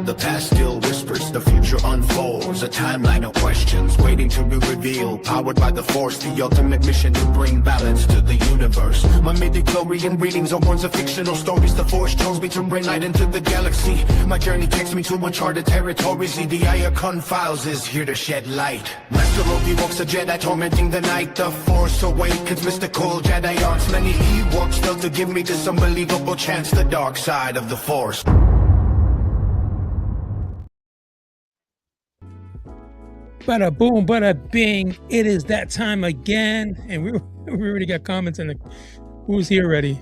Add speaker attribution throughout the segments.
Speaker 1: The past still whispers, the future unfolds. A timeline of questions waiting to be revealed. Powered by the force, the ultimate mission to bring balance to the universe. My midi-chlorian readings are ones of fictional stories. The force chose me to bring light into the galaxy. My journey takes me to uncharted territories. The Iacon Files is here to shed light. Master Rogi walks a Jedi tormenting the night. The force awakens mystical Jedi arts. Many Ewoks fell to give me this unbelievable chance. The dark side of the force.
Speaker 2: Bada boom, bada bing. It is that time again. And we already got comments in the who's here already.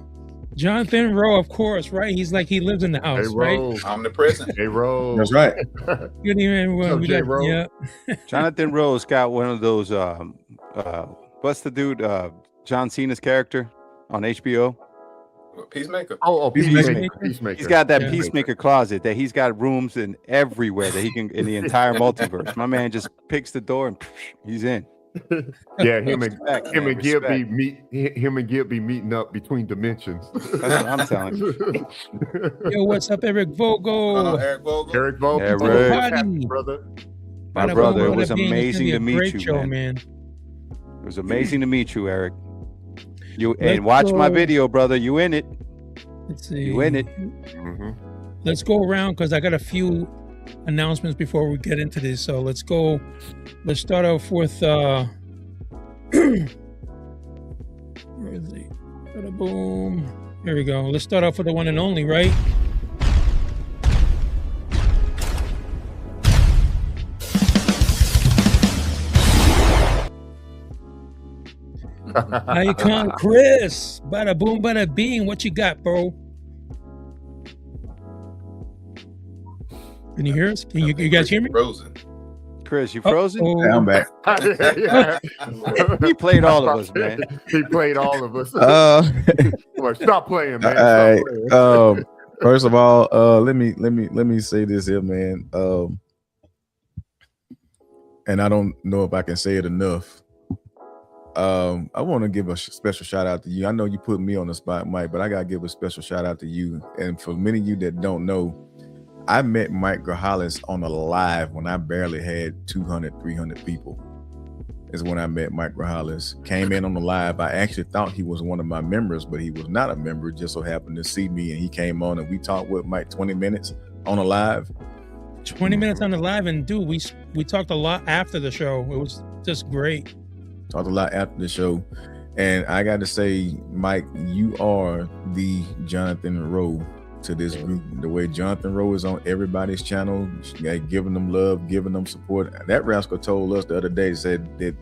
Speaker 2: Jonathan Rowe, of course, right? He's like he lives in the house, right?
Speaker 3: Omnipresent.
Speaker 4: Hey, Rose.
Speaker 5: That's right.
Speaker 2: Good evening, everyone. We got,
Speaker 4: J-Rowe?
Speaker 2: yeah.
Speaker 6: Jonathan Rose got one of those what's the dude John Cena's character on HBO?
Speaker 3: Peacemaker.
Speaker 4: Peacemaker.
Speaker 6: He's got that
Speaker 2: Yeah.
Speaker 6: Peacemaker closet that he's got rooms in everywhere that he can in the entire multiverse. My man just picks the door and he's in.
Speaker 4: Yeah, him
Speaker 6: Respect,
Speaker 4: and
Speaker 6: man,
Speaker 4: Gil
Speaker 6: respect.
Speaker 4: be meeting up between dimensions.
Speaker 6: That's what I'm telling you.
Speaker 2: Yo, what's up, Eric Vogel?
Speaker 3: Eric Vogel.
Speaker 4: Eric Vogel,
Speaker 6: Eric.
Speaker 4: what's
Speaker 2: Party.
Speaker 4: happening, brother?
Speaker 6: My
Speaker 2: Bada
Speaker 6: brother,
Speaker 2: boom,
Speaker 6: it was
Speaker 2: bada bing. It's gonna
Speaker 6: amazing
Speaker 2: be a
Speaker 6: to meet
Speaker 2: great
Speaker 6: you,
Speaker 2: show,
Speaker 6: man. It was amazing to meet you, Eric. And watch
Speaker 2: go.
Speaker 6: my video, brother. You in it?
Speaker 2: Let's see.
Speaker 6: You in it?
Speaker 2: Let's go around because I got a few announcements before we get into this. So let's go. Let's start off with where is he? Bada boom. Here we go. Let's start off with the one and only, right? Icon Chris. Bada boom, bada bing. What you got, bro? Can you hear us? Can you guys hear me?
Speaker 3: Frozen.
Speaker 6: Chris, you frozen?
Speaker 2: Oh,
Speaker 5: Yeah, I'm back.
Speaker 6: He played all of us, man.
Speaker 4: He played all of us. Well, stop playing, man.
Speaker 5: All
Speaker 4: Stop
Speaker 5: right.
Speaker 4: playing.
Speaker 5: First of all, let me say this here, man. And I don't know if I can say it enough. I want to give a special shout out to you. I know you put me on the spot, Mike, but I gotta give a special shout out to you. And for many of you that don't know, I met Mike Grajales on a live when I barely had 200, 300 people. Is when I met Mike Grajales. Came in on the live. I actually thought he was one of my members, but he was not a member. Just so happened to see me, and he came on, and we talked with Mike 20 minutes on a live.
Speaker 2: 20 minutes on the live, and dude, we talked a lot after the show. It was just great.
Speaker 5: Talked a lot after the show, and I got to say, Mike, you are the Jonathan Rowe to this group. The way Jonathan Rowe is on everybody's channel, giving them love, giving them support. That rascal told us the other day, said that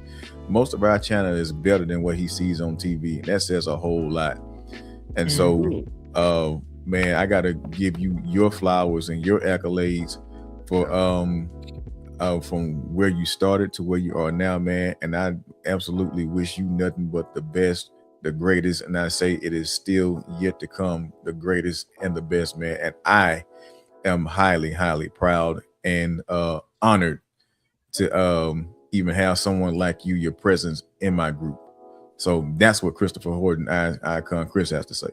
Speaker 5: most of our channel is better than what he sees on TV. And that says a whole lot. And so, man, I got to give you your flowers and your accolades for from where you started to where you are now, man. And I absolutely wish you nothing but the best, the greatest, and I say it is still yet to come, the greatest and the best, man. And I am highly, highly proud and honored to even have someone like you, your presence in my group. So that's what Christopher Horton, Icon Chris, has to say.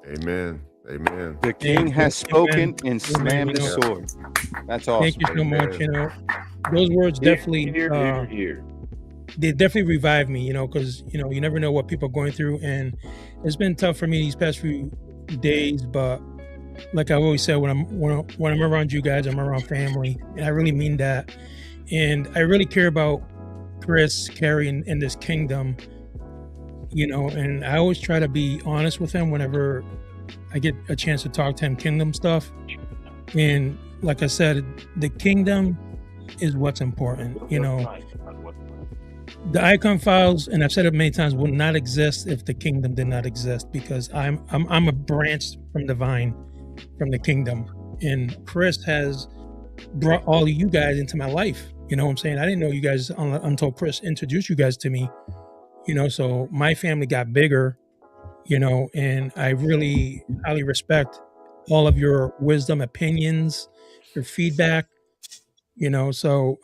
Speaker 4: Amen. Amen.
Speaker 6: The king has spoken and slammed the sword. That's awesome.
Speaker 2: Thank you so much. You know, those words definitely they definitely revived me, you know, because you know, you never know what people are going through, and it's been tough for me these past few days, but like I always said, when I'm around you guys, I'm around family, and I really mean that. And I really care about Chris, Carrie, and this kingdom, you know, and I always try to be honest with him whenever I get a chance to talk to him kingdom stuff. And like I said, the kingdom is what's important, you know. The Icon Files, and I've said it many times, would not exist if the kingdom did not exist, because I'm a branch from the vine, from the kingdom. And Chris has brought all of you guys into my life. You know what I'm saying? I didn't know you guys until Chris introduced you guys to me, you know, so my family got bigger, you know, and I really highly respect all of your wisdom, opinions, your feedback, you know, so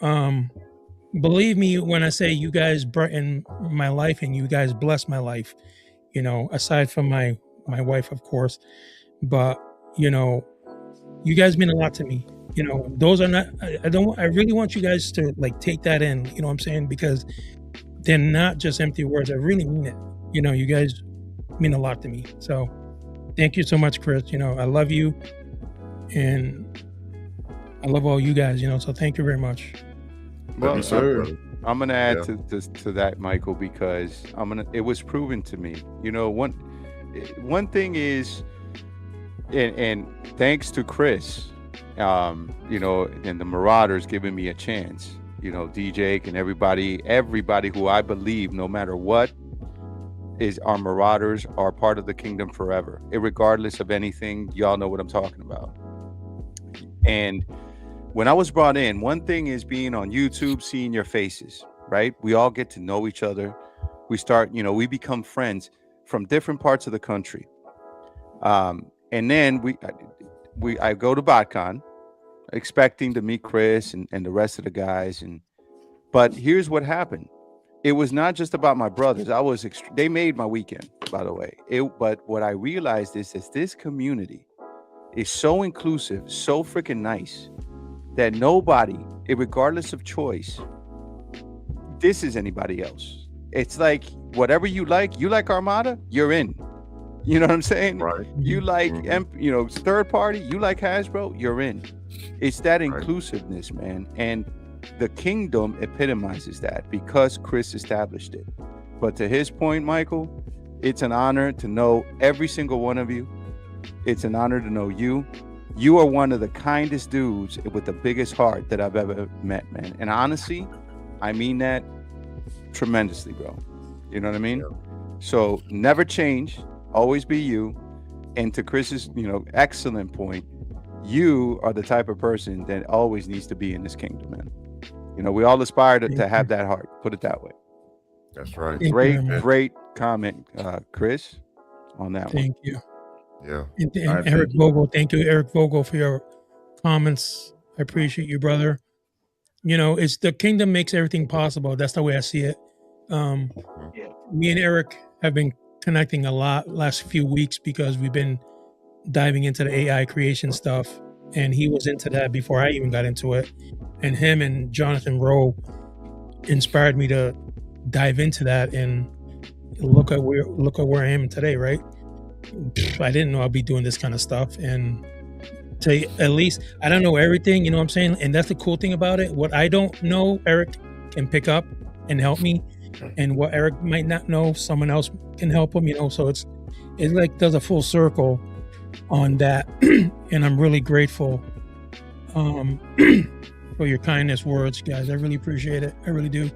Speaker 2: believe me when I say you guys brighten my life and you guys bless my life, you know, aside from my wife, of course, but you know, you guys mean a lot to me, you know, those are not. I really want you guys to like take that in. You know what I'm saying? Because they're not just empty words. I really mean it. You know, you guys mean a lot to me. So thank you so much, Chris. You know, I love you, and I love all you guys. You know, so thank you very much.
Speaker 6: Well,
Speaker 4: sir.
Speaker 6: I'm gonna add to that, Michael, because it was proven to me. You know, one thing is, and thanks to Chris, you know, and the Marauders giving me a chance. You know, DJ and everybody who I believe, no matter what, is our Marauders are part of the kingdom forever, regardless of anything. Y'all know what I'm talking about. And when I was brought in, one thing is being on YouTube, seeing your faces, right? We all get to know each other. We start, you know, we become friends from different parts of the country. And then I go to BotCon expecting to meet Chris and the rest of the guys. But here's what happened. It was not just about my brothers. They made my weekend, by the way. But what I realized is that this community is so inclusive, so freaking nice, that nobody, regardless of choice, this is anybody else. It's like whatever you like Armada, you're in. You know what I'm saying?
Speaker 4: Right.
Speaker 6: You like, you know, third party, you like Hasbro, you're in. It's that inclusiveness, man. And the kingdom epitomizes that because Chris established it. But to his point, Michael, it's an honor to know every single one of you. It's an honor to know you. You are one of the kindest dudes with the biggest heart that I've ever met, man. And honestly, I mean that tremendously, bro. You know what I mean? Yeah. So never change, always be you. And to Chris's, you know, excellent point, you are the type of person that always needs to be in this kingdom, man. You know, we all aspire to have that heart. Put it that way.
Speaker 4: That's right.
Speaker 6: Great comment, Chris, on that one.
Speaker 2: Thank you.
Speaker 4: Yeah.
Speaker 2: And Eric Vogel, thank you, Eric Vogel, for your comments. I appreciate you, brother. You know, it's the kingdom makes everything possible. That's the way I see it. Me and Eric have been connecting a lot last few weeks because we've been diving into the AI creation stuff, and he was into that before I even got into it. And him and Jonathan Rowe inspired me to dive into that, and look at where I am today, right? I didn't know I'd be doing this kind of stuff, and to at least, I don't know everything, you know what I'm saying? And that's the cool thing about it. What I don't know, Eric can pick up and help me, and what Eric might not know, someone else can help him, you know? So it's like does a full circle on that. And I'm really grateful for your kindness words, guys. I really appreciate it. I really do.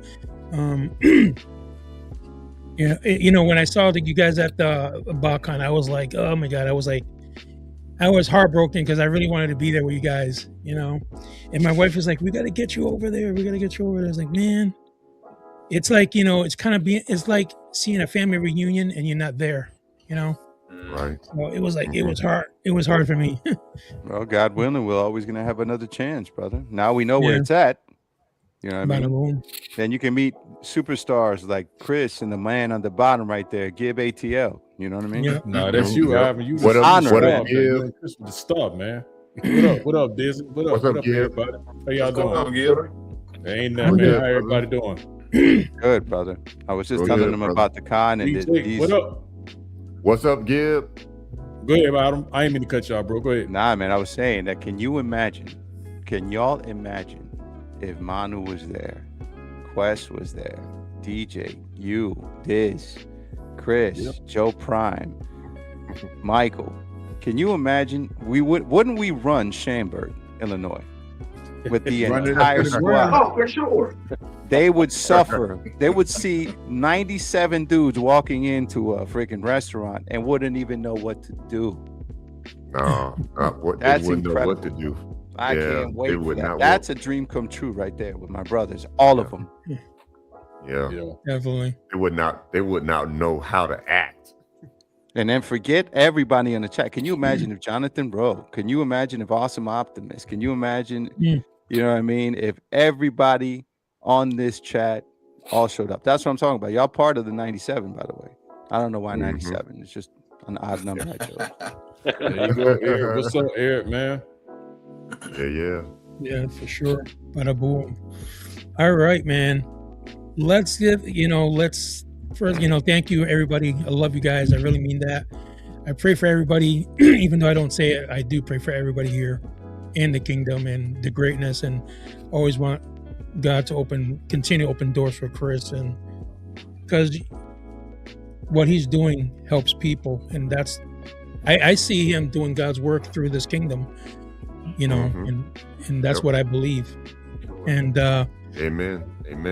Speaker 2: Yeah, you know, when I saw that you guys at the BotCon, I was like, oh my God, I was heartbroken because I really wanted to be there with you guys, you know? And my wife was like, we got to get you over there. I was like, man, it's like, you know, it's like seeing a family reunion and you're not there, you know?
Speaker 4: Right.
Speaker 2: So it was like, it was hard. It was hard for me.
Speaker 6: Well, God willing, we're always going to have another chance, brother. Now we know where it's at. You know what I mean? Then you can meet superstars like Chris and the man on the bottom right there, Gib ATL. You know what I mean?
Speaker 2: Yeah.
Speaker 7: No, that's you, Ivan. You
Speaker 4: What up,
Speaker 7: Gib? Chris with the star, man. What up, Disney? What up,
Speaker 4: Gib?
Speaker 7: everybody? How y'all
Speaker 3: What's
Speaker 7: doing?
Speaker 3: going on, Gil?
Speaker 7: Ain't nothing, man. How everybody doing?
Speaker 6: Good, brother. I was just telling them about the con and these.
Speaker 7: What up?
Speaker 4: What's up, Gib?
Speaker 7: Go ahead, Adam. I ain't mean to cut y'all, bro. Go ahead.
Speaker 6: Nah, man, I was saying that can y'all imagine if Manu was there, Quest was there, DJ, you, Diz, Chris, Joe Prime, Michael. Can you imagine? Wouldn't we run Schaumburg, Illinois, with the entire squad?
Speaker 8: Oh, for sure.
Speaker 6: They would suffer. They would see 97 dudes walking into a freaking restaurant and wouldn't even know what to do.
Speaker 4: No,
Speaker 6: That's
Speaker 4: they wouldn't
Speaker 6: incredible.
Speaker 4: know what to do.
Speaker 6: I can't wait for
Speaker 4: would
Speaker 6: that.
Speaker 4: not
Speaker 6: That's a dream come true right there with my brothers, all of them.
Speaker 4: Yeah.
Speaker 2: Definitely.
Speaker 4: They would not know how to act.
Speaker 6: And then forget everybody in the chat. Can you imagine if Jonathan Rowe? Can you imagine if Awesome Optimist? Can you imagine, you know what I mean? If everybody on this chat all showed up. That's what I'm talking about. Y'all part of the 97, by the way. I don't know why 97. It's just an odd number I chose.
Speaker 7: There you go, Eric. What's up, Eric, man?
Speaker 2: Yeah, for sure. Bada boom. All right, man. Let's give, first, thank you, everybody. I love you guys. I really mean that. I pray for everybody, even though I don't say it, I do pray for everybody here in the kingdom and the greatness, and always want God to continue to open doors for Chris, and because what he's doing helps people, and that's, I see him doing God's work through this kingdom, and that's what I believe. And
Speaker 4: Amen.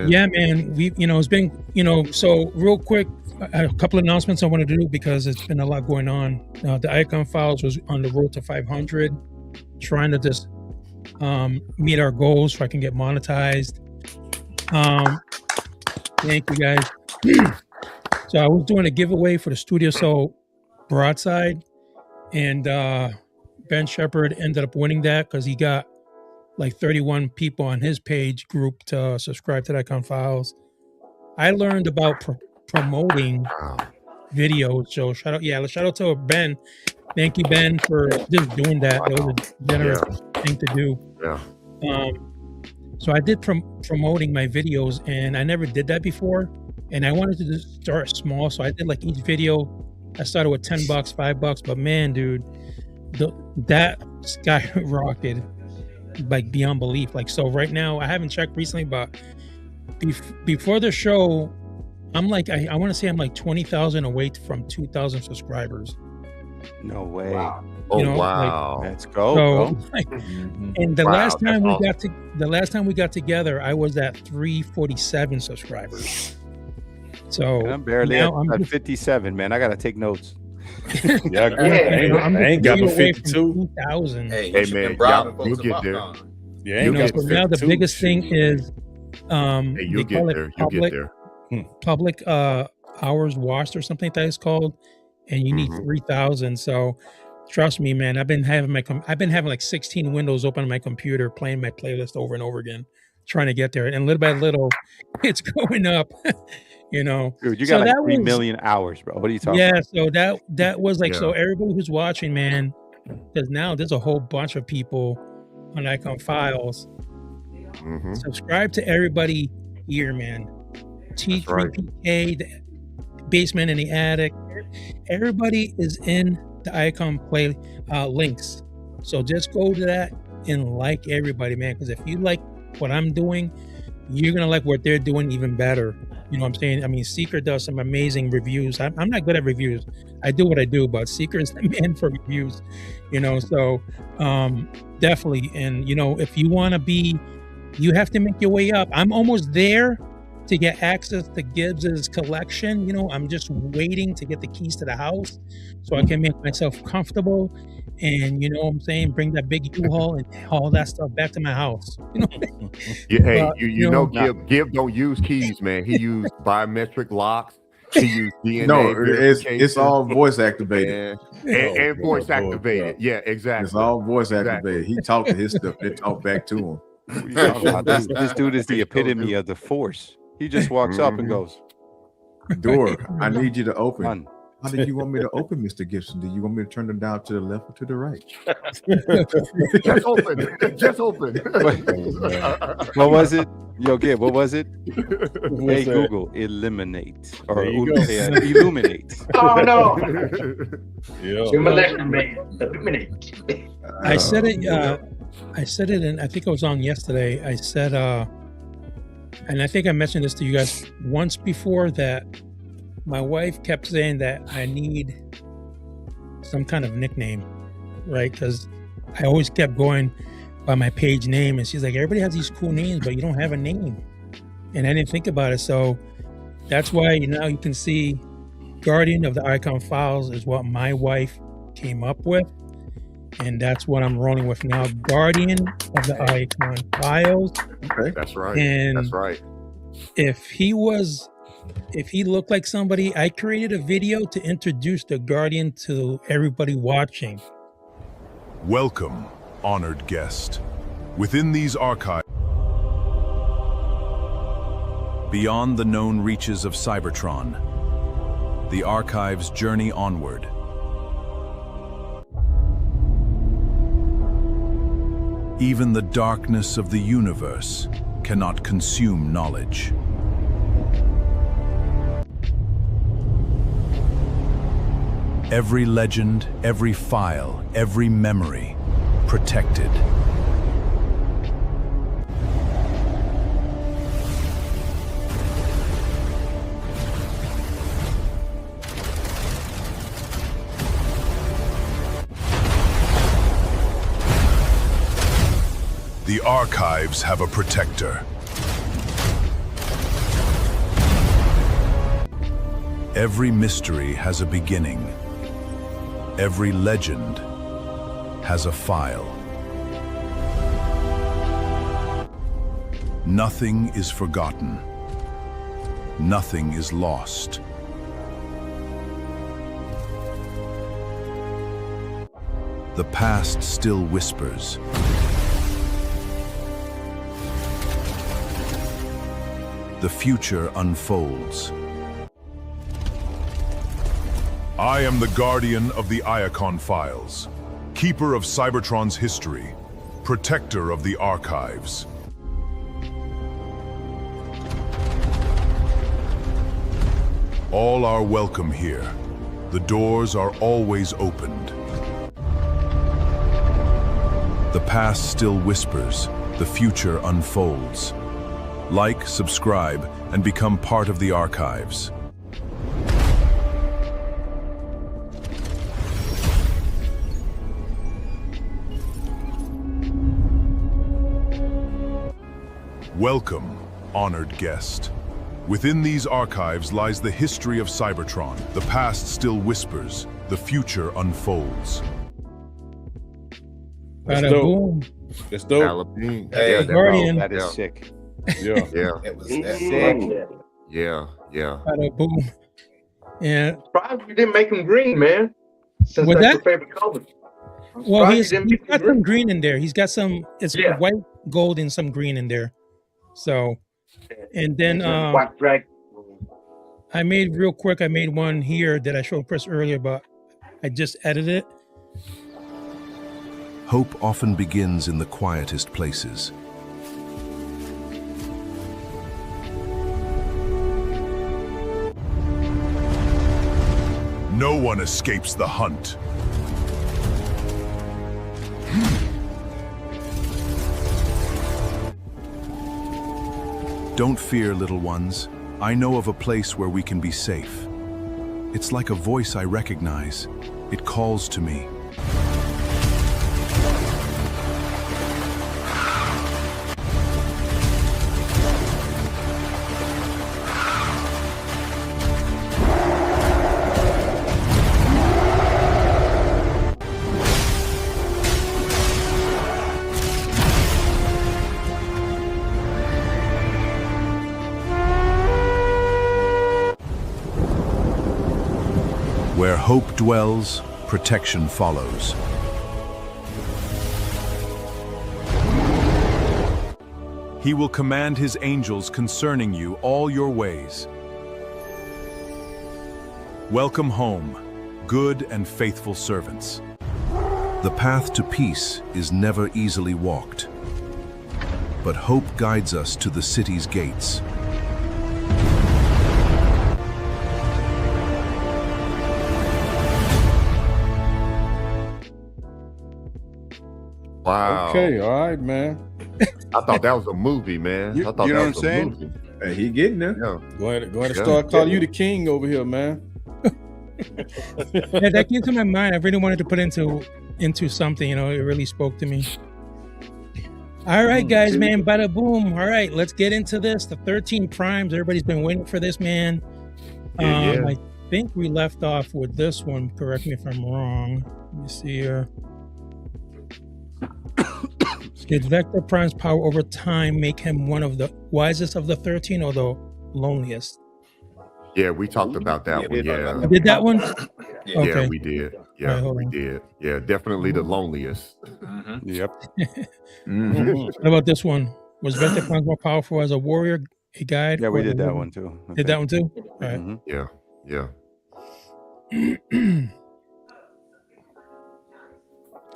Speaker 2: yeah, man, it's been, so real quick, a couple of announcements I wanted to do because it's been a lot going on. The Icon Files was on the road to 500, trying to just meet our goals so I can get monetized. Thank you guys. So I was doing a giveaway for the Studio Soul Broadside, and Ben Shepherd ended up winning that because he got like 31 people on his page group to subscribe to the Icon Files. I learned about promoting videos. So shout out to Ben. Thank you, Ben, for just doing that. It was a generous thing to do.
Speaker 4: Yeah.
Speaker 2: So I did promoting my videos, and I never did that before. And I wanted to just start small. So I did like each video. I started with $10, $5, but man, dude, that skyrocketed like beyond belief. Like, so right now, I haven't checked recently, but before the show, I'm like, I want to say I'm like 20,000 away from 2,000 subscribers.
Speaker 6: No way.
Speaker 4: Wow. Wow.
Speaker 6: Let's go.
Speaker 2: So, and the last time we got together, I was at 347 subscribers. So
Speaker 6: and I'm barely at 57, man. I gotta take notes.
Speaker 7: Yeah, I ain't got but 52.
Speaker 2: 2,000.
Speaker 3: Hey,
Speaker 4: man, you'll get there.
Speaker 7: Yeah,
Speaker 2: so now the biggest thing is
Speaker 4: you'll get there. You'll get there.
Speaker 2: Public hours watched or something like that is called, and you need 3,000. So trust me, man, I've been having like 16 windows open on my computer, playing my playlist over and over again, trying to get there, and little by little, it's going up.
Speaker 6: Dude, you got like 3 million hours, bro. What are you talking about?
Speaker 2: So that was like, so everybody who's watching, man, because now there's a whole bunch of people on Icon Files. Subscribe to everybody here, man. T3PK, the Basement in the Attic. Everybody is in the Icon play links. So just go to that and like everybody, man. Because if you like what I'm doing, you're gonna like what they're doing even better. You know what I'm saying? I mean, Seeker does some amazing reviews. I'm not good at reviews. I do what I do, but Seeker is the man for reviews. So definitely. And if you want to be, you have to make your way up. I'm almost there to get access to Gibbs's collection. I'm just waiting to get the keys to the house so I can make myself comfortable and, what I'm saying, bring that big U-Haul and haul that stuff back to my house.
Speaker 4: Gibb don't use keys, man. He used biometric locks. He used DNA.
Speaker 5: No, it's all voice activated.
Speaker 4: And voice activated. Yeah, exactly.
Speaker 5: It's all voice activated. He talked to his stuff. They talk back to him.
Speaker 6: This dude is the epitome of the Force. He just walks up and goes,
Speaker 5: "Door, I need you to open." How did you want me to open, Mr. Gibson? Do you want me to turn it down to the left or to the right?
Speaker 4: Just open. Just open.
Speaker 6: What was it? Yo, Gib, what was it? Hey, Google, eliminate or illuminate.
Speaker 8: Oh no!
Speaker 2: Illuminate. I said it, and I think it was on yesterday. I said, and I think I mentioned this to you guys once before, that my wife kept saying that I need some kind of nickname, right? Because I always kept going by my page name, and she's like, everybody has these cool names, but you don't have a name. And I didn't think about it. So that's why now you can see Guardian of the Icon Files is what my wife came up with. And that's what I'm rolling with now. Guardian of the Icon Files.
Speaker 5: Okay.
Speaker 4: That's right.
Speaker 2: And
Speaker 4: that's right.
Speaker 2: If he looked like somebody, I created a video to introduce the Guardian to everybody watching.
Speaker 9: Welcome, honored guest. Within these archives, beyond the known reaches of Cybertron, the archives journey onward. Even the darkness of the universe cannot consume knowledge. Every legend, every file, every memory, protected. The archives have a protector. Every mystery has a beginning. Every legend has a file. Nothing is forgotten. Nothing is lost. The past still whispers. The future unfolds. I am the guardian of the Iacon files, keeper of Cybertron's history, protector of the archives. All are welcome here. The doors are always opened. The past still whispers, the future unfolds. Like, subscribe, and become part of the archives. Welcome, honored guest. Within these archives lies the history of Cybertron. The past still whispers, the future unfolds.
Speaker 7: That's
Speaker 2: Bada
Speaker 7: dope.
Speaker 2: boom.
Speaker 7: That's dope.
Speaker 4: Alabine.
Speaker 3: Hey,
Speaker 4: Yeah,
Speaker 2: Guardian.
Speaker 6: That is
Speaker 4: yeah.
Speaker 6: sick.
Speaker 7: Yeah.
Speaker 4: Yeah,
Speaker 3: It was
Speaker 6: Sick.
Speaker 4: yeah, yeah.
Speaker 2: Bada boom. Yeah.
Speaker 8: Surprised you didn't make him green, man. Since
Speaker 2: With
Speaker 8: that's
Speaker 2: that?
Speaker 8: your favorite color. I'm
Speaker 2: Well,
Speaker 8: surprised
Speaker 2: he's
Speaker 8: you didn't
Speaker 2: got
Speaker 8: make him
Speaker 2: some green in there. He's got some. It's
Speaker 8: Yeah.
Speaker 2: white, gold, and some green in there. So, and then
Speaker 8: White dragon.
Speaker 2: I made real quick. I made one here that I showed Chris earlier, but I just edited it.
Speaker 9: Hope often begins in the quietest places. No one escapes the hunt. Don't fear, little ones. I know of a place where we can be safe. It's like a voice I recognize. It calls to me. Where hope dwells, protection follows. He will command his angels concerning you all your ways. Welcome home, good and faithful servants. The path to peace is never easily walked, but hope guides us to the city's gates.
Speaker 4: Wow.
Speaker 7: Okay, all right, man.
Speaker 4: I thought that was a movie, man.
Speaker 6: You-
Speaker 4: I thought
Speaker 6: you know
Speaker 4: that
Speaker 6: what
Speaker 4: was
Speaker 6: I'm
Speaker 4: a
Speaker 6: saying?
Speaker 4: movie.
Speaker 5: Hey, he getting there.
Speaker 4: Yeah.
Speaker 7: Go ahead and
Speaker 4: Yeah.
Speaker 7: start calling you the king over here, man.
Speaker 2: Yeah, that came to my mind. I really wanted to put into something. You know, it really spoke to me. All right, guys, man. Bada boom. All right, let's get into this. The 13 primes. Everybody's been waiting for this, man.
Speaker 4: Yeah.
Speaker 2: I think we left off with this one. Correct me if I'm wrong. Let me see here. Did Vector Prime's power over time make him one of the wisest of the 13 or the loneliest?
Speaker 4: Yeah, we talked about that one. Yeah.
Speaker 2: Did that one?
Speaker 3: Yeah.
Speaker 2: Okay.
Speaker 4: Yeah, we did. Yeah,
Speaker 2: Alright, hold
Speaker 4: we
Speaker 2: on.
Speaker 4: did. Yeah, definitely the loneliest.
Speaker 3: Mhm.
Speaker 6: Yep.
Speaker 5: Mhm.
Speaker 2: What about this one? Was Vector Prime more powerful as a warrior, a guide?
Speaker 6: Yeah, we
Speaker 2: or
Speaker 6: did
Speaker 2: the
Speaker 6: that
Speaker 2: woman?
Speaker 6: one too. I
Speaker 2: Did that
Speaker 6: think.
Speaker 2: one too? All right.
Speaker 6: Mhm.
Speaker 4: Yeah, yeah.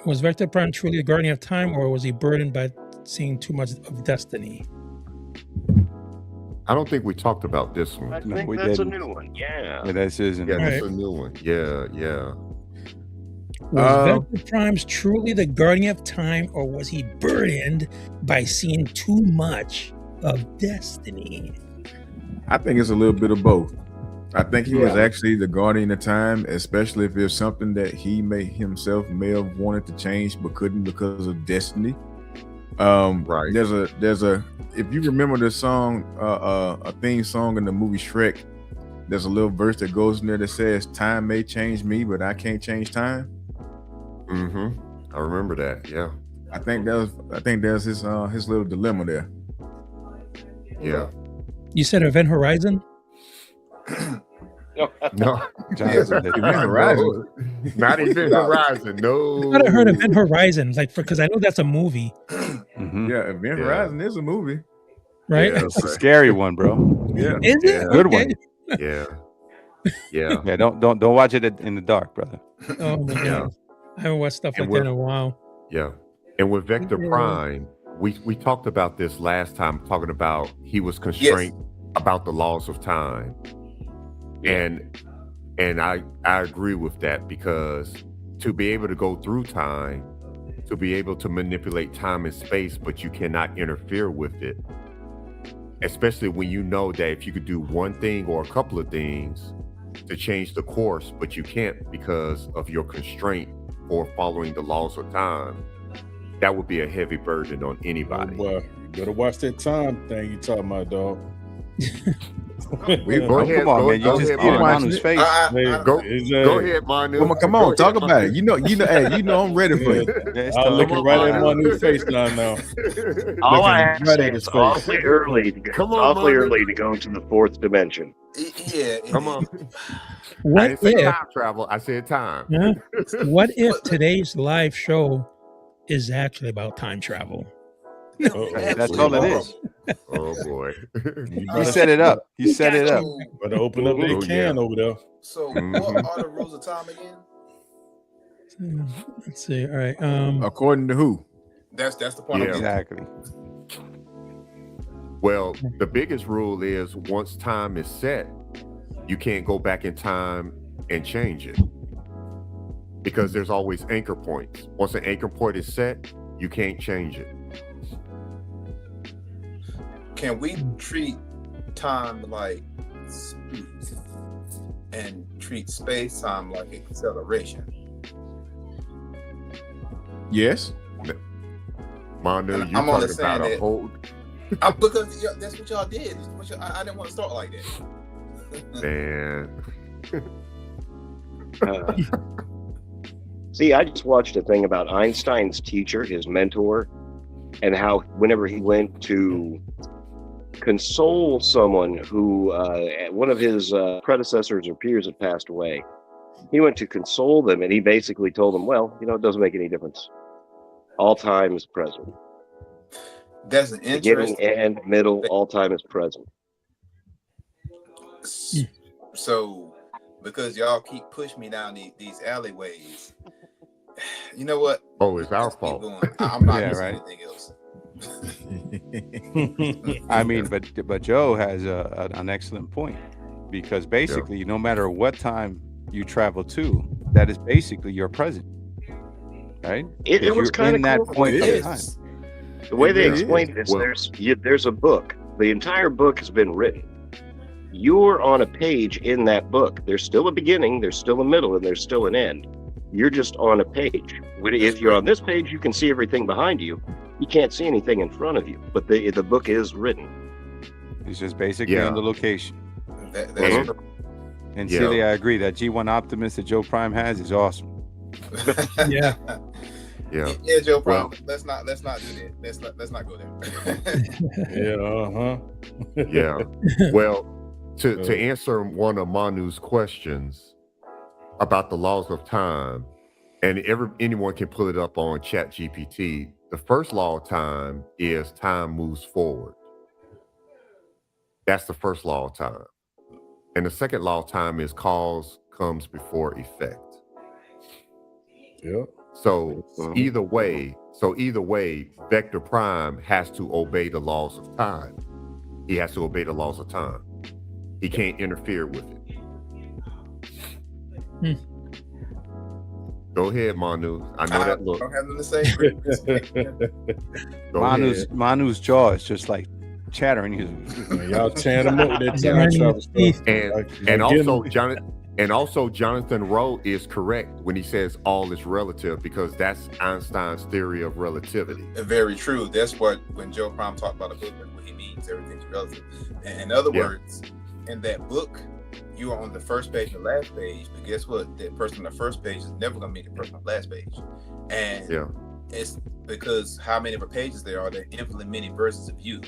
Speaker 2: Was Vector Prime truly a guardian of time, or was he burdened by seeing too much of destiny?
Speaker 4: I don't think we talked about this one.
Speaker 10: I
Speaker 6: No,
Speaker 10: think
Speaker 6: we
Speaker 10: that's
Speaker 6: didn't.
Speaker 10: a new one. Yeah.
Speaker 6: Yeah, this isn't.
Speaker 4: Yeah,
Speaker 2: Right.
Speaker 4: this is a new one. Yeah, yeah.
Speaker 2: Was Vector Prime's truly the guardian of time, or was he burdened by seeing too much of destiny?
Speaker 5: I think it's a little bit of both. I think he was
Speaker 10: Yeah.
Speaker 5: actually the guardian of time, especially if it's something that he may have wanted to change but couldn't because of destiny.
Speaker 4: Right.
Speaker 5: There's a if you remember the song, a theme song in the movie Shrek, there's a little verse that goes in there that says, "Time may change me, but I can't change time."
Speaker 4: Mm-hmm. I remember that. Yeah.
Speaker 5: I think there's his little dilemma there.
Speaker 4: Yeah.
Speaker 2: You said Event Horizon?
Speaker 4: No.
Speaker 6: Jonathan did.
Speaker 5: Event Horizon.
Speaker 4: Not even Horizon. No.
Speaker 2: I thought I heard Event Horizon, like because I know that's a movie,
Speaker 6: Mhm.
Speaker 5: Yeah, Event
Speaker 4: Yeah.
Speaker 5: Horizon is a movie.
Speaker 2: right?
Speaker 4: Yeah,
Speaker 6: It's a scary one, bro.
Speaker 5: Yeah.
Speaker 2: Is it?
Speaker 4: Yeah.
Speaker 6: Good
Speaker 2: Okay.
Speaker 6: one.
Speaker 4: yeah. Yeah.
Speaker 6: Yeah, don't watch it in the dark, brother.
Speaker 2: Oh my
Speaker 4: Yeah.
Speaker 2: god, I haven't watched stuff
Speaker 4: And
Speaker 2: like that in a while.
Speaker 4: Yeah. And with Vector
Speaker 2: Yeah.
Speaker 4: Prime, we talked about this last time, talking about he was constrained about the laws of time. And I agree with that, because to be able to go through time, to be able to manipulate time and space, but you cannot interfere with it. Especially when you know that if you could do one thing or a couple of things to change the course, but you can't because of your constraint or following the laws of time, that would be a heavy burden on anybody.
Speaker 7: Well, you better watch that time thing you talking about, dog.
Speaker 4: We go ahead,
Speaker 6: Come on,
Speaker 4: go-
Speaker 6: man. You
Speaker 4: go
Speaker 6: just
Speaker 4: ahead,
Speaker 6: beat him
Speaker 4: Manu.
Speaker 6: on his face.
Speaker 4: Go
Speaker 7: Exactly.
Speaker 4: ahead, Manu.
Speaker 5: Come on, come
Speaker 4: Go
Speaker 5: on,
Speaker 4: ahead,
Speaker 5: talk about
Speaker 4: Manu.
Speaker 5: it. Hey, I'm ready for you.
Speaker 6: Yeah, it's
Speaker 7: I'm
Speaker 6: tough.
Speaker 7: looking right at my new face now.
Speaker 10: All I
Speaker 5: Looking
Speaker 10: have to
Speaker 5: right
Speaker 10: say
Speaker 5: at
Speaker 10: is
Speaker 5: his
Speaker 10: it's awfully early. To go,
Speaker 4: Come
Speaker 10: it's
Speaker 4: on,
Speaker 10: awfully
Speaker 4: Manu.
Speaker 10: early to go to the fourth dimension.
Speaker 3: Yeah.
Speaker 4: Come on. I
Speaker 2: What
Speaker 4: didn't say
Speaker 2: if?
Speaker 4: time travel. I said time.
Speaker 2: Huh? What if today's live show is actually about time travel?
Speaker 6: That's all it is.
Speaker 4: Oh boy.
Speaker 6: You set it up. You set it up.
Speaker 7: Better open up that
Speaker 4: Oh,
Speaker 7: can
Speaker 4: yeah.
Speaker 7: over there.
Speaker 3: So
Speaker 4: Mhm.
Speaker 3: what are the rules of time again?
Speaker 2: Let's see. All right.
Speaker 5: According to who?
Speaker 3: That's the point.
Speaker 4: Yeah.
Speaker 3: I'm getting.
Speaker 6: Exactly.
Speaker 4: Well, the biggest rule is once time is set, you can't go back in time and change it, because there's always anchor points. Once an anchor point is set, you can't change it.
Speaker 3: Can we treat time like speed and treat space time like acceleration?
Speaker 5: Yes.
Speaker 4: Manu,
Speaker 3: And
Speaker 4: you
Speaker 3: I'm only
Speaker 4: talking about
Speaker 3: saying
Speaker 4: a
Speaker 3: that-
Speaker 4: whole
Speaker 3: Because that's what y'all did. I didn't want to start like that.
Speaker 4: man.
Speaker 10: See, I just watched a thing about Einstein's teacher, his mentor, and how whenever he went to console someone who one of his predecessors or peers had passed away, he went to console them, and he basically told them, well, it doesn't make any difference. All time is present.
Speaker 3: That's an
Speaker 10: Beginning,
Speaker 3: interesting.
Speaker 10: end, middle, all time is present.
Speaker 3: So, because y'all keep pushing me down these alleyways, you know what?
Speaker 4: Oh, it's our
Speaker 3: Let's keep
Speaker 4: fault.
Speaker 3: going. I'm not
Speaker 6: Yeah,
Speaker 3: missing
Speaker 6: right.
Speaker 3: anything else.
Speaker 6: I mean, but Joe has an excellent point, because basically, no matter what time you travel to, that is basically your present, right?
Speaker 10: It
Speaker 6: Because
Speaker 10: was
Speaker 6: you're
Speaker 10: kind
Speaker 6: in
Speaker 10: of
Speaker 6: that
Speaker 10: cool.
Speaker 6: point
Speaker 10: It
Speaker 6: of
Speaker 10: is.
Speaker 6: time.
Speaker 10: The way they
Speaker 5: It is.
Speaker 10: explained it is
Speaker 4: Well-
Speaker 10: there's a book. The entire book has been written. You're on a page in that book. There's still a beginning, there's still a middle, and there's still an end. You're just on a page. If you're on this page, you can see everything behind you. You can't see anything in front of you, but the book is written.
Speaker 6: It's just basically
Speaker 4: Yeah.
Speaker 6: on the location.
Speaker 3: That's
Speaker 4: Mhm.
Speaker 3: true.
Speaker 6: And
Speaker 4: Yeah.
Speaker 6: Celia, I agree that G1 Optimist that Joe Prime has is awesome.
Speaker 2: Yeah.
Speaker 4: Yeah.
Speaker 3: Yeah, Joe.
Speaker 4: Well-
Speaker 3: Problem. Let's not do that. Let's not go there.
Speaker 7: Yeah,
Speaker 4: Yeah. Well, to answer one of Manu's questions about the laws of time, and anyone can pull it up on ChatGPT. The first law of time is time moves forward. That's the first law of time. And the second law of time is cause comes before effect.
Speaker 7: Yeah.
Speaker 4: So either way, Vector Prime has to obey the laws of time. He has to obey the laws of time. He can't interfere with it. Go ahead, Manu. I know that look.
Speaker 3: I don't have nothing to say.
Speaker 6: Manu's jaw is just like chattering.
Speaker 7: Y'all tearing him up with that time travel stuff.
Speaker 4: And also Jonathan Rowe is correct when he says all is relative, because that's Einstein's theory of relativity.
Speaker 3: Very true. That's what, when Joe Prime talked about a book, what he means, everything's relative. And in other words, in that book, you are on the first page and the last page, but guess what? That person on the first page is never going to meet the person on the last page. And it's because how many pages there are, there are infinitely many versions of you.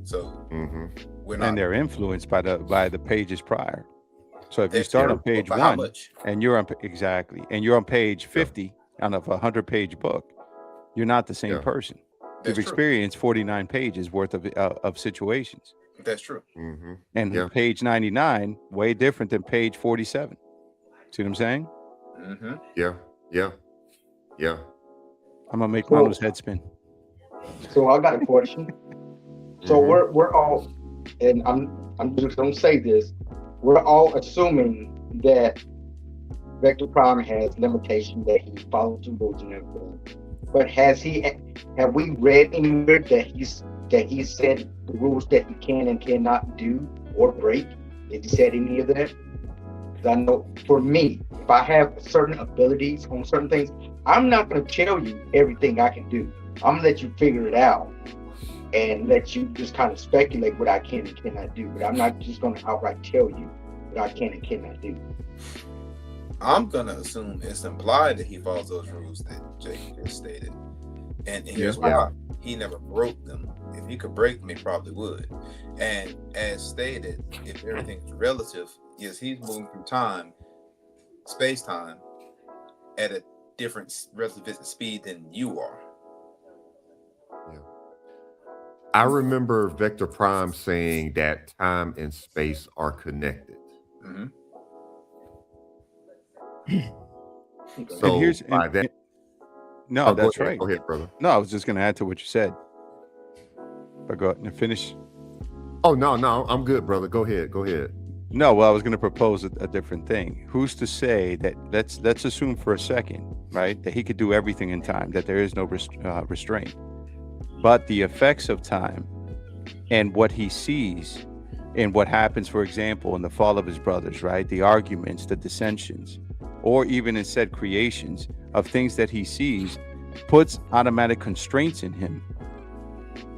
Speaker 3: So we're not,
Speaker 6: and they're influenced by the pages prior. So if you start on page 1 and you're on and you're on page 50 on a 100-page book, you're not the same person. You've experienced 49 pages worth of situations.
Speaker 3: That's true.
Speaker 6: And page 99, way different than page 47. See what I'm saying?
Speaker 4: Yeah.
Speaker 6: I'm gonna make Manu's head spin.
Speaker 8: So I got a question. So we're all, and I'm just gonna say this, we're all assuming that Vector Prime has limitation, that he follows the rules and everything. But have we read anywhere that he said the rules that he can and cannot do or break? Did he said any of that? Because I know for me, if I have certain abilities on certain things, I'm not going to tell you everything I can do. I'm going to let you figure it out and let you just kind of speculate what I can and cannot do. But I'm not just going to outright tell you what I can and cannot do.
Speaker 3: I'm going to assume it's implied that he follows those rules that Jake just stated. And here's why. He never broke them. If he could break them, he probably would. And as stated, if everything's relative, yes, he's moving through time, space-time, at a different relativistic speed than you are.
Speaker 4: I remember Vector Prime saying that time and space are connected. So by that,
Speaker 6: no, that's right.
Speaker 4: Go ahead, brother.
Speaker 6: No, I was just going to add to what you said. But go ahead and finish.
Speaker 4: Oh, no, I'm good, brother. Go ahead.
Speaker 6: No, well, I was going to propose a different thing. Who's to say that, let's assume for a second, right, that he could do everything in time, that there is no restraint. But the effects of time and what he sees and what happens, for example, in the fall of his brothers, right, the arguments, the dissensions, or even in said creations of things that he sees, puts automatic constraints in him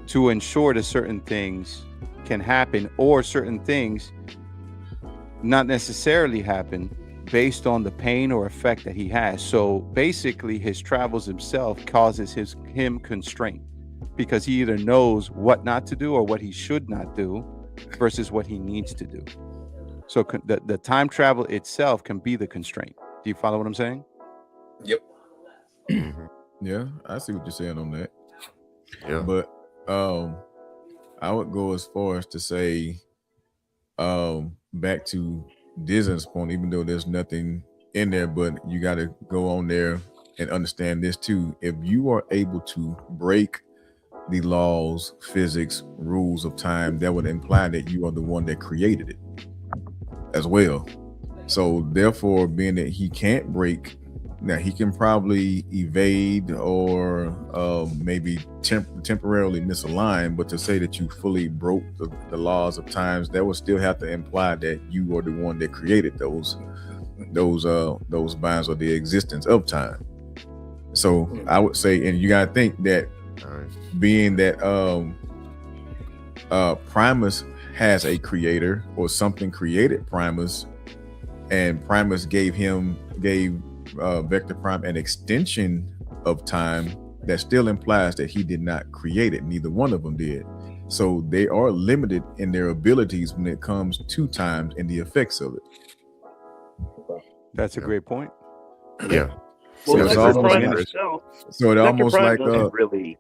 Speaker 6: to ensure that certain things can happen, or certain things not necessarily happen based on the pain or effect that he has. So basically his travels himself causes him constraint, because he either knows what not to do or what he should not do versus what he needs to do. So the time travel itself can be the constraint. Do you follow what I'm saying?
Speaker 3: Yep.
Speaker 5: Yeah, I see what you're saying on that.
Speaker 4: Yeah.
Speaker 5: But I would go as far as to say, back to Disney's point, even though there's nothing in there, but you got to go on there and understand this too. If you are able to break the laws, physics, rules of time, that would imply that you are the one that created it as well. So therefore, being that he can't break, now he can probably evade or maybe temporarily misalign, but to say that you fully broke the laws of times, that would still have to imply that you are the one that created those binds or the existence of time. So I would say, and you gotta think that being that Primus has a creator, or something created Primus, and Primus gave Vector Prime an extension of time, that still implies that he did not create it. Neither one of them did. So they are limited in their abilities when it comes to time and the effects of it.
Speaker 6: That's a great point.
Speaker 4: Yeah.
Speaker 10: Well,
Speaker 5: So it's
Speaker 10: Vector
Speaker 5: almost
Speaker 10: Prime
Speaker 5: like,
Speaker 10: himself,
Speaker 5: so it
Speaker 10: Vector
Speaker 5: almost
Speaker 10: Prime
Speaker 5: like
Speaker 10: doesn't really.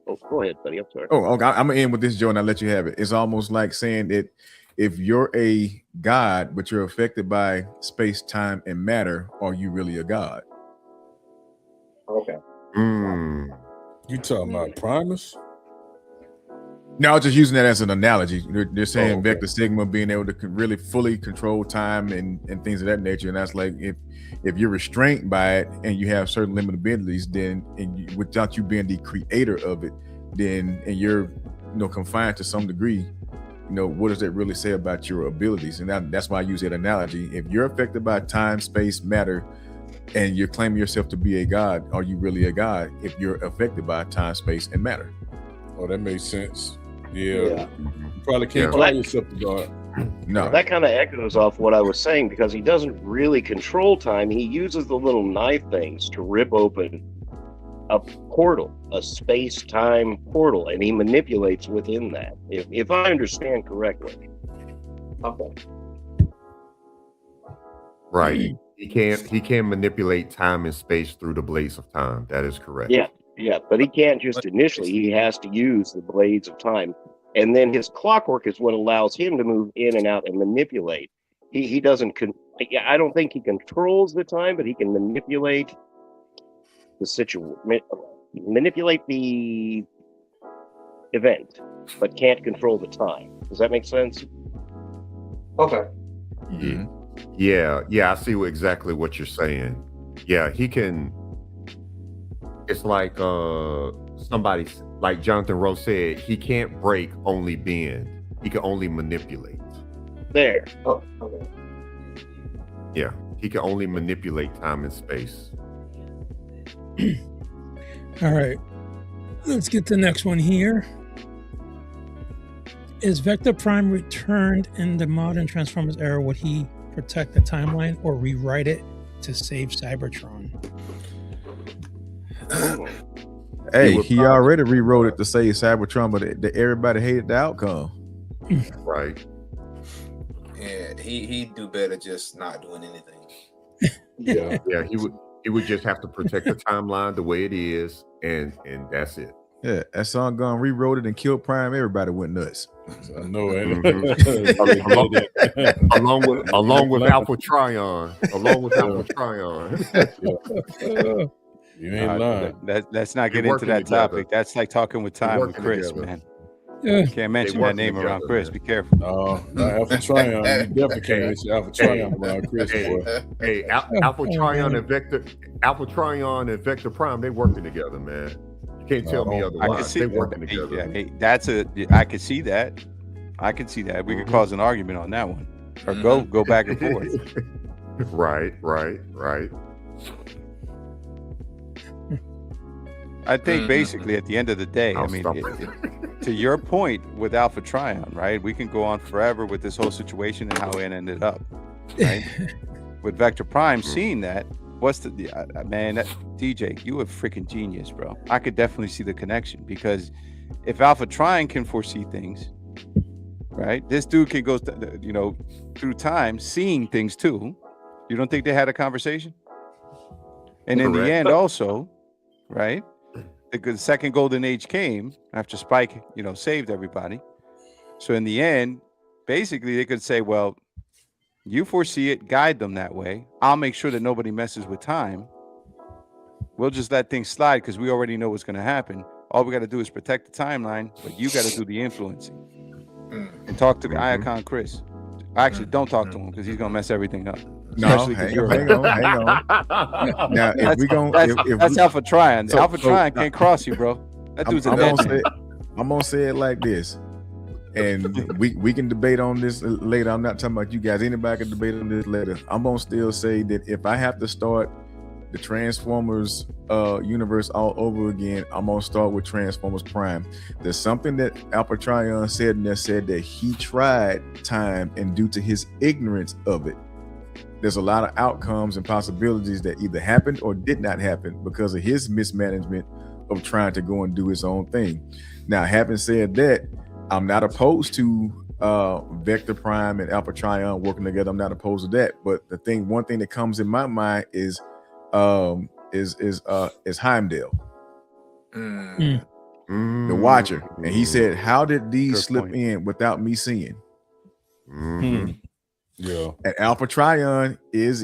Speaker 10: Oh, go ahead, buddy. I'm sorry.
Speaker 5: Oh, okay. I'm gonna end with this, Joe, and I'll let you have it. It's almost like saying that if you're a god, but you're affected by space, time, and matter, are you really a god?
Speaker 8: Okay.
Speaker 7: You talking about Primus?
Speaker 5: No, I was just using that as an analogy. They're saying
Speaker 7: okay.
Speaker 5: Vector Sigma being able to really fully control time and things of that nature. And that's like if you're restrained by it and you have certain limited abilities, then without you being the creator of it, then and you're confined to some degree, what does that really say about your abilities? And that's why I use that analogy. If you're affected by time, space, matter, and you're claiming yourself to be a god, are you really a god if you're affected by time, space, and matter?
Speaker 7: Oh, that makes sense. Yeah. You probably can't call yourself the god.
Speaker 5: No.
Speaker 10: That kind of echoes off what I was saying, because he doesn't really control time. He uses the little knife things to rip open a portal, a space-time portal, and he manipulates within that, if I understand correctly.
Speaker 8: Okay.
Speaker 4: Right. He can manipulate time and space through the blades of time. That is correct.
Speaker 10: Yeah, but he can't just initially. He has to use the blades of time. And then his clockwork is what allows him to move in and out and manipulate. He doesn't, I don't think he controls the time, but he can manipulate the situation, manipulate the event, but can't control the time. Does that make sense?
Speaker 8: Okay.
Speaker 4: Yeah, I see exactly what you're saying. Yeah, he can. It's like somebody, like Jonathan Rowe said, he can't break, only bend. He can only manipulate.
Speaker 10: There.
Speaker 8: Oh, okay.
Speaker 4: Yeah, he can only manipulate time and space.
Speaker 2: All right, let's get to the next one here. Is Vector Prime returned in the modern Transformers era? Would he protect the timeline or rewrite it to save Cybertron?
Speaker 5: Hey, he already rewrote it to save Cybertron, but everybody hated the outcome.
Speaker 4: Right.
Speaker 3: Yeah, he'd do better just not doing anything.
Speaker 4: Yeah, he would just have to protect the timeline the way it is, and that's it.
Speaker 5: Yeah, that song gone rewrote it and killed Prime. Everybody went nuts.
Speaker 7: I know it.
Speaker 4: along with Alpha Trion.
Speaker 7: You ain't lying.
Speaker 6: Let's not get into that topic. That's like talking with time with Chris, man. Can't mention that name around Chris. Be careful.
Speaker 7: No, Alpha Trion. You definitely can't mention Alpha Trion around Chris.
Speaker 4: Alpha Trion and Vector Prime, they working together, man. You can't tell me otherwise. They working together.
Speaker 6: I could see that. We could cause an argument on that one, or go back and forth.
Speaker 4: Right.
Speaker 6: I think basically at the end of the day, to your point with Alpha Trion, right? We can go on forever with this whole situation and how it ended up, right? With Vector Prime, seeing that, man, DJ, you a freaking genius, bro. I could definitely see the connection, because if Alpha Trion can foresee things, right? This dude can go, through time, seeing things too. You don't think they had a conversation? And in the end, also, right? The second golden age came after Spike, saved everybody. So in the end, basically they could say, well, you foresee it, guide them that way. I'll make sure that nobody messes with time. We'll just let things slide because we already know what's going to happen. All we got to do is protect the timeline, but you got to do the influencing. And talk to the Iacon Chris. Actually, don't talk to him because he's going to mess everything up.
Speaker 5: No, hang on. Now,
Speaker 6: that's Alpha Trion. Alpha Trion can't cross you, bro. That dude's
Speaker 5: I'm gonna say it like this, and we can debate on this later. I'm not talking about you guys. Anybody can debate on this later. I'm gonna still say that if I have to start the Transformers universe all over again, I'm gonna start with Transformers Prime. There's something that Alpha Trion said, and that said that he tried time, and due to his ignorance of it, there's a lot of outcomes and possibilities that either happened or did not happen because of his mismanagement of trying to go and do his own thing. Now, having said that, I'm not opposed to Vector Prime and Alpha Trion working together. I'm not opposed to that. But one thing that comes in my mind is Heimdall, the Watcher, and he said, "How did these slip in without me seeing?"
Speaker 7: Yeah.
Speaker 5: And Alpha Trion is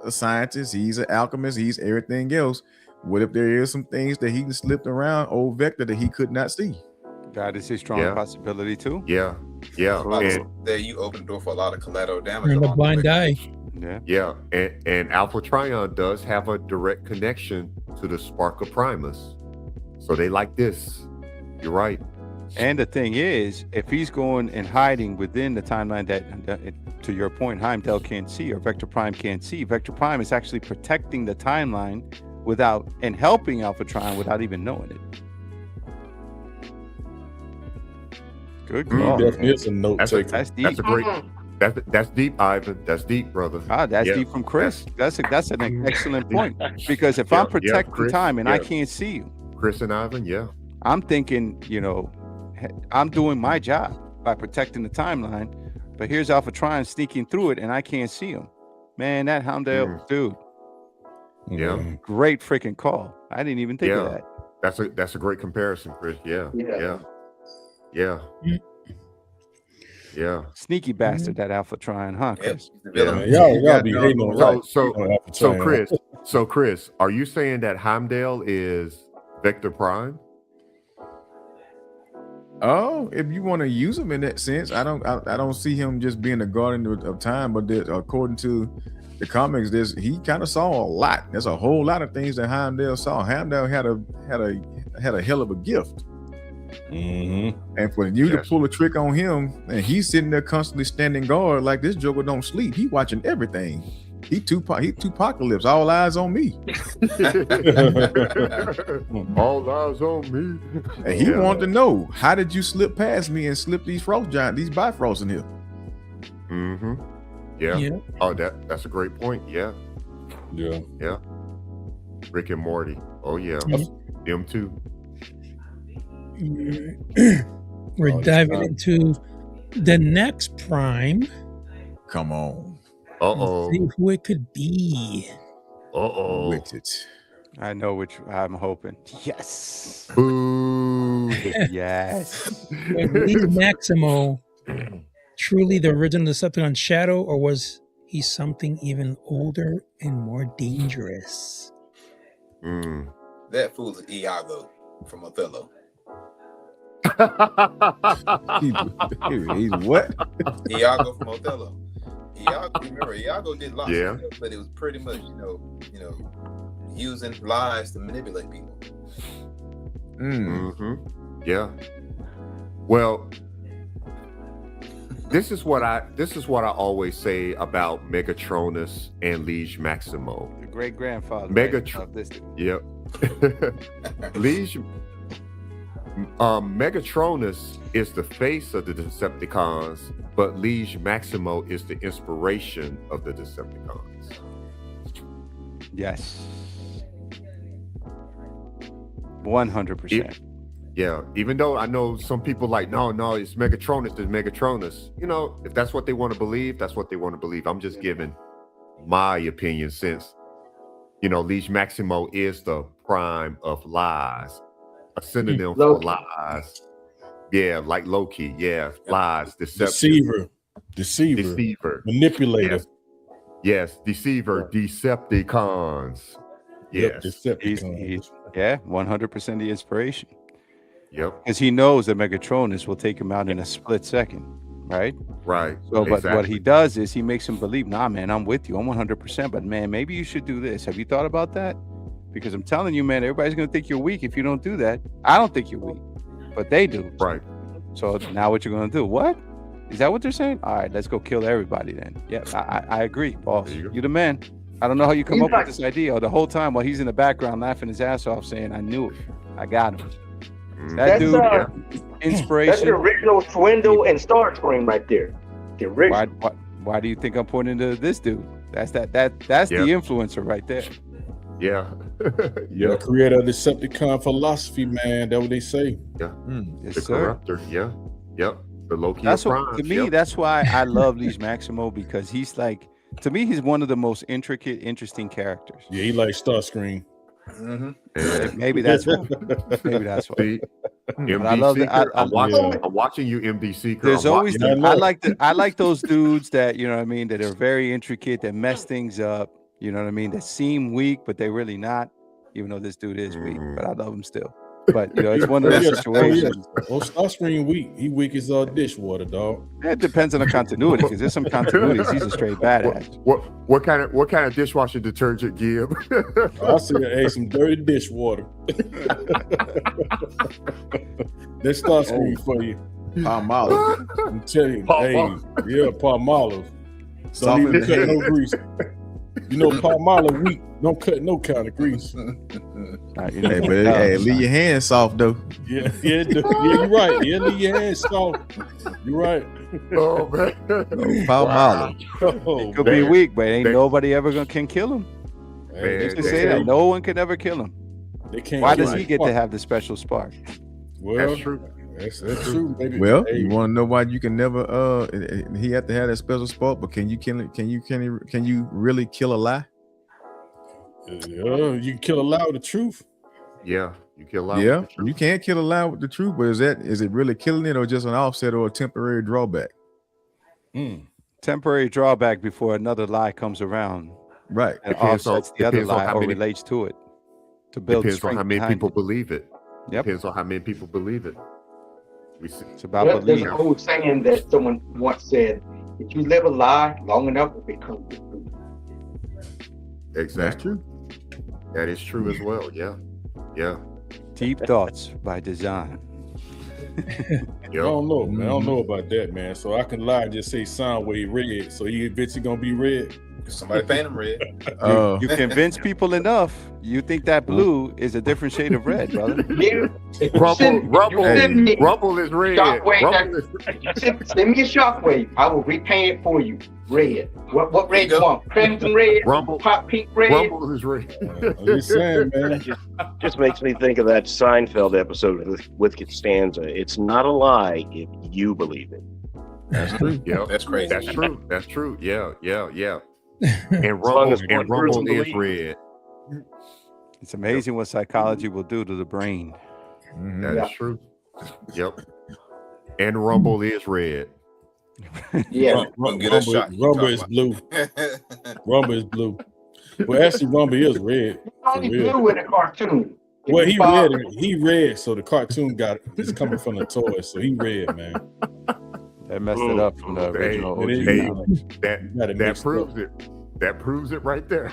Speaker 5: a scientist, he's an alchemist, he's everything else. What if there is some things that he slipped around old Vector that he could not see?
Speaker 6: That is a strong possibility too.
Speaker 4: Yeah.
Speaker 3: And there you open the door for a lot of collateral damage.
Speaker 2: And the blind eye.
Speaker 6: Yeah.
Speaker 4: And Alpha Trion does have a direct connection to the Spark of Primus. So they like this. You're right.
Speaker 6: And the thing is, if he's going and hiding within the timeline that to your point, Heimdall can't see or Vector Prime can't see, Vector Prime is actually protecting the timeline without and helping Alpha Trion without even knowing it. Good call.
Speaker 7: Definitely is a note taker.
Speaker 6: That's deep.
Speaker 4: That's a great. That's deep, Ivan. That's deep, brother.
Speaker 6: That's deep from Chris. That's an excellent point. Because if I'm protecting time and I can't see you,
Speaker 4: Chris and Ivan,
Speaker 6: I'm thinking, I'm doing my job by protecting the timeline, but here's Alpha Trion sneaking through it and I can't see him. Man, that Heimdall dude.
Speaker 4: Yeah.
Speaker 6: Great freaking call. I didn't even think of that.
Speaker 4: That's a great comparison, Chris. Yeah.
Speaker 6: Sneaky bastard, that Alpha Trion, huh, Chris?
Speaker 7: Y'all be hating on right.
Speaker 4: So Chris, are you saying that Heimdall is Vector Prime?
Speaker 5: Oh, if you want to use him in that sense, I don't see him just being a guardian of time. But according to the comics, he kind of saw a lot. There's a whole lot of things that Heimdall saw. Heimdall had a hell of a gift.
Speaker 7: Mm-hmm.
Speaker 5: And for you to pull a trick on him, and he's sitting there constantly standing guard like this Joker don't sleep. He watching everything. He Tupacalypse. All eyes on me.
Speaker 4: All eyes on me.
Speaker 5: And he wanted to know, how did you slip past me and slip these frost giant, these Bifrost in here?
Speaker 4: Mm-hmm. Yeah. Oh, that's a great point. Yeah. Rick and Morty. Oh yeah. Them too.
Speaker 2: We're diving into the next Prime.
Speaker 5: Come on.
Speaker 4: Uh-oh.
Speaker 2: Let's see who it could be.
Speaker 4: Uh-oh.
Speaker 5: Wicked.
Speaker 6: I know which I'm hoping. Yes.
Speaker 4: Boo.
Speaker 6: Yes.
Speaker 2: Was Maximo truly the original Decepticon Shadow, or was he something even older and more dangerous?
Speaker 3: That fool's Iago from Othello.
Speaker 5: He's what?
Speaker 3: Iago from Othello. Iago did lots of stuff, but it was pretty much, using lies to manipulate people.
Speaker 4: Yeah. Well, this is what I always say about Megatronus and Liege Maximo.
Speaker 6: The great grandfather.
Speaker 4: Yep. Liege. Megatronus is the face of the Decepticons, but Liege Maximo is the inspiration of the Decepticons.
Speaker 6: Yes. 100%.
Speaker 4: Yeah, even though I know some people like, no, it's Megatronus. If that's what they want to believe, that's what they want to believe. I'm just giving my opinion since, Liege Maximo is the prime of lies. A synonym for lies. Yeah, like Loki. Yeah, lies, deception.
Speaker 7: Deceiver. Manipulator.
Speaker 4: Yes, deceiver, Decepticons. Yes.
Speaker 6: He's 100% the inspiration.
Speaker 4: Yep.
Speaker 6: Because he knows that Megatronus will take him out in a split second, right?
Speaker 4: Right.
Speaker 6: So, but what he does is he makes him believe, nah, man, I'm with you. I'm 100%, but man, maybe you should do this. Have you thought about that? Because I'm telling you, man, everybody's going to think you're weak if you don't do that. I don't think you're weak, but they do.
Speaker 4: Right.
Speaker 6: So now what you're going to do? What? Is that what they're saying? All right, let's go kill everybody then. Yeah, I agree, boss. You're the man. I don't know how you come up with this idea the whole time while he's in the background laughing his ass off saying, I knew it. I got him. That dude, inspiration.
Speaker 8: That's the original Swindle and Starscream right there. The original.
Speaker 6: Why do you think I'm pointing to this dude? That's the influencer right there.
Speaker 4: Yeah.
Speaker 7: The creator of Decepticon philosophy, man. That's what they say.
Speaker 4: Yeah.
Speaker 6: Yes,
Speaker 4: the
Speaker 6: sir.
Speaker 4: corruptor. Yeah. Yep. The Loki.
Speaker 6: To me, that's why I love Liege Maximo, because he's like, to me, he's one of the most intricate, interesting characters.
Speaker 7: Yeah, he likes Starscreen.
Speaker 6: Maybe that's why. Maybe that's why.
Speaker 4: See, I love that. I'm watching you, MD Seeker.
Speaker 6: There's always I like those dudes that, that are very intricate, that mess things up. You know what I mean? That seem weak, but they're really not. Even though this dude is weak, but I love him still. But it's one of those situations.
Speaker 7: Oh, Starscream weak. He weak as dishwater, dog.
Speaker 6: It depends on the continuity, because there's some continuities he's a straight badass.
Speaker 4: What kind of dishwasher detergent, Gib?
Speaker 7: I see some dirty dishwater. That's Starscream for you.
Speaker 5: Palmolive.
Speaker 7: I'm telling you, Palmolive. Don't even cut no grease. You know, Palmolive weak. Don't cut no kind of grease.
Speaker 5: Hey, leave your hands soft though.
Speaker 7: Yeah, you're right. Yeah, leave your hands soft. You're right.
Speaker 4: Oh man,
Speaker 5: Palmolive.
Speaker 6: It could be weak, but ain't nobody ever can kill him. They say that no one can ever kill him.
Speaker 7: They can't.
Speaker 6: Why does he get to have the special spark?
Speaker 7: Well,
Speaker 4: that's true.
Speaker 7: That's true, baby.
Speaker 5: Well, you want to know why you can never? He had to have that special spark, but can you really kill a lie?
Speaker 7: You can kill a lie with the truth.
Speaker 4: Yeah, you kill a lie.
Speaker 5: Yeah, you can't kill a lie with the truth, but is it really killing it, or just an offset or a temporary drawback?
Speaker 6: Temporary drawback before another lie comes around.
Speaker 5: Right.
Speaker 6: And offsets the other lie or relates to it. To build
Speaker 4: depends on how many people believe it.
Speaker 6: Yep.
Speaker 4: Depends on how many people believe it.
Speaker 6: It's about belief.
Speaker 8: There's an old saying that someone once said, if you live a lie long enough, it becomes the truth.
Speaker 4: Exactly. That is true as well. Yeah.
Speaker 6: Deep thoughts by design.
Speaker 7: I don't know, man. I don't know about that, man. So I can lie and just say Soundwave red. So he eventually gonna be red.
Speaker 3: Somebody paint him red.
Speaker 6: You convince people enough, you think that blue is a different shade of red, brother.
Speaker 4: Rumble is red.
Speaker 8: Send me a shockwave. I will repaint it for you. Red. What red you want? Crimson red?
Speaker 4: Rumble.
Speaker 8: Pop pink red?
Speaker 4: Rumble is red.
Speaker 7: I'm just saying, man.
Speaker 10: Just makes me think of that Seinfeld episode with Costanza. It's not a lie if you believe it.
Speaker 5: That's true.
Speaker 4: Yeah,
Speaker 3: that's crazy.
Speaker 4: That's true. That's true. Yeah. And Rumble is red.
Speaker 6: It's amazing what psychology will do to the brain.
Speaker 4: That is true. Yep. And Rumble is red.
Speaker 8: Yeah.
Speaker 7: Rumble is blue. Rumble is blue. Well, actually, Rumble is red.
Speaker 8: Only blue in the cartoon.
Speaker 7: Well, he red, so the cartoon is coming from the toy, so he red, man.
Speaker 6: That messed it up from the original OG.
Speaker 4: That proves it. That proves it right there.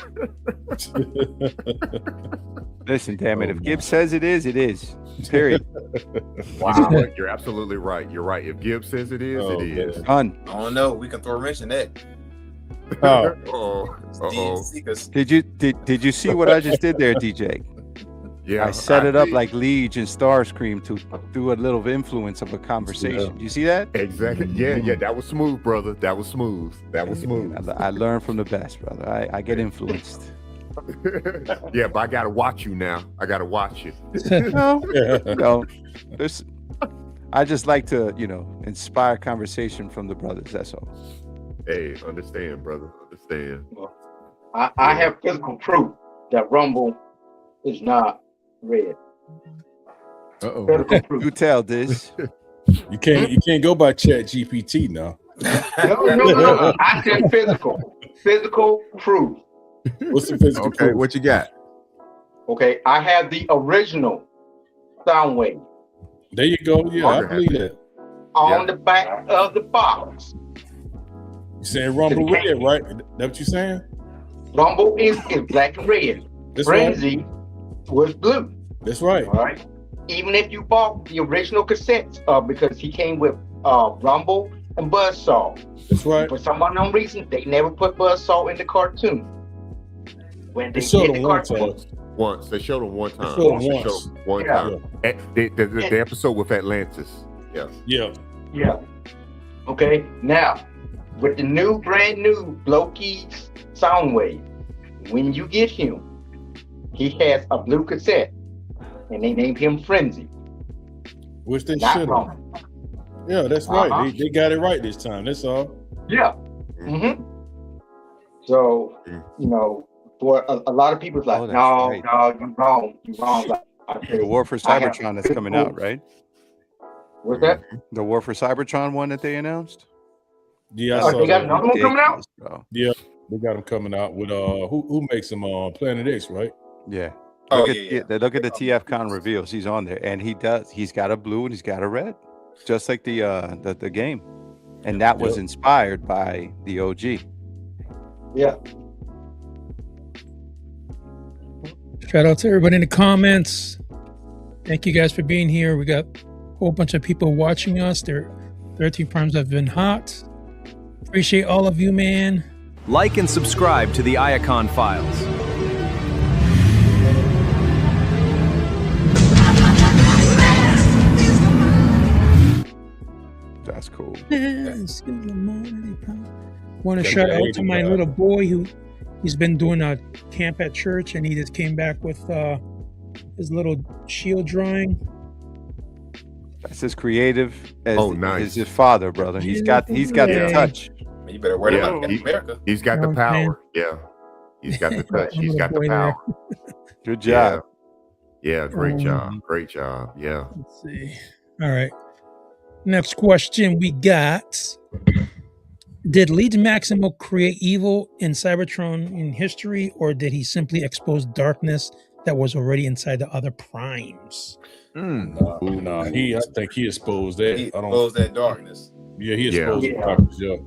Speaker 6: Listen, damn it. If Gibbs says it is, it is. Period.
Speaker 4: Wow. You're absolutely right. You're right. If Gibbs says it is, it is.
Speaker 6: Done.
Speaker 3: I don't know. We can throw a wrench in that.
Speaker 6: Did you see what I just did there, DJ?
Speaker 4: Yeah.
Speaker 6: I set it up like Liege and Starscream to do a little influence of a conversation. You see that?
Speaker 4: Exactly. Yeah. That was smooth, brother. That was smooth.
Speaker 6: I learned from the best, brother. I get influenced.
Speaker 4: Yeah, but I gotta watch you now. I gotta watch you.
Speaker 6: I just like to, inspire conversation from the brothers. That's all.
Speaker 4: Hey, understand, brother. Understand.
Speaker 8: I have physical proof that Rumble is not red.
Speaker 6: You tell this.
Speaker 7: You can't go by Chat GPT now.
Speaker 8: No. I said physical proof.
Speaker 7: What's the physical proof?
Speaker 5: What you got?
Speaker 8: Okay, I have the original Soundwave.
Speaker 7: There you go. Yeah, I believe that.
Speaker 8: On the back of the box.
Speaker 7: You saying Rumble red, right? That what you saying?
Speaker 8: Rumble is black and red.
Speaker 7: That's
Speaker 8: Frenzy was blue.
Speaker 7: That's right.
Speaker 8: All right. Even if you bought the original cassettes, because he came with Rumble and Buzzsaw.
Speaker 7: That's right.
Speaker 8: For some unknown reason, they never put Buzzsaw in the cartoon. When they
Speaker 7: showed
Speaker 8: did the cartoon,
Speaker 4: once. They showed him one time.
Speaker 7: One
Speaker 4: time. The episode with Atlantis.
Speaker 8: Yeah. Okay. Now, with the brand new Loki Soundwave, when you get him, he has a blue cassette, and they named him Frenzy.
Speaker 7: Which they should have. Yeah, that's right. They got it right this time. That's all.
Speaker 8: Yeah. Mm-hmm. So, for a lot of people, it's like, no, you're wrong.
Speaker 6: The War for Cybertron that's coming out, right?
Speaker 8: What's that?
Speaker 6: The War for Cybertron one that they announced?
Speaker 7: Yeah, I saw
Speaker 8: they got another one coming out?
Speaker 7: Yeah. They got him coming out with who makes him Planet X, right?
Speaker 6: Yeah.
Speaker 3: Oh,
Speaker 6: Look at
Speaker 3: yeah.
Speaker 6: look at the TF Con reveals. He's on there, and he's got a blue and he's got a red, just like the game, and that was inspired by the OG.
Speaker 8: Yeah.
Speaker 2: Shout out to everybody in the comments. Thank you guys for being here. We got a whole bunch of people watching us. Their 13 primes have been hot. Appreciate all of you, man.
Speaker 11: Like and subscribe to the Iacon Files.
Speaker 6: That's cool.
Speaker 2: Want to shout out to my little boy he's been doing a camp at church, and he just came back with his little shield drawing.
Speaker 6: That's as creative as,
Speaker 4: nice.
Speaker 6: as his father, brother. He's got the touch.
Speaker 3: You better wear them out in America.
Speaker 4: He's got the power. Yeah. He's got the touch. He's got the power.
Speaker 6: Good job.
Speaker 4: Yeah, great job. Great job. Yeah.
Speaker 2: Let's see. All right. Next question we got. Did Liege Maximo create evil in Cybertron in history, or did he simply expose darkness that was already inside the other primes?
Speaker 7: Nah. I think he exposed that.
Speaker 3: He exposed that darkness.
Speaker 7: Yeah, he exposed the darkness. Yeah.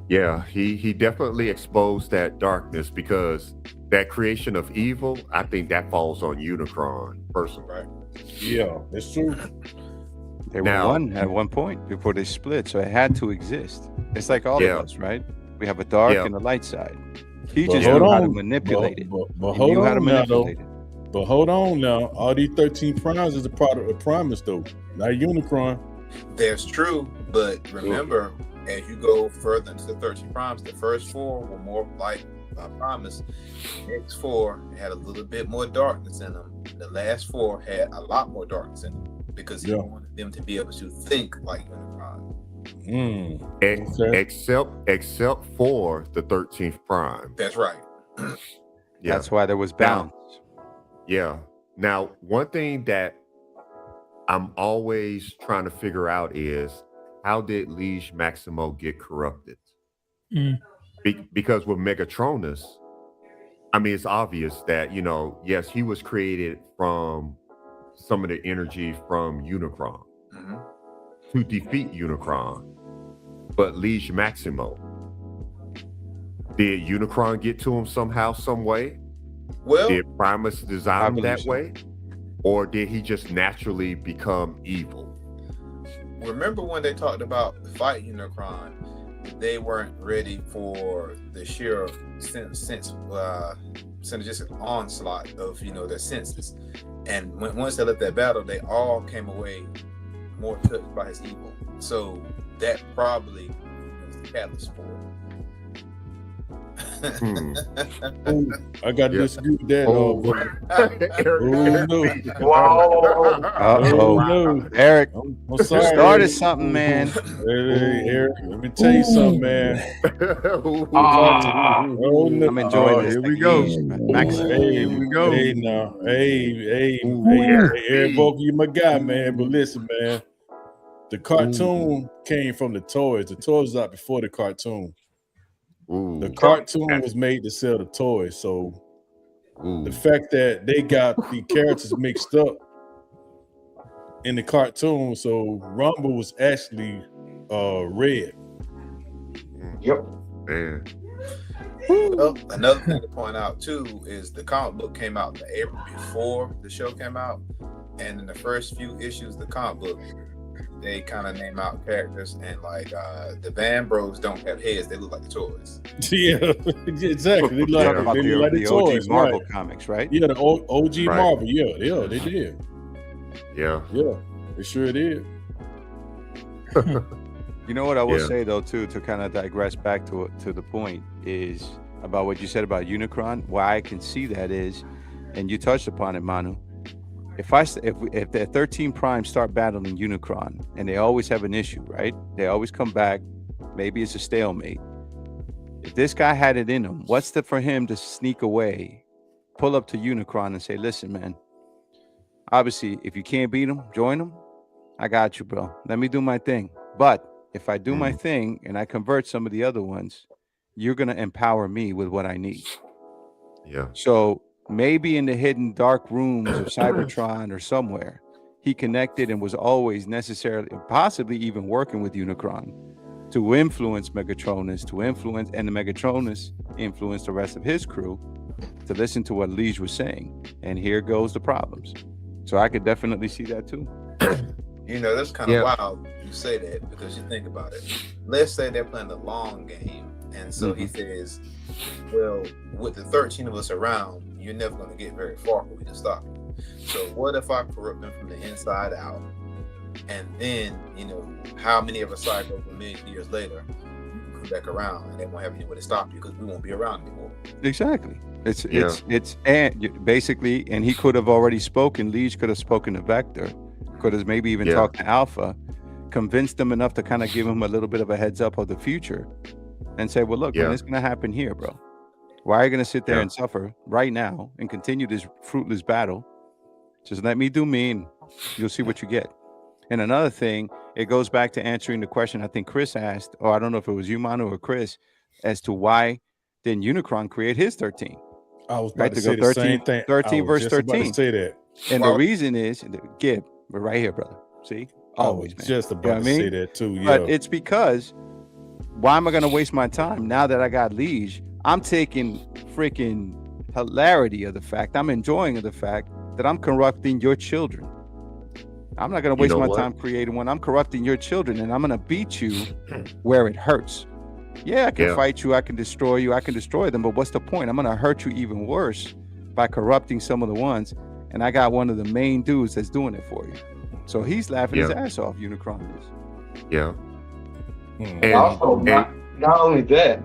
Speaker 4: Yeah, he definitely exposed that darkness, because that creation of evil, I think that falls on Unicron personally.
Speaker 3: Right.
Speaker 7: Yeah, that's true.
Speaker 6: They were one at one point before they split, so it had to exist. It's like all of us, right? We have a dark and a light side. He just knew how to manipulate it.
Speaker 7: But hold on now, though. But hold on now. All these 13 primes is a product of Primus, though, not Unicron.
Speaker 3: That's true, but remember, as you go further into the 13 primes, the first 4 were more like Primus. The next 4 had a little bit more darkness in them. The last 4 had a lot more darkness in them, because he wanted them to be able to think like Unicron.
Speaker 4: Except for the 13th prime.
Speaker 3: That's right.
Speaker 6: That's why there was balance.
Speaker 4: Yeah. Now, one thing that I'm always trying to figure out is, how did Liege Maximo get corrupted? Because with Megatronus, I mean, it's obvious that, yes, he was created from some of the energy from Unicron to defeat Unicron. But Liege Maximo, did Unicron get to him somehow, some way?
Speaker 3: Well,
Speaker 4: did Primus design him that way? Or did he just naturally become evil?
Speaker 3: Remember when they talked about fight Unicron, they weren't ready for the sheer synergistic onslaught of their senses. And once they left that battle, they all came away more touched by his evil. So that probably was the catalyst for it.
Speaker 7: I got to disagree with that.
Speaker 6: Eric,
Speaker 7: I'm sorry,
Speaker 6: started
Speaker 7: Eric.
Speaker 6: something, man.
Speaker 7: Hey, Eric, let me tell you something, man.
Speaker 6: I'm enjoying this.
Speaker 4: Here we go.
Speaker 7: Here we go. Hey, now. Hey, Eric Volker, you my guy, man. But listen, man. The cartoon came from the toys. The toys was out before the cartoon. The cartoon was made to sell the toys. So the fact that they got the characters mixed up in the cartoon, so Rumble was actually red.
Speaker 8: Yep.
Speaker 4: Man.
Speaker 3: Well, another thing to point out too is the comic book came out the April before the show came out, and in the first few issues of the comic book, they kind of name out characters, and like the Van Bros don't have heads; they look like the toys.
Speaker 7: Yeah, exactly. They look like the toys,
Speaker 6: OG Marvel
Speaker 7: right?
Speaker 6: comics, right?
Speaker 7: Yeah, the OG Marvel. Yeah, they did.
Speaker 4: Yeah,
Speaker 7: they sure did.
Speaker 6: You know what I will say though, too, to kind of digress back to the point is about what you said about Unicron. Why I can see that is, and you touched upon it, Manu. If the 13 primes start battling Unicron, and they always have an issue, right? They always come back. Maybe it's a stalemate. If this guy had it in him, what's for him to sneak away, pull up to Unicron and say, "Listen, man. Obviously, if you can't beat him, join him. I got you, bro. Let me do my thing. But if I do my thing and I convert some of the other ones, you're going to empower me with what I need.
Speaker 4: Yeah.
Speaker 6: So maybe in the hidden dark rooms of Cybertron or somewhere, he connected and was always necessarily, possibly even working with Unicron to influence Megatronus, and the Megatronus influenced the rest of his crew to listen to what Liege was saying. And here goes the problems. So I could definitely see that too.
Speaker 3: You know, that's kind of wild you say that, because you think about it. Let's say they're playing the long game. And so he says, well, with the 13 of us around, you're never going to get very far for me to stop you. So what if I corrupt them from the inside out? And then, you know, how many of us cycles a million years later, you can come back around and they won't have anywhere to stop you because we won't be around anymore.
Speaker 6: Exactly. It's and basically, and he could have already spoken. Liege could have spoken to Vector, could have maybe even talked to Alpha, convinced them enough to kind of give him a little bit of a heads up of the future, and say, well, look, man, it's going to happen here, bro. Why are you going to sit there and suffer right now and continue this fruitless battle? Just let me do me, and you'll see what you get. And another thing, it goes back to answering the question I think Chris asked, or I don't know if it was you, Manu, or Chris, as to why didn't Unicron create his 13?
Speaker 7: I was about to say the same thing.
Speaker 6: 13 verse 13.
Speaker 7: About to say that.
Speaker 6: And the reason is, Gib, we're right here, brother. See? Always, man.
Speaker 7: Just about to say that too. Yeah.
Speaker 6: But it's because, why am I going to waste my time now that I got Liege? I'm taking freaking hilarity of the fact, I'm enjoying the fact that I'm corrupting your children. I'm not going to waste my time creating one. I'm corrupting your children, and I'm going to beat you where it hurts. Yeah, I can fight you. I can destroy you. I can destroy them. But what's the point? I'm going to hurt you even worse by corrupting some of the ones. And I got one of the main dudes that's doing it for you. So he's laughing his ass off, Unicron is.
Speaker 4: Yeah.
Speaker 8: And also, not only that,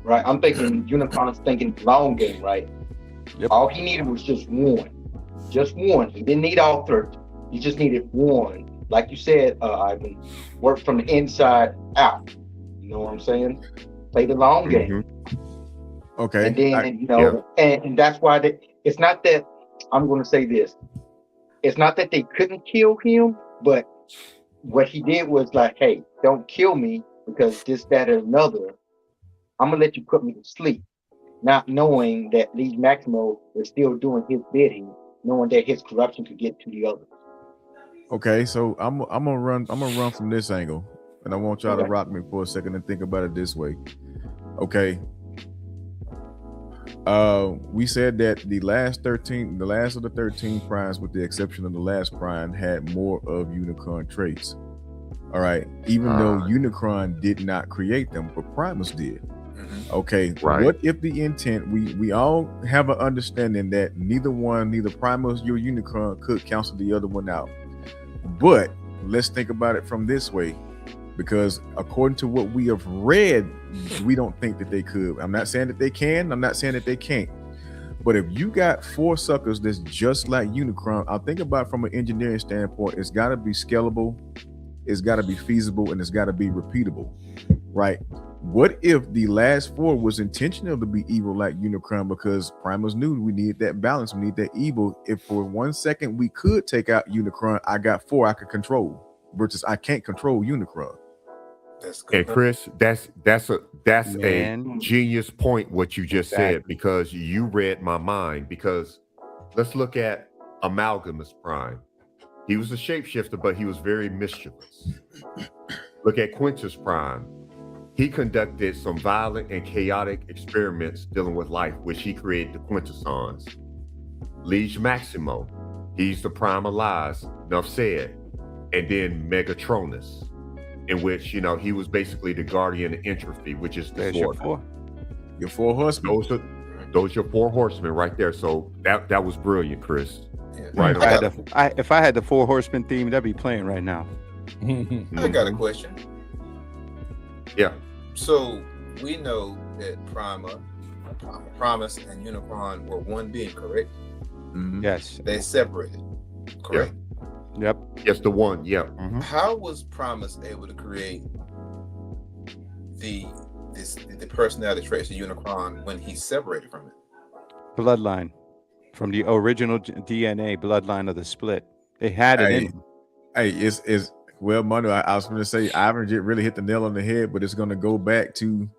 Speaker 8: right? I'm thinking Unicron is thinking long game, right?
Speaker 6: Yep.
Speaker 8: All he needed was just one. Just one. He didn't need all 30. He just needed one. Like you said, Ivan, work from the inside out. You know what I'm saying? Play the long game.
Speaker 5: Okay.
Speaker 8: And then, and that's why it's not that, I'm going to say this. It's not that they couldn't kill him, but what he did was like, hey, don't kill me because this, that, or another. I'm going to let you put me to sleep. Not knowing that Liege Maximo is still doing his bidding, knowing that his corruption could get to the others.
Speaker 5: Okay, so I'm gonna run from this angle, and I want y'all to rock me for a second and think about it this way. Okay. We said that the last of the 13 primes, with the exception of the last prime, had more of Unicron traits. All right, even though Unicron did not create them, but Primus did. Okay, what if the intent, we all have an understanding that neither Primus or Unicron could cancel the other one out. But let's think about it from this way, because according to what we have read, we don't think that they could. I'm not saying that they can, I'm not saying that they can't. But if you got 4 suckers that's just like Unicron, I'll think about it from an engineering standpoint, it's got to be scalable, it's got to be feasible, and it's got to be repeatable, right? What if the last 4 was intentional to be evil like Unicron, because Primus knew we need that balance, we need that evil. If for 1 second we could take out Unicron, I got 4 I could control, versus I can't control Unicron.
Speaker 4: And Chris, that's a genius point what you just said, because you read my mind. Because let's look at Amalgamus Prime. He was a shapeshifter, but he was very mischievous. Look at Quintus Prime. He conducted some violent and chaotic experiments dealing with life, which he created the Quintessons. Liege Maximo, he's the prime of lies, enough said. And then Megatronus, in which, he was basically the guardian of entropy, which is the sword.
Speaker 5: Your 4 horsemen.
Speaker 4: Those are your 4 horsemen right there. So that was brilliant, Chris.
Speaker 6: Yeah. Right. If I had the 4 horsemen theme, that'd be playing right now.
Speaker 3: I got a question.
Speaker 4: Yeah.
Speaker 3: So we know that Primus and Unicron were one being, correct?
Speaker 6: Yes.
Speaker 3: They separated, correct?
Speaker 6: Yep.
Speaker 4: Yes, the one. Yeah.
Speaker 3: How was Primus able to create the personality traits of Unicron when he separated from it?
Speaker 6: Bloodline, from the original DNA bloodline of the split. It had it in him.
Speaker 5: Well, Manu, I was going to say, Ivan really hit the nail on the head, but it's going to go back to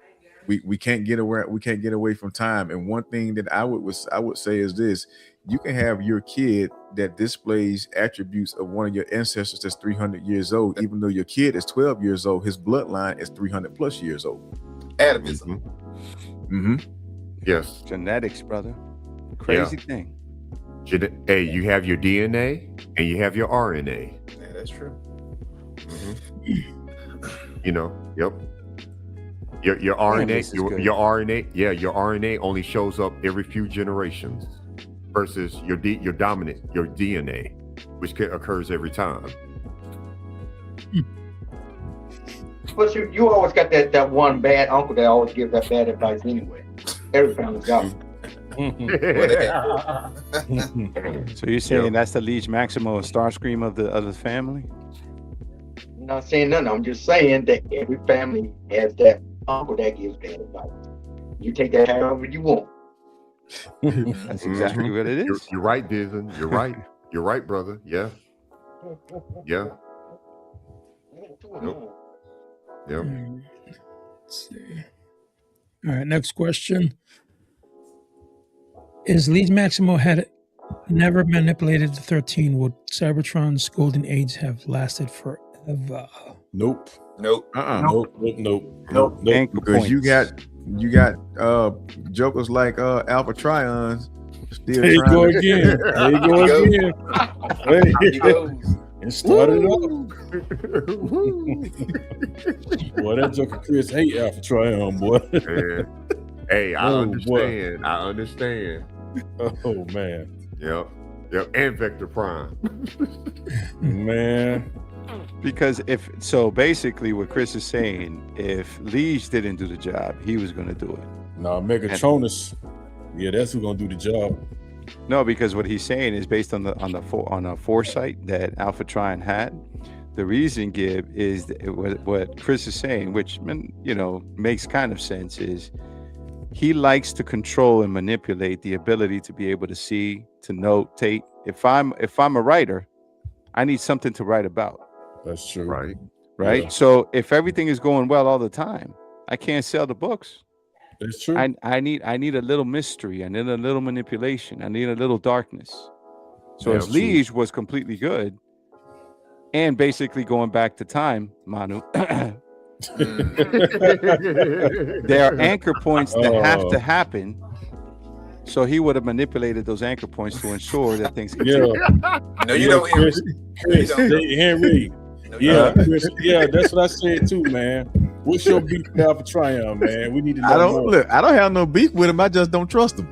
Speaker 5: we can't get away from time. And one thing that I would say is this: you can have your kid that displays attributes of one of your ancestors that's 300 years old, even though your kid is 12 years old, his bloodline is 300 plus years old.
Speaker 3: Atomism.
Speaker 4: Yes.
Speaker 6: Genetics, brother. Crazy thing.
Speaker 4: Hey, you have your DNA and you have your RNA.
Speaker 3: Yeah, that's true.
Speaker 4: You know, yep. Your RNA, your RNA, your RNA only shows up every few generations versus your dominant, your DNA, which occurs every time.
Speaker 8: But you always got that one bad uncle that always gives that bad advice anyway. Every family's got him.
Speaker 6: So you're saying that's the Liege Maximo and Starscream of the family?
Speaker 8: I'm not saying nothing. I'm just saying that every family has that uncle that gives bad advice. You take that however you want.
Speaker 6: That's exactly what it is.
Speaker 4: You're right, Disney. You're right. You're right, brother. Yeah. Yeah. Yep.
Speaker 2: Let's see. All right, next question. Is Liege Maximo had never manipulated the 13, would Cybertron's golden age have lasted forever?
Speaker 7: Nope.
Speaker 3: Nope.
Speaker 7: Nope.
Speaker 5: Because you got jokers like Alpha Trions still
Speaker 7: there you
Speaker 5: trying
Speaker 7: go
Speaker 5: to-
Speaker 7: again. There you go again. Hey, and started up. Boy, that Joker Chris hate Alpha Trion, boy.
Speaker 4: Hey, I
Speaker 7: Oh,
Speaker 4: understand.
Speaker 7: boy.
Speaker 4: I understand.
Speaker 7: Oh man.
Speaker 4: Yep. And Vector Prime.
Speaker 7: Man.
Speaker 6: Because basically what Chris is saying, if Liege didn't do the job, he was going to do it.
Speaker 7: No, Megatronus. Yeah, that's who's gonna do the job.
Speaker 6: No, because what he's saying is based on a foresight that Alpha Trion had. The reason, Gib, is what Chris is saying, which makes kind of sense, is he likes to control and manipulate the ability to be able to see, to notate. If I'm a writer, I need something to write about.
Speaker 7: That's true.
Speaker 6: Right.
Speaker 7: Yeah.
Speaker 6: So if everything is going well all the time, I can't sell the books.
Speaker 7: That's true.
Speaker 6: I need a little mystery. I need a little manipulation. I need a little darkness. So
Speaker 7: That's
Speaker 6: if Liege was completely good, and basically going back to time, Manu, there are anchor points that have to happen. So he would have manipulated those anchor points to ensure that things continue.
Speaker 3: No, you don't, Henry.
Speaker 7: Chris, Henry. Yeah, Chris, yeah, that's what I said too, man. What's your beef with Alpha Trion, man? We need to know more.
Speaker 5: I don't have no beef with him. I just don't trust him.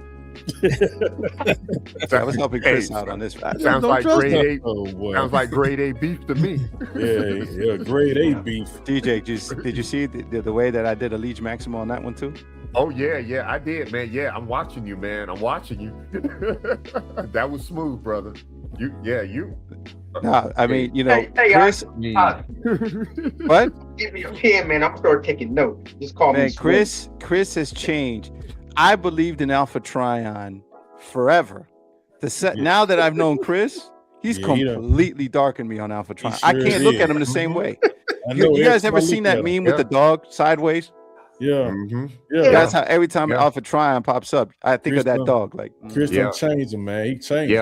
Speaker 6: I was helping Chris out on this.
Speaker 4: Sounds like grade A.
Speaker 7: Oh, boy.
Speaker 4: Sounds like grade A beef to me.
Speaker 7: Yeah, grade A beef.
Speaker 6: DJ, did you see the way that I did a Liege Maximo on that one too?
Speaker 4: Oh yeah, I did, man. Yeah, I'm watching you, man. I'm watching you. That was smooth, brother. You.
Speaker 6: No, I mean,
Speaker 8: Hey,
Speaker 6: Chris. What?
Speaker 8: Give me a pen, man. I'm gonna start taking notes. Just call me.
Speaker 6: Man, Chris has changed. I believed in Alpha Trion forever. Now that I've known Chris, he's completely darkened me on Alpha Trion. I can't look at him the same way. You guys ever seen that meme with the dog sideways?
Speaker 7: Yeah.
Speaker 6: Yeah. That's how every time Alpha Trion pops up, I think of that dog. Like
Speaker 7: Chris don't change him, man. He changed.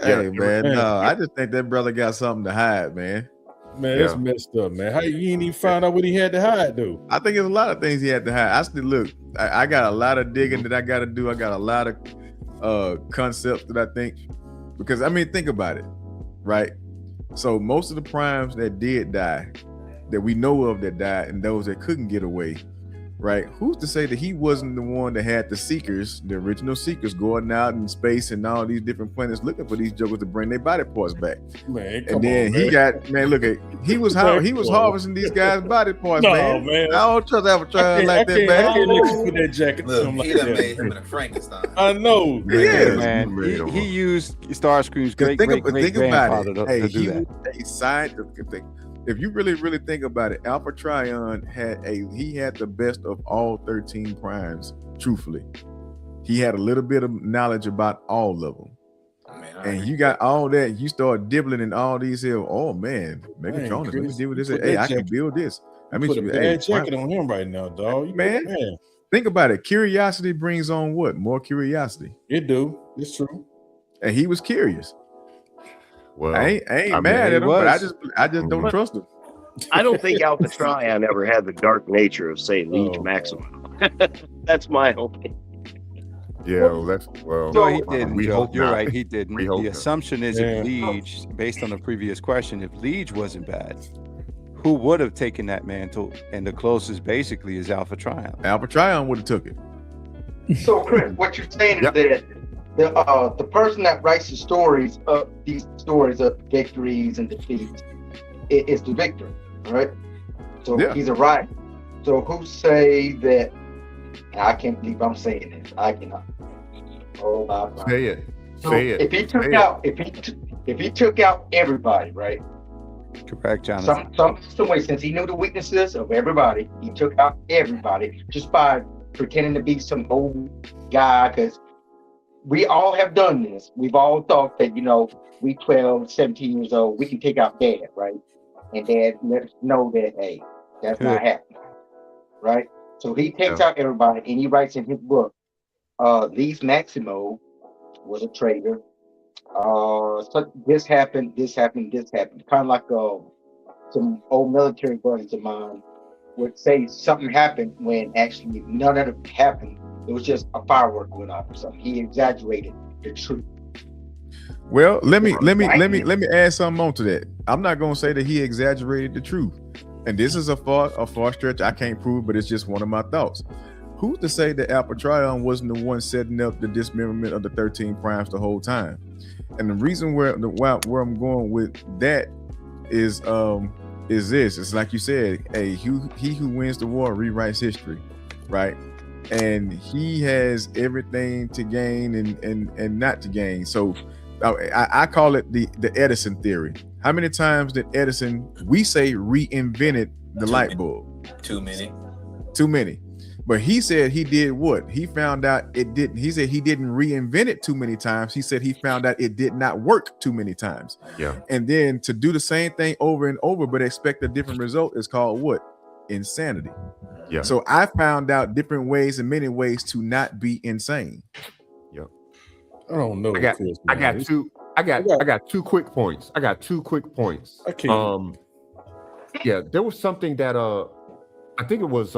Speaker 5: Hey, man. No, I just think that brother got something to hide, man.
Speaker 7: Man, that's messed up, man. How you ain't even find out what he had to hide, though?
Speaker 5: I think there's a lot of things he had to hide. I still look. I got a lot of digging that I got to do. I got a lot of concepts that I think, because I mean, think about it, right? So most of the primes that did die, that we know of that died, and those that couldn't get away, right? Who's to say that he wasn't the one that had the Seekers, the original Seekers, going out in space and all these different planets looking for these jokers to bring their body parts back?
Speaker 7: Man,
Speaker 5: and then he was harvesting these guys' body parts, man. I don't trust Alpha Trion like that, man.
Speaker 7: I can't let you put that jacket.
Speaker 3: Look, he done made him in a Frankenstein.
Speaker 7: I know.
Speaker 5: Yeah,
Speaker 6: man. He used Starscream's great grandfather to do that.
Speaker 5: A scientific thing. If you really think about it, Alpha Trion had the best of all 13 primes. Truthfully, he had a little bit of knowledge about all of them. And you got all that. You start dibbling in all these here. Oh man, Megatron, let me deal with this. Hey, I can build this. I mean,
Speaker 7: put a bad jacket on him right now, dog.
Speaker 5: Man, think about it. Curiosity brings on what? More curiosity.
Speaker 7: It do. It's true.
Speaker 5: And he was curious.
Speaker 4: Well,
Speaker 5: I ain't mad at him, but I just don't trust him.
Speaker 10: I don't think Alpha Trion ever had the dark nature of, say, Liege Maximo. That's my opinion.
Speaker 4: Yeah,
Speaker 6: No, he didn't.
Speaker 4: We
Speaker 6: Joe.
Speaker 4: hope
Speaker 6: You're
Speaker 4: not.
Speaker 6: right. He didn't.
Speaker 4: We hope
Speaker 6: The
Speaker 4: not.
Speaker 6: assumption is if Liege, based on the previous question, if Liege wasn't bad, who would have taken that mantle? And the closest basically is Alpha Trion.
Speaker 5: Alpha Trion would have took it.
Speaker 8: So, Chris, what you're saying is that the person that writes the stories of these stories of victories and defeats is the victor, right? So he's a writer. So who say that? I can't believe I'm saying this. I cannot. Oh my God.
Speaker 4: Say it.
Speaker 8: So
Speaker 4: Say it.
Speaker 8: if he took out, if he took out everybody, right?
Speaker 6: Correct, Jonathan.
Speaker 8: Some way, since he knew the weaknesses of everybody, he took out everybody just by pretending to be some old guy. Because we all have done this. We've all thought that, we 12, 17 years old, we can take out Dad, right? And Dad let us know that, hey, that's not happening, right? So he takes out everybody, and he writes in his book, Liege Maximo was a traitor. So this happened. Kind of like some old military buddies of mine would say something happened when actually none of it happened. It was just a firework went off or something. He exaggerated the truth.
Speaker 5: Well, let me add something on to that. I'm not gonna say that he exaggerated the truth. And this is a far stretch. I can't prove, but it's just one of my thoughts. Who's to say that Alpha Trion wasn't the one setting up the dismemberment of the 13 primes the whole time? And the reason where I'm going with that is this. It's like you said, hey, he who wins the war rewrites history, right? And he has everything to gain and not to gain. So I call it the Edison theory. How many times did Edison, we say, reinvented the light bulb?
Speaker 3: Too many.
Speaker 5: But he said he did what? He found out it didn't. He said he didn't reinvent it too many times. He said he found out it did not work too many times.
Speaker 4: Yeah.
Speaker 5: And then to do the same thing over and over but expect a different result is called what? Insanity.
Speaker 4: Yeah.
Speaker 5: So I found out different ways and many ways to not be insane.
Speaker 4: Yeah.
Speaker 7: I don't know.
Speaker 4: I got two quick points.
Speaker 7: Okay.
Speaker 4: Yeah, there was something that I think it was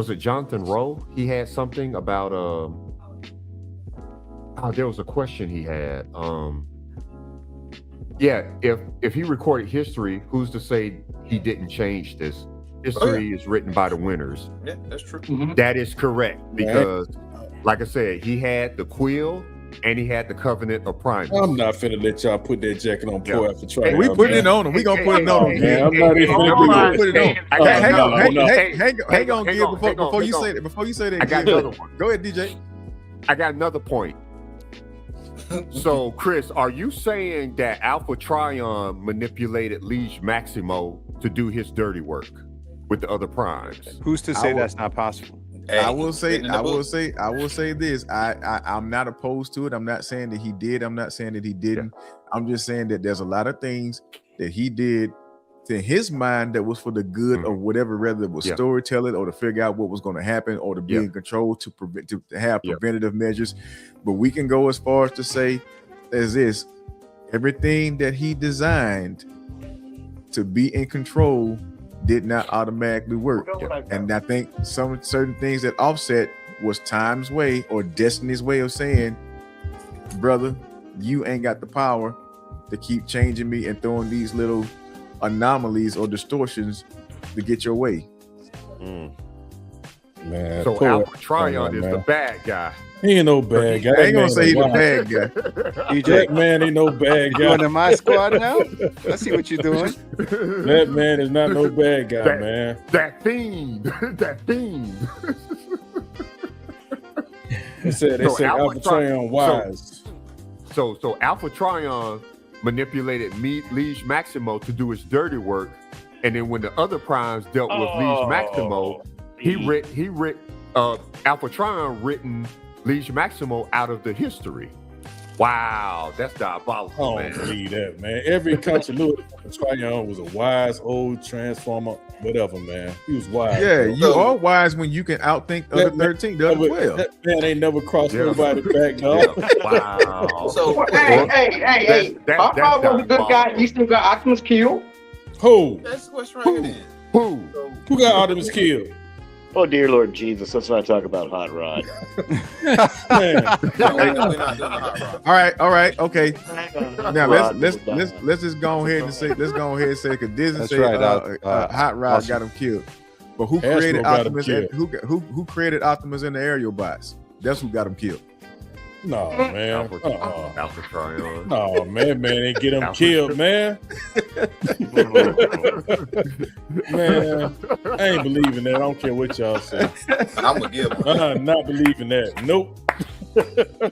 Speaker 4: it Jonathan Rowe? He had something about there was a question he had. Yeah, if he recorded history, who's to say he didn't change this? History is written by the winners.
Speaker 3: Yeah, that's true.
Speaker 8: Mm-hmm.
Speaker 4: That is correct because, like I said, he had the quill and he had the covenant of Primus.
Speaker 7: I'm not finna let y'all put that jacket on poor Alpha Trion.
Speaker 5: We putting it on him. We gonna put it on him.
Speaker 7: Man, I'm not even finna
Speaker 5: put it on. Hang on, Gil, before you say that. Before you say that,
Speaker 4: I got another one.
Speaker 5: Go ahead, DJ.
Speaker 4: I got another point. So, Chris, are you saying that Alpha Trion manipulated Liege Maximo to do his dirty work with the other primes?
Speaker 6: Who's to say that's not possible?
Speaker 3: Hey,
Speaker 5: I will say this. I'm not opposed to it. I'm not saying that he did. I'm not saying that he didn't. Yeah. I'm just saying that there's a lot of things that he did to his mind that was for the good of whatever, whether it was storytelling or to figure out what was going to happen or to be in control to have preventative measures. But we can go as far as to say as this: everything that he designed to be in control did not automatically work. And I think some certain things that offset was time's way or destiny's way of saying, brother, you ain't got the power to keep changing me and throwing these little anomalies or distortions to get your way.
Speaker 7: Man,
Speaker 4: so Alpha Trion is the bad guy.
Speaker 7: He ain't no bad guy.
Speaker 5: I ain't gonna say he's the bad guy.
Speaker 7: That man ain't no bad guy.
Speaker 6: You under my squad now? I see what you're doing.
Speaker 7: That man is not no bad guy, man.
Speaker 4: That fiend. That fiend.
Speaker 7: They said Alpha Trion wise.
Speaker 4: So Alpha Trion manipulated Liege Maximo to do his dirty work, and then when the other primes dealt with Liege Maximo, Alpha Trion written Liege Maximo out of the history. Wow, that's
Speaker 7: I
Speaker 4: diabolical,
Speaker 7: don't
Speaker 4: man.
Speaker 7: believe that, man. Every continuity of Tryon was a wise old transformer, whatever, man. He was wise.
Speaker 5: Yeah,
Speaker 7: bro.
Speaker 5: you are wise when you can outthink the other 13, the other 12.
Speaker 7: That man ain't never crossed
Speaker 4: Yeah.
Speaker 7: nobody back, dog.
Speaker 4: Wow.
Speaker 3: So
Speaker 8: Hey. Hot Rod was a good guy. He still got Optimus killed.
Speaker 7: Who?
Speaker 3: that's what's right then.
Speaker 4: Who?
Speaker 3: So,
Speaker 7: Who got Optimus killed?
Speaker 10: Oh dear Lord Jesus, let's not talk about Hot Rod.
Speaker 7: Man.
Speaker 3: we're not doing Hot Rod.
Speaker 5: All right, okay. Now
Speaker 10: Rod
Speaker 5: let's
Speaker 10: will die.
Speaker 5: let's just go ahead and say because Disney
Speaker 6: That's
Speaker 5: said
Speaker 6: right,
Speaker 5: Hot Rod got him killed. But who
Speaker 7: Hasbro
Speaker 5: created
Speaker 7: got him
Speaker 5: Optimus?
Speaker 7: killed.
Speaker 5: Who created Optimus in the aerial bots? That's who got him killed.
Speaker 7: No, man.
Speaker 4: Alpha Tryon.
Speaker 7: No, man ain't get him
Speaker 4: Alpha
Speaker 7: killed, man. Man, I ain't believing that. I don't care what y'all say.
Speaker 3: I'm gonna give him.
Speaker 7: I'm not believing that. Nope.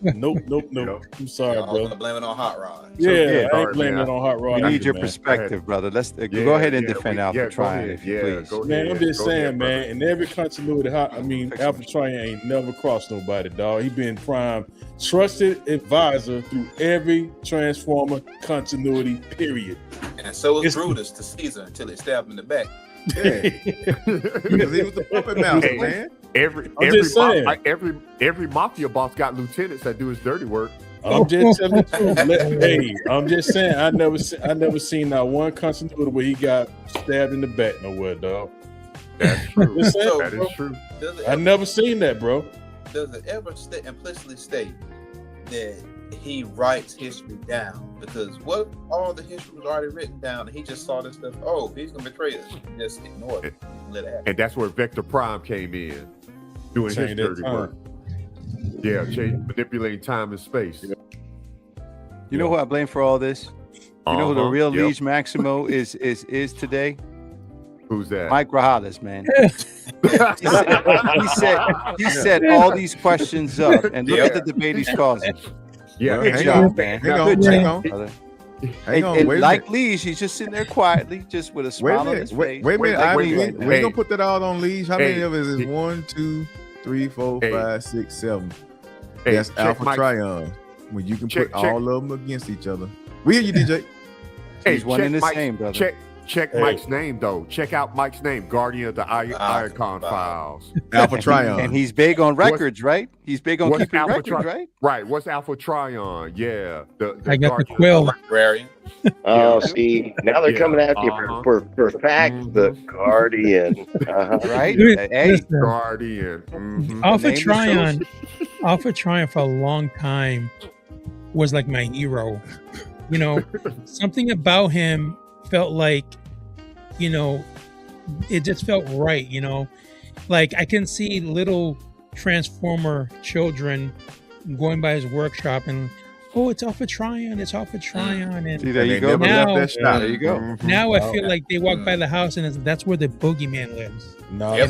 Speaker 7: Nope. I'm sorry,
Speaker 3: I'm gonna
Speaker 7: bro.
Speaker 3: blame it on Hot Rod.
Speaker 7: Yeah,
Speaker 6: yeah,
Speaker 7: I ain't blaming it on Hot Rod.
Speaker 6: We need
Speaker 7: either,
Speaker 6: your
Speaker 7: man.
Speaker 6: perspective, brother. Let's go
Speaker 4: Yeah,
Speaker 6: ahead and
Speaker 4: yeah,
Speaker 6: defend
Speaker 4: we-
Speaker 6: Alpha
Speaker 4: yeah, go
Speaker 6: Tryon,
Speaker 4: ahead.
Speaker 6: if you
Speaker 4: Yeah,
Speaker 6: please.
Speaker 4: go
Speaker 7: Man,
Speaker 4: ahead.
Speaker 7: I'm just
Speaker 4: Go
Speaker 7: saying,
Speaker 4: ahead,
Speaker 7: man, in every continuity, Alpha Tryon ain't never crossed nobody, dog. He been prime trusted advisor through every Transformer continuity, period.
Speaker 3: And so was
Speaker 7: It's-
Speaker 3: Brutus to Caesar until they stabbed him in the back.
Speaker 5: Yeah, because he was the puppet master,
Speaker 4: Hey.
Speaker 5: man.
Speaker 7: I'm just saying.
Speaker 4: Every mafia boss got lieutenants that do his dirty work.
Speaker 7: I'm just telling you. Hey, I'm just saying. I never seen not one continuity where he got stabbed in the back nowhere, dog.
Speaker 4: That's true.
Speaker 7: Just saying,
Speaker 3: So,
Speaker 4: That
Speaker 7: bro.
Speaker 4: is true.
Speaker 3: Does it
Speaker 7: I
Speaker 3: ever,
Speaker 7: never seen that, bro.
Speaker 3: does it ever implicitly state that he writes history down? Because what if all the history was already written down and he just saw this stuff? Oh, he's gonna betray us. He just ignored it. Let it happen.
Speaker 4: And that's where Vector Prime came in, doing his
Speaker 7: Change that
Speaker 4: dirty
Speaker 7: time.
Speaker 4: work. Yeah, manipulating time and space.
Speaker 6: You know who I blame for all this? You know who the
Speaker 4: Uh-huh,
Speaker 6: real
Speaker 4: yep.
Speaker 6: Liege Maximo is today?
Speaker 4: Who's that?
Speaker 6: Mike Grajales, man. he set all these questions up, and look at the debate he's causing.
Speaker 4: Yeah,
Speaker 5: Well,
Speaker 6: Good
Speaker 5: hang
Speaker 6: job,
Speaker 5: on,
Speaker 6: man.
Speaker 5: hang on,
Speaker 6: Good
Speaker 5: hang
Speaker 6: job,
Speaker 5: on.
Speaker 6: brother.
Speaker 5: Hang on,
Speaker 6: And
Speaker 5: wait a
Speaker 6: like
Speaker 5: minute.
Speaker 6: Liege, he's just sitting there quietly, just with a
Speaker 5: Wait a
Speaker 6: smile on
Speaker 5: minute.
Speaker 6: his
Speaker 5: Wait
Speaker 6: face.
Speaker 5: a minute.
Speaker 6: Like
Speaker 5: I
Speaker 6: me
Speaker 5: mean,
Speaker 6: right now.
Speaker 5: we ain't gonna put that all on Liege. How many
Speaker 4: Hey.
Speaker 5: of us is 1, 2, 3, 4,
Speaker 4: Hey.
Speaker 5: 5, 6, 7?
Speaker 4: Hey,
Speaker 5: That's
Speaker 4: check
Speaker 5: Alpha
Speaker 4: Mike-
Speaker 5: Tryon. When you can
Speaker 4: Check-
Speaker 5: put all of them against each other. We hear you, DJ.
Speaker 6: He's one
Speaker 4: check
Speaker 6: and the
Speaker 4: Mike's-
Speaker 6: same, brother.
Speaker 4: Check
Speaker 7: Hey.
Speaker 4: Mike's name though. Check out Mike's name, Guardian of the Icon Files.
Speaker 5: Alpha Tryon.
Speaker 6: And he's big on records, right? He's big on
Speaker 4: what's
Speaker 6: keeping
Speaker 4: Alpha
Speaker 6: records,
Speaker 4: Tri-
Speaker 6: right?
Speaker 4: Right. What's Alpha Tryon? Yeah.
Speaker 2: I got the
Speaker 4: Guardian of
Speaker 2: quill.
Speaker 3: Librarian.
Speaker 10: Oh, see, now they're
Speaker 4: Yeah.
Speaker 10: coming at you
Speaker 4: Uh-huh.
Speaker 10: for fact, the Guardian. Uh-huh.
Speaker 6: Right?
Speaker 2: Dude,
Speaker 6: Hey,
Speaker 2: listen,
Speaker 4: Guardian. Mhm.
Speaker 2: Alpha
Speaker 6: name is
Speaker 2: Tryon, Alpha Tryon for a long time was like my hero. You know, something about him felt like, you know, it just felt right. You know, like I can see little Transformer children going by his workshop and, oh, it's Alpha Tryon, it's Alpha Tryon, and
Speaker 6: see, there
Speaker 5: And
Speaker 6: you
Speaker 5: they
Speaker 6: go.
Speaker 5: never
Speaker 2: Now-
Speaker 5: left that shop.
Speaker 6: There you go.
Speaker 4: Mhm.
Speaker 2: now I feel like they walk by the house and that's where the boogeyman lives.
Speaker 7: No,
Speaker 3: Yeah,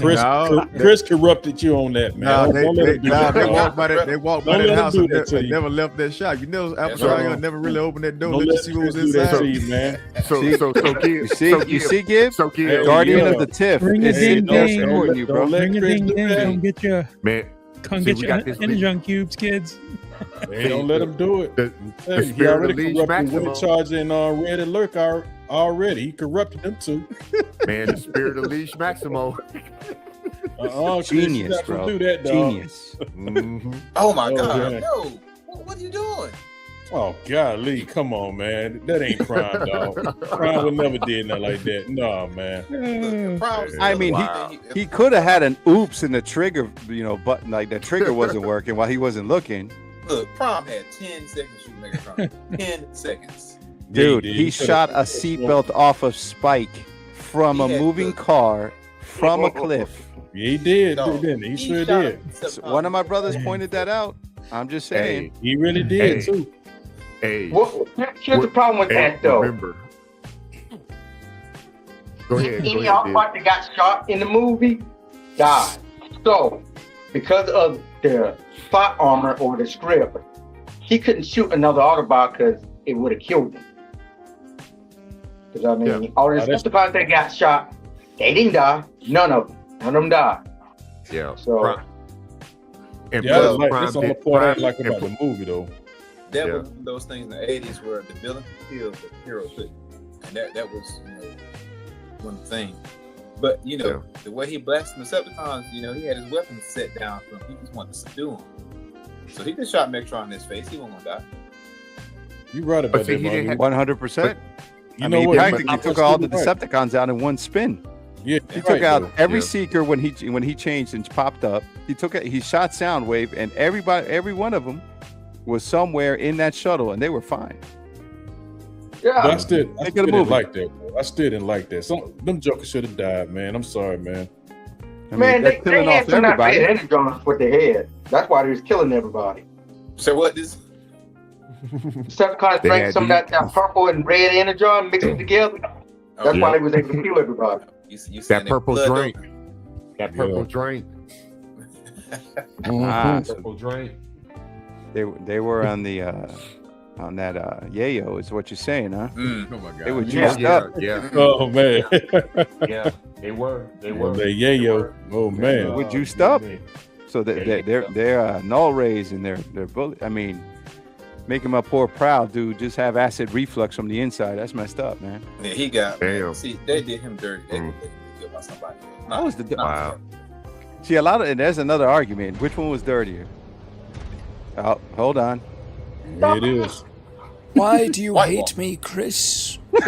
Speaker 7: Chris corrupted you on that, man.
Speaker 5: No,
Speaker 7: Don't let him do that,
Speaker 5: they
Speaker 7: dog.
Speaker 5: walked by that. They walked by
Speaker 7: Don't
Speaker 5: that
Speaker 7: let him
Speaker 5: house
Speaker 7: do
Speaker 5: and
Speaker 7: that to you.
Speaker 5: never left that shop. You know, Alpha
Speaker 7: That's
Speaker 5: Tryon
Speaker 7: right.
Speaker 5: never really opened that door.
Speaker 7: Don't
Speaker 5: Let you
Speaker 7: let
Speaker 5: see what
Speaker 7: Chris
Speaker 5: was
Speaker 7: do that
Speaker 5: inside.
Speaker 7: to you, man.
Speaker 4: So
Speaker 6: You see, Gibbs?
Speaker 4: So Gibbs,
Speaker 6: Guardian
Speaker 7: yeah.
Speaker 6: of the TIFF.
Speaker 2: Bring
Speaker 6: It's
Speaker 2: it in,
Speaker 6: no
Speaker 2: gang.
Speaker 6: supporting you, bro.
Speaker 7: Don't let
Speaker 2: Ring a
Speaker 7: Chris
Speaker 2: ding
Speaker 7: do
Speaker 2: ding,
Speaker 7: that.
Speaker 2: come get your
Speaker 4: man.
Speaker 2: come
Speaker 4: See,
Speaker 2: get
Speaker 4: we
Speaker 2: your
Speaker 4: got this
Speaker 2: energon cubes, kids.
Speaker 7: Hey, don't let him do it.
Speaker 4: The,
Speaker 7: Hey, he
Speaker 4: spirit
Speaker 7: already
Speaker 4: of Liege
Speaker 7: corrupted
Speaker 4: Maximo.
Speaker 7: Wind Charger and Red Alert already. He corrupted them too.
Speaker 4: Man, the spirit of Liege Maximo.
Speaker 7: Chris,
Speaker 6: Genius,
Speaker 7: you not
Speaker 6: bro.
Speaker 7: gonna do that, dog.
Speaker 6: Genius.
Speaker 4: Mhm.
Speaker 3: Oh my
Speaker 7: Oh,
Speaker 3: God.
Speaker 7: yeah.
Speaker 3: No. What are you doing?
Speaker 7: Oh golly, come on, man. That ain't Prime, dog. Prime would never did nothing like that. No, man.
Speaker 3: The problem's
Speaker 6: I mean,
Speaker 4: Wow.
Speaker 6: he could have had an oops in the trigger, button, like the trigger wasn't working while he wasn't looking.
Speaker 3: Look, Prom had 10 seconds to Megatron. 10 seconds.
Speaker 6: Dude,
Speaker 7: Yeah,
Speaker 6: he
Speaker 7: did.
Speaker 6: shot a seatbelt off of Spike from a
Speaker 3: He had
Speaker 6: moving
Speaker 3: the-
Speaker 6: car from a cliff.
Speaker 7: Yeah, he did,
Speaker 3: No,
Speaker 7: didn't he? He sure
Speaker 3: shot
Speaker 7: did.
Speaker 6: So one of my brothers pointed that out. I'm just saying.
Speaker 4: Hey,
Speaker 7: He really did
Speaker 4: Hey.
Speaker 7: too.
Speaker 4: hey.
Speaker 8: Here's the problem with
Speaker 4: Hey,
Speaker 8: that, though.
Speaker 4: remember. Go ahead. Go
Speaker 8: Any
Speaker 4: ahead, Dick.
Speaker 8: part that got shot in the movie died. So, because of the plot armor or the script, he couldn't shoot another Autobot because it would have killed him. Because I mean,
Speaker 4: Yeah.
Speaker 8: all the
Speaker 7: that's-
Speaker 8: Decepticons that got shot, they didn't die. None of them died.
Speaker 4: Yeah.
Speaker 8: So-
Speaker 4: Prime. And
Speaker 7: Yeah,
Speaker 4: plus,
Speaker 7: like,
Speaker 4: Prime
Speaker 7: that's all the
Speaker 4: did-
Speaker 7: part I
Speaker 4: Prime-
Speaker 7: like
Speaker 4: and
Speaker 7: about the movie, though.
Speaker 3: that was one of those things in the 80s where the villain could kill, but the hero couldn't. And that was, one thing. But, the way he blasted the Decepticons, he had his weapons set down for him. He just wanted to subdue him. So he just shot Megatron in his face. He wasn't going to die.
Speaker 7: You right about that,
Speaker 6: 100%.
Speaker 7: You know
Speaker 6: he
Speaker 7: what?
Speaker 6: practically took all the Decepticons out in one spin.
Speaker 7: Yeah,
Speaker 6: he took out every Seeker when he changed and popped up. He shot Soundwave, and every one of them was somewhere in that shuttle, and they were fine.
Speaker 8: Yeah,
Speaker 7: I still didn't like that. Bro. I still didn't like that. Them jokers should have died, man. I'm sorry, man.
Speaker 8: Man, they had some not bad energons with their head. That's why they was killing everybody.
Speaker 3: So what this?
Speaker 8: Decepticons drank some of that purple and red energon, mixed it together. That's why they was able to kill everybody.
Speaker 4: That purple drink. That purple drink.
Speaker 6: Purple drink. They were on the on that yayo is what you're saying, huh?
Speaker 5: Oh my God.
Speaker 6: They were juiced up.
Speaker 4: Yeah.
Speaker 7: Oh man.
Speaker 4: Yeah, they were. They
Speaker 7: were. They yayo. Oh man.
Speaker 6: They were juiced up. So they're null rays and they're bullet. I mean, making my poor proud dude just have acid reflux from the inside. That's messed up, man.
Speaker 3: Yeah, he got.
Speaker 4: Damn.
Speaker 3: See, they did him dirty. They did kill by somebody.
Speaker 6: That was the
Speaker 4: wow.
Speaker 6: See, and there's another argument. Which one was dirtier? Oh, hold on.
Speaker 7: It is.
Speaker 12: Why do you hate me, Chris?
Speaker 5: Yeah,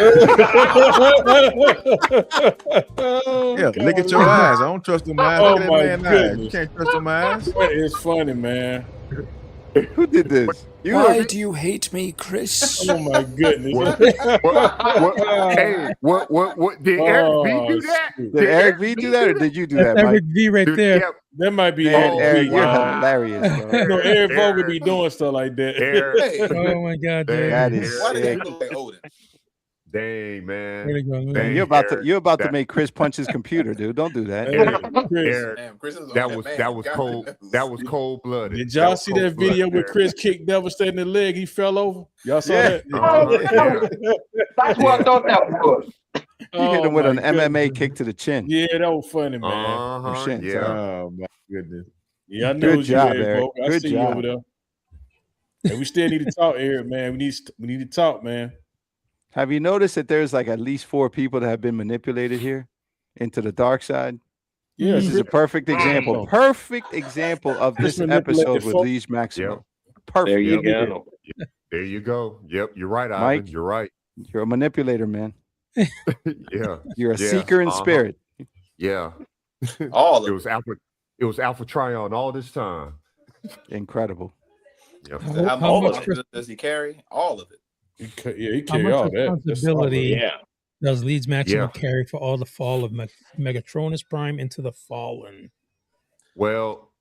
Speaker 5: look at your eyes. I don't trust them eyes.
Speaker 7: Oh
Speaker 5: Look at
Speaker 7: my
Speaker 5: that man's eyes.
Speaker 7: goodness.
Speaker 5: You can't trust them eyes.
Speaker 7: It's funny, man.
Speaker 6: Who did this?
Speaker 12: Why do you hate me, Chris?
Speaker 7: Oh my goodness.
Speaker 4: Hey, what did Eric V do that?
Speaker 6: Did Eric V do that, or did you do that,
Speaker 2: That's
Speaker 6: Mike?
Speaker 2: Eric V right there.
Speaker 4: Yeah,
Speaker 7: That might be
Speaker 6: Man, Eric, you're
Speaker 7: Wow.
Speaker 6: hilarious, bro.
Speaker 7: Eric Vogel be doing stuff like that.
Speaker 4: Eric.
Speaker 2: Oh my God, dude.
Speaker 6: That is
Speaker 3: Why did
Speaker 6: sick.
Speaker 3: he look like Odin?
Speaker 4: Dang, man.
Speaker 2: There you go, man.
Speaker 4: Dang,
Speaker 6: You're about to
Speaker 4: Eric.
Speaker 6: make Chris punch his computer, dude. Don't do that.
Speaker 7: Chris,
Speaker 4: Eric,
Speaker 3: Damn, Chris is on
Speaker 4: that was
Speaker 3: man.
Speaker 4: cold. That was cold blooded.
Speaker 7: did y'all see that video where Chris kicked Devastator in the leg? He fell over. Y'all saw that?
Speaker 8: That's what I thought that was.
Speaker 6: He hit him with
Speaker 7: my
Speaker 6: an MMA
Speaker 7: goodness.
Speaker 6: kick to the chin.
Speaker 7: Yeah, that was funny, man.
Speaker 4: Uh-huh,
Speaker 6: Shit,
Speaker 4: yeah.
Speaker 5: Oh my goodness.
Speaker 7: Yeah, I know
Speaker 6: Good
Speaker 7: it was
Speaker 6: job,
Speaker 7: you, Eric.
Speaker 6: Eric.
Speaker 7: Vogel. I
Speaker 6: Good
Speaker 7: see you
Speaker 6: job.
Speaker 7: over there. And we still need to talk, Eric, man. We need to talk, man.
Speaker 6: Have you noticed that there's like at least 4 people that have been manipulated here into the dark side?
Speaker 7: Yeah,
Speaker 6: This is a perfect example. Perfect example of this
Speaker 7: Just manipulate
Speaker 6: episode
Speaker 7: the
Speaker 6: with
Speaker 7: folk.
Speaker 6: Liege Maximo.
Speaker 4: Yep.
Speaker 6: Perfect.
Speaker 10: There you go.
Speaker 4: There you go. Yep, you're right, Ivan.
Speaker 6: Mike?
Speaker 4: You're right.
Speaker 6: You're a manipulator, man.
Speaker 4: Yeah.
Speaker 6: You're a
Speaker 4: Yeah,
Speaker 6: seeker in
Speaker 4: uh-huh.
Speaker 6: spirit.
Speaker 4: Yeah.
Speaker 3: All
Speaker 4: It
Speaker 3: of
Speaker 4: was Alpha Trion all this time.
Speaker 6: Incredible.
Speaker 4: Yep.
Speaker 3: it. How
Speaker 2: How
Speaker 3: much
Speaker 2: much
Speaker 3: does he carry? All of it.
Speaker 7: He
Speaker 2: How
Speaker 7: carry all
Speaker 2: much
Speaker 7: that. That's
Speaker 2: responsibility
Speaker 10: Yeah.
Speaker 2: does Leeds Maximo
Speaker 4: Yeah.
Speaker 2: carry for all the fall of Megatronus Prime into the Fallen?
Speaker 4: Well,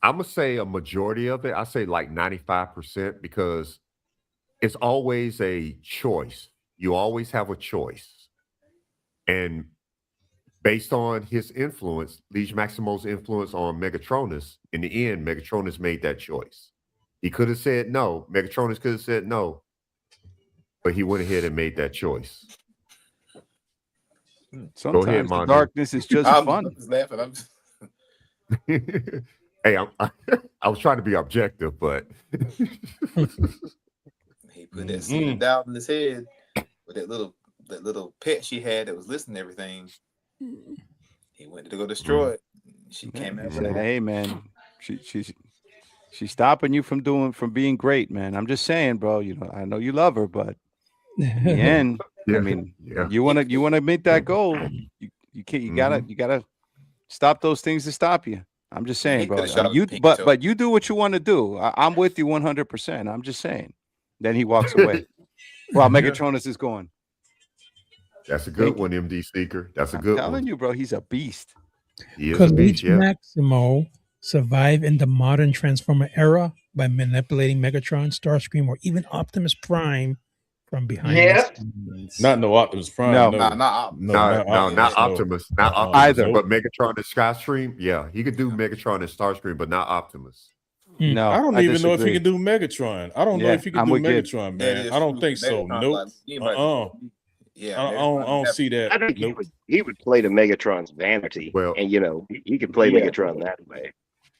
Speaker 4: I'm gonna say a majority of it. I say like 95% because it's always a choice. You always have a choice, and based on his influence, Liege Maximo's influence on Megatronus, in the end, Megatronus made that choice. He could have said no. Megatronus could have said no, but he went ahead and made that choice.
Speaker 6: Sometimes the
Speaker 4: Mondo.
Speaker 6: darkness is just
Speaker 3: I'm
Speaker 6: fun.
Speaker 3: just laughing. I'm just,
Speaker 4: Hey, I was trying to be objective, but
Speaker 3: he put that seed of doubt in his head with that little pet she had that was listening to everything. He went to go destroy it. She came out.
Speaker 6: Said, hey, man, she's stopping you from being great, man. I'm just saying, bro. You know, I know you love her, but in the end, I mean, you wanna meet that goal. You can't. You gotta stop those things to stop you. I'm just saying, bro. But you do what you want to do. I'm with you 100%. I'm just saying. Then he walks away while Megatronus is going.
Speaker 4: That's a good one, MD Seeker. That's a good
Speaker 6: I'm telling
Speaker 4: one.
Speaker 6: you, bro. He's a beast.
Speaker 4: He is a
Speaker 2: Could
Speaker 4: beast,
Speaker 2: Leeds
Speaker 4: yeah.
Speaker 2: Maximo survive in the modern Transformer era by manipulating Megatron, Starscream, or even Optimus Prime from behind?
Speaker 8: Yes.
Speaker 7: Not no Optimus Prime.
Speaker 6: No.
Speaker 3: Not
Speaker 4: Not Optimus. Not Optimus.
Speaker 6: Either.
Speaker 4: But Megatron and Starscream, yeah. He could do Megatron and Starscream, but not Optimus.
Speaker 6: No,
Speaker 7: I don't even know if he
Speaker 6: disagree.
Speaker 7: can do Megatron. I don't know
Speaker 6: Yeah,
Speaker 7: if he can
Speaker 6: I'm
Speaker 7: do
Speaker 6: with you.
Speaker 7: Megatron, man. I don't think so. Nope.
Speaker 3: Yeah,
Speaker 7: I don't see that.
Speaker 10: I think
Speaker 7: Nope.
Speaker 10: he would play to Megatron's vanity,
Speaker 4: Well,
Speaker 10: and he could play Megatron that way.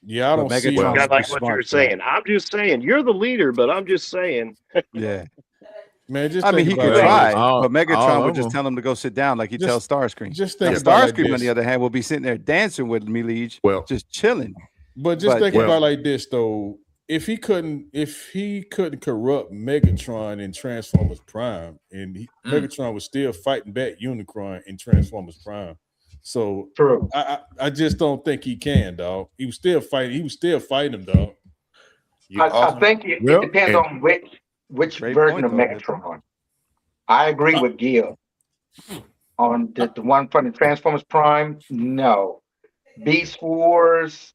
Speaker 7: Yeah, I don't see.
Speaker 6: Megatron's
Speaker 10: Got like
Speaker 6: too
Speaker 10: what
Speaker 6: smart
Speaker 10: you're
Speaker 6: for
Speaker 10: saying. I'm just saying you're the leader, but I'm just saying.
Speaker 6: Yeah.
Speaker 7: Man, just
Speaker 6: I mean,
Speaker 7: think
Speaker 6: he
Speaker 7: about
Speaker 6: could
Speaker 7: it.
Speaker 6: try,
Speaker 5: All-
Speaker 6: but Megatron
Speaker 5: all
Speaker 6: would
Speaker 5: of
Speaker 6: just
Speaker 5: them.
Speaker 6: tell him to go sit down like he
Speaker 7: Just-
Speaker 6: tells Starscream.
Speaker 7: Just
Speaker 6: Now,
Speaker 7: think about it like
Speaker 6: Starscream, on
Speaker 7: this.
Speaker 6: the other hand, will be sitting there dancing with me, Liege,
Speaker 4: Well,
Speaker 6: just chilling.
Speaker 7: But just
Speaker 6: But-
Speaker 7: think
Speaker 6: Well-
Speaker 7: about it like this though. If he couldn't corrupt Megatron in Transformers Prime, and Megatron was still fighting back Unicron in Transformers Prime. So
Speaker 8: True.
Speaker 7: I just don't think he can, dog. He was still fighting him, dog.
Speaker 8: I think it depends on which
Speaker 6: Great
Speaker 8: version of
Speaker 6: point, though.
Speaker 8: Megatron. I agree with Gil. On the one from the Transformers Prime, no. Beast Wars,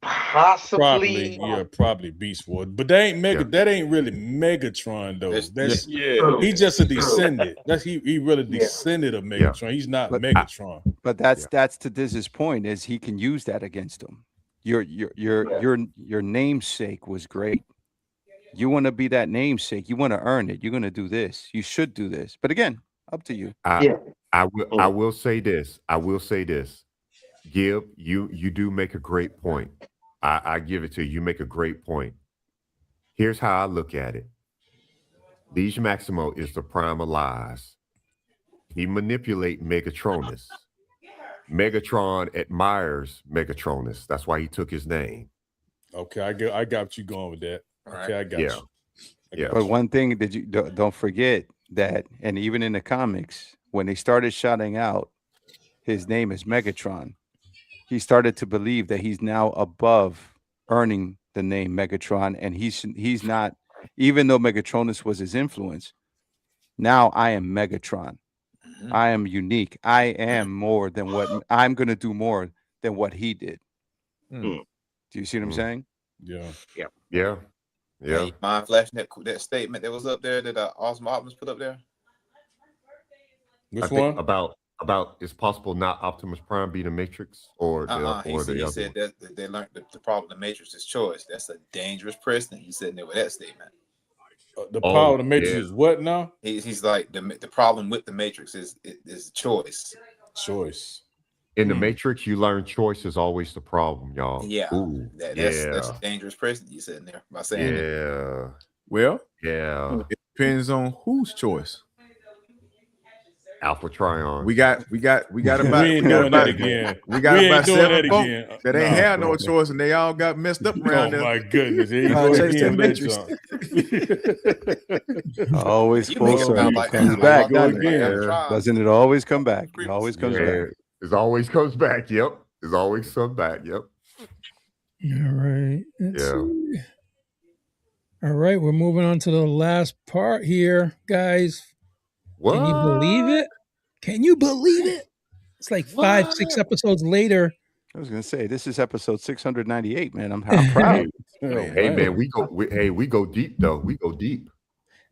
Speaker 8: possibly.
Speaker 7: Probably Beast Wars. But that ain't that ain't really Megatron though. That's
Speaker 3: yeah.
Speaker 7: He's just a descendant. He really descended of Megatron. He's not Megatron.
Speaker 6: But that's to Diz's point, is he can use that against him. Your namesake was great. You want to be that namesake. You want to earn it. You're going to do this. You should do this. But again, up to you.
Speaker 4: I will say this. Gib, you do make a great point. I give it to you. You make a great point. Here's how I look at it. Liege Maximo is the prime of lies. He manipulates Megatronus. Megatron admires Megatronus. That's why he took his name.
Speaker 7: Okay, I got you going with that. Okay, I got you.
Speaker 4: Yeah.
Speaker 6: But one thing that you don't forget that, and even in the comics, when they started shouting out his name is Megatron, he started to believe that he's now above earning the name Megatron, and he's not, even though Megatronus was his influence. Now I am Megatron. I am unique. I am more than what I'm going to do more than what he did. Do you see what I'm saying?
Speaker 7: Yeah.
Speaker 3: Hey, mind flashing that statement that was up there that Awesome Optimus put up there.
Speaker 7: Which
Speaker 4: I think
Speaker 7: one?
Speaker 4: about it's possible not Optimus Prime be the Matrix or the
Speaker 3: He
Speaker 4: other
Speaker 3: said
Speaker 4: one.
Speaker 3: that they learned the problem of the Matrix is choice. That's a dangerous precedent. He's sitting there with that statement.
Speaker 7: The power of the Matrix is what now?
Speaker 3: He's like the problem with the Matrix is choice.
Speaker 7: Choice.
Speaker 4: In the Matrix, you learn choice is always the problem, y'all.
Speaker 3: Yeah.
Speaker 4: Ooh,
Speaker 3: That's a dangerous precedent you sitting there by saying
Speaker 4: yeah.
Speaker 5: Well,
Speaker 4: it
Speaker 5: depends on whose choice.
Speaker 4: Alpha Trion.
Speaker 5: We got about
Speaker 7: We ain't doing that again.
Speaker 5: We got
Speaker 7: We ain't
Speaker 5: about
Speaker 7: doing
Speaker 5: 7
Speaker 7: that
Speaker 5: folk
Speaker 7: again.
Speaker 5: that ain't
Speaker 7: Nah,
Speaker 5: had no
Speaker 7: bro.
Speaker 5: choice, and they all got messed up around there.
Speaker 7: Oh my goodness! Here you
Speaker 5: Trying
Speaker 7: go
Speaker 5: to chase
Speaker 7: again,
Speaker 5: that
Speaker 7: Matrix.
Speaker 6: Always
Speaker 3: You
Speaker 6: full
Speaker 3: make it
Speaker 6: circle.
Speaker 3: sound like-
Speaker 6: Comes
Speaker 3: like
Speaker 6: back,
Speaker 3: go
Speaker 6: doesn't
Speaker 3: again.
Speaker 6: it? Doesn't it always come back? It always comes back.
Speaker 4: It always comes back. Yep. It's always come back. Yep.
Speaker 2: All right. Let's
Speaker 4: Yeah.
Speaker 2: see. All right, we're moving on to the last part here, guys.
Speaker 4: What?
Speaker 2: Can you believe it? Can you believe it? It's like 5-6 episodes later.
Speaker 6: I was gonna say this is episode 698, man. I'm proud.
Speaker 4: Hey man, we go deep though. We go deep.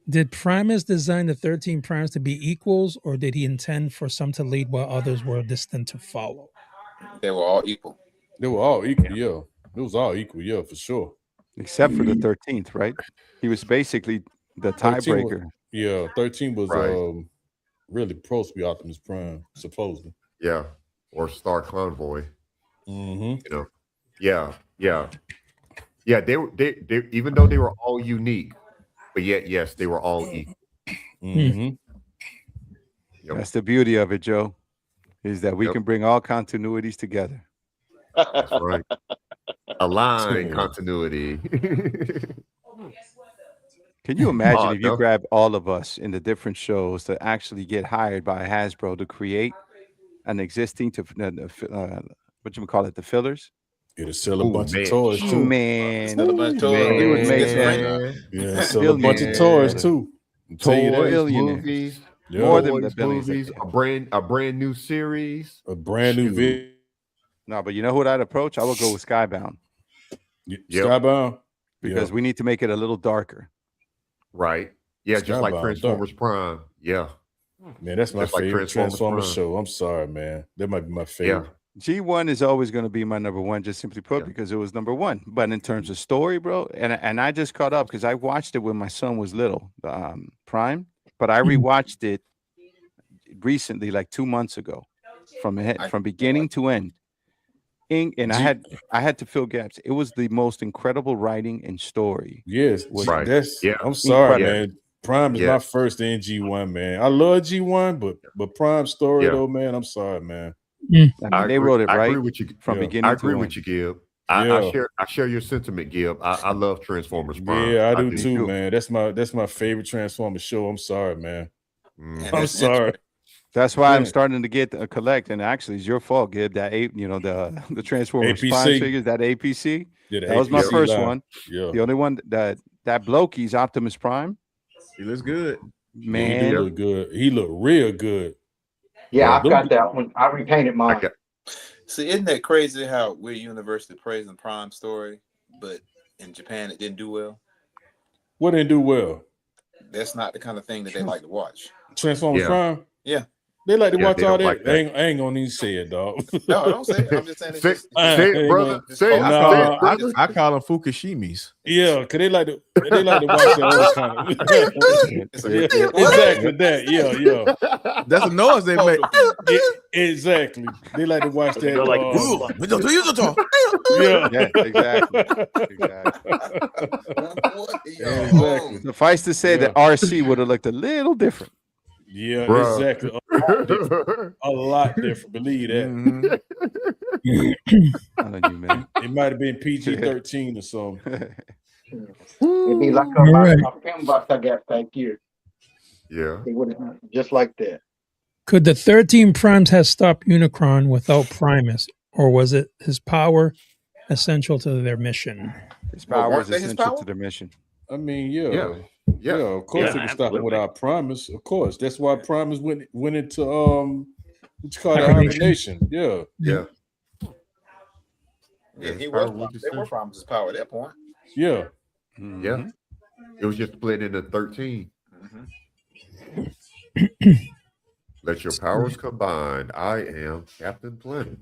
Speaker 2: Did Primus design the 13 primes to be equals, or did he intend for some to lead while others were destined to follow?
Speaker 3: They were all equal.
Speaker 7: They were all equal, yeah. It was all equal, yeah, for sure.
Speaker 6: Except for the 13th, right? He was basically the
Speaker 7: 13 was-
Speaker 6: tiebreaker.
Speaker 7: Yeah, 13 was
Speaker 4: Right.
Speaker 7: really supposed to be Optimus Prime, supposedly.
Speaker 4: Yeah. Or Star Convoy.
Speaker 7: Mm-hmm.
Speaker 4: You know. Yeah. They were even though they were all unique, but yet yes, they were all equal.
Speaker 7: Mm-hmm.
Speaker 4: Yep.
Speaker 6: That's the beauty of it, Joe, is that we can bring all continuities together.
Speaker 4: That's right. Align continuity.
Speaker 6: Can you imagine
Speaker 4: Oh,
Speaker 6: if you
Speaker 4: no.
Speaker 6: grab all of us in the different shows to actually get hired by Hasbro to create an existing what you call it, the fillers?
Speaker 7: It'll sell a
Speaker 4: Ooh,
Speaker 7: bunch
Speaker 4: man.
Speaker 7: of toys too.
Speaker 6: Man,
Speaker 3: Sell a bunch of toys.
Speaker 6: it would make
Speaker 3: Man.
Speaker 7: Yeah, sell a bunch of
Speaker 6: Billionaire.
Speaker 7: toys too. I'll tell you that.
Speaker 4: Toys,
Speaker 6: Billionaire.
Speaker 4: movies,
Speaker 7: Yeah.
Speaker 6: More than the
Speaker 4: toys,
Speaker 6: billions that
Speaker 4: movies,
Speaker 6: they
Speaker 4: a brand new series.
Speaker 7: A brand new
Speaker 4: Shoot.
Speaker 7: video.
Speaker 6: No, but you know who I'd approach? I would go with Skybound
Speaker 4: Yep.
Speaker 7: Skybound.
Speaker 6: because we need to make it a little darker.
Speaker 4: Right. Yeah, just like
Speaker 7: Skybound,
Speaker 4: Transformers Prime. Yeah.
Speaker 7: Man, that's my
Speaker 4: Just like
Speaker 7: favorite Transformers
Speaker 4: Prime.
Speaker 7: show. I'm sorry, man. That might be my favorite.
Speaker 6: G1 is always going to be my number one, just simply put, because it was number one. But in terms of story, bro, and I just caught up because I watched it when my son was little, Prime, but I rewatched it recently, like 2 months ago, from beginning to end. and I had to fill gaps. It was the most incredible writing and story.
Speaker 7: Yes,
Speaker 4: Right.
Speaker 7: that's
Speaker 4: Yeah.
Speaker 7: I'm sorry,
Speaker 6: Incredible.
Speaker 7: man. Prime is
Speaker 4: Yeah.
Speaker 7: my first in G1, man. I love G1, but Prime story
Speaker 4: Yeah.
Speaker 7: though, man. I'm sorry, man.
Speaker 6: I mean,
Speaker 4: I
Speaker 6: they
Speaker 4: agree-
Speaker 6: wrote it
Speaker 4: I
Speaker 6: right
Speaker 4: agree with you.
Speaker 6: from
Speaker 7: Yeah.
Speaker 6: beginning
Speaker 4: I
Speaker 6: to
Speaker 4: agree
Speaker 6: end.
Speaker 4: with you, Gib.
Speaker 7: Yeah.
Speaker 4: I share your sentiment, Gib. I love Transformers Prime.
Speaker 7: Yeah, I do too,
Speaker 6: too.
Speaker 7: man. That's my favorite Transformers show. I'm sorry, man.
Speaker 4: Mhm.
Speaker 3: And
Speaker 7: I'm
Speaker 3: that's
Speaker 7: sorry.
Speaker 6: That's why I'm
Speaker 7: Yeah.
Speaker 6: starting to get a collect, and actually, it's your fault, Gib. That the Transformers Prime
Speaker 7: APC.
Speaker 6: figures, that APC.
Speaker 7: Yeah, the
Speaker 6: That was my
Speaker 7: APC
Speaker 6: first
Speaker 7: line.
Speaker 6: one.
Speaker 7: Yeah.
Speaker 6: The only one that bloke, he's Optimus Prime.
Speaker 5: He looks good.
Speaker 7: He
Speaker 6: Man,
Speaker 7: do look good. He look real good.
Speaker 8: Yeah, I've
Speaker 7: them-
Speaker 8: got that one. I repainted mine.
Speaker 4: Okay.
Speaker 3: See, isn't that crazy how we're universally praising Prime story, but in Japan it didn't do well?
Speaker 7: What didn't do well?
Speaker 3: That's not the kind of thing that they like to watch.
Speaker 7: Transformers
Speaker 4: Yeah.
Speaker 7: Prime?
Speaker 3: Yeah.
Speaker 7: They like to
Speaker 4: Yeah,
Speaker 7: watch
Speaker 4: they
Speaker 7: all
Speaker 4: don't
Speaker 7: that.
Speaker 4: like that.
Speaker 7: I ain't gonna even say it, dog.
Speaker 3: No, I don't say it. I'm just saying it's
Speaker 4: Say,
Speaker 3: just,
Speaker 4: say it, brother.
Speaker 3: just
Speaker 4: Say it.
Speaker 3: focus
Speaker 7: Nah,
Speaker 4: Say
Speaker 3: on-
Speaker 4: it, brother.
Speaker 5: I call them Fukushimis.
Speaker 7: Yeah, cause they like to watch that other kind of.
Speaker 3: It's a-
Speaker 7: Yeah, exactly that. Yeah.
Speaker 5: That's the noise they make.
Speaker 7: Yeah, exactly. They like to watch that.
Speaker 10: They're like,
Speaker 7: yeah.
Speaker 6: yeah, exactly.
Speaker 3: What?
Speaker 7: Yeah, exactly.
Speaker 6: Suffice to say that RC would have looked a little different.
Speaker 7: Yeah,
Speaker 4: Bruh.
Speaker 7: exactly. A lot different. Believe that.
Speaker 5: Mhm.
Speaker 6: I'm telling you, man.
Speaker 7: It might have been PG-13 or something.
Speaker 8: It'd be like
Speaker 2: All right.
Speaker 8: a film box I got back here.
Speaker 4: Yeah.
Speaker 8: They would have just like that.
Speaker 2: Could the 13 Primes have stopped Unicron without Primus, or was it his power essential to their mission?
Speaker 6: His power
Speaker 3: weren't
Speaker 6: was
Speaker 3: they his
Speaker 6: essential
Speaker 3: power?
Speaker 6: to their mission.
Speaker 7: I mean, yeah.
Speaker 4: Yeah.
Speaker 7: Yeah,
Speaker 4: Yeah.
Speaker 7: of course
Speaker 10: Yeah,
Speaker 7: they can stop it
Speaker 10: absolutely.
Speaker 7: without Primus. Of course. That's why Primus went into what you call it,
Speaker 2: Hibernation.
Speaker 7: hibernation. Yeah.
Speaker 4: Yeah.
Speaker 3: Yeah, he
Speaker 4: Power
Speaker 3: was.
Speaker 4: was
Speaker 3: They were
Speaker 4: essential.
Speaker 3: Prime's power at that point.
Speaker 7: Yeah.
Speaker 6: Mhm.
Speaker 4: Yeah. It was just split into 13.
Speaker 3: Mhm.
Speaker 4: Let your powers combine. I am Captain Planet.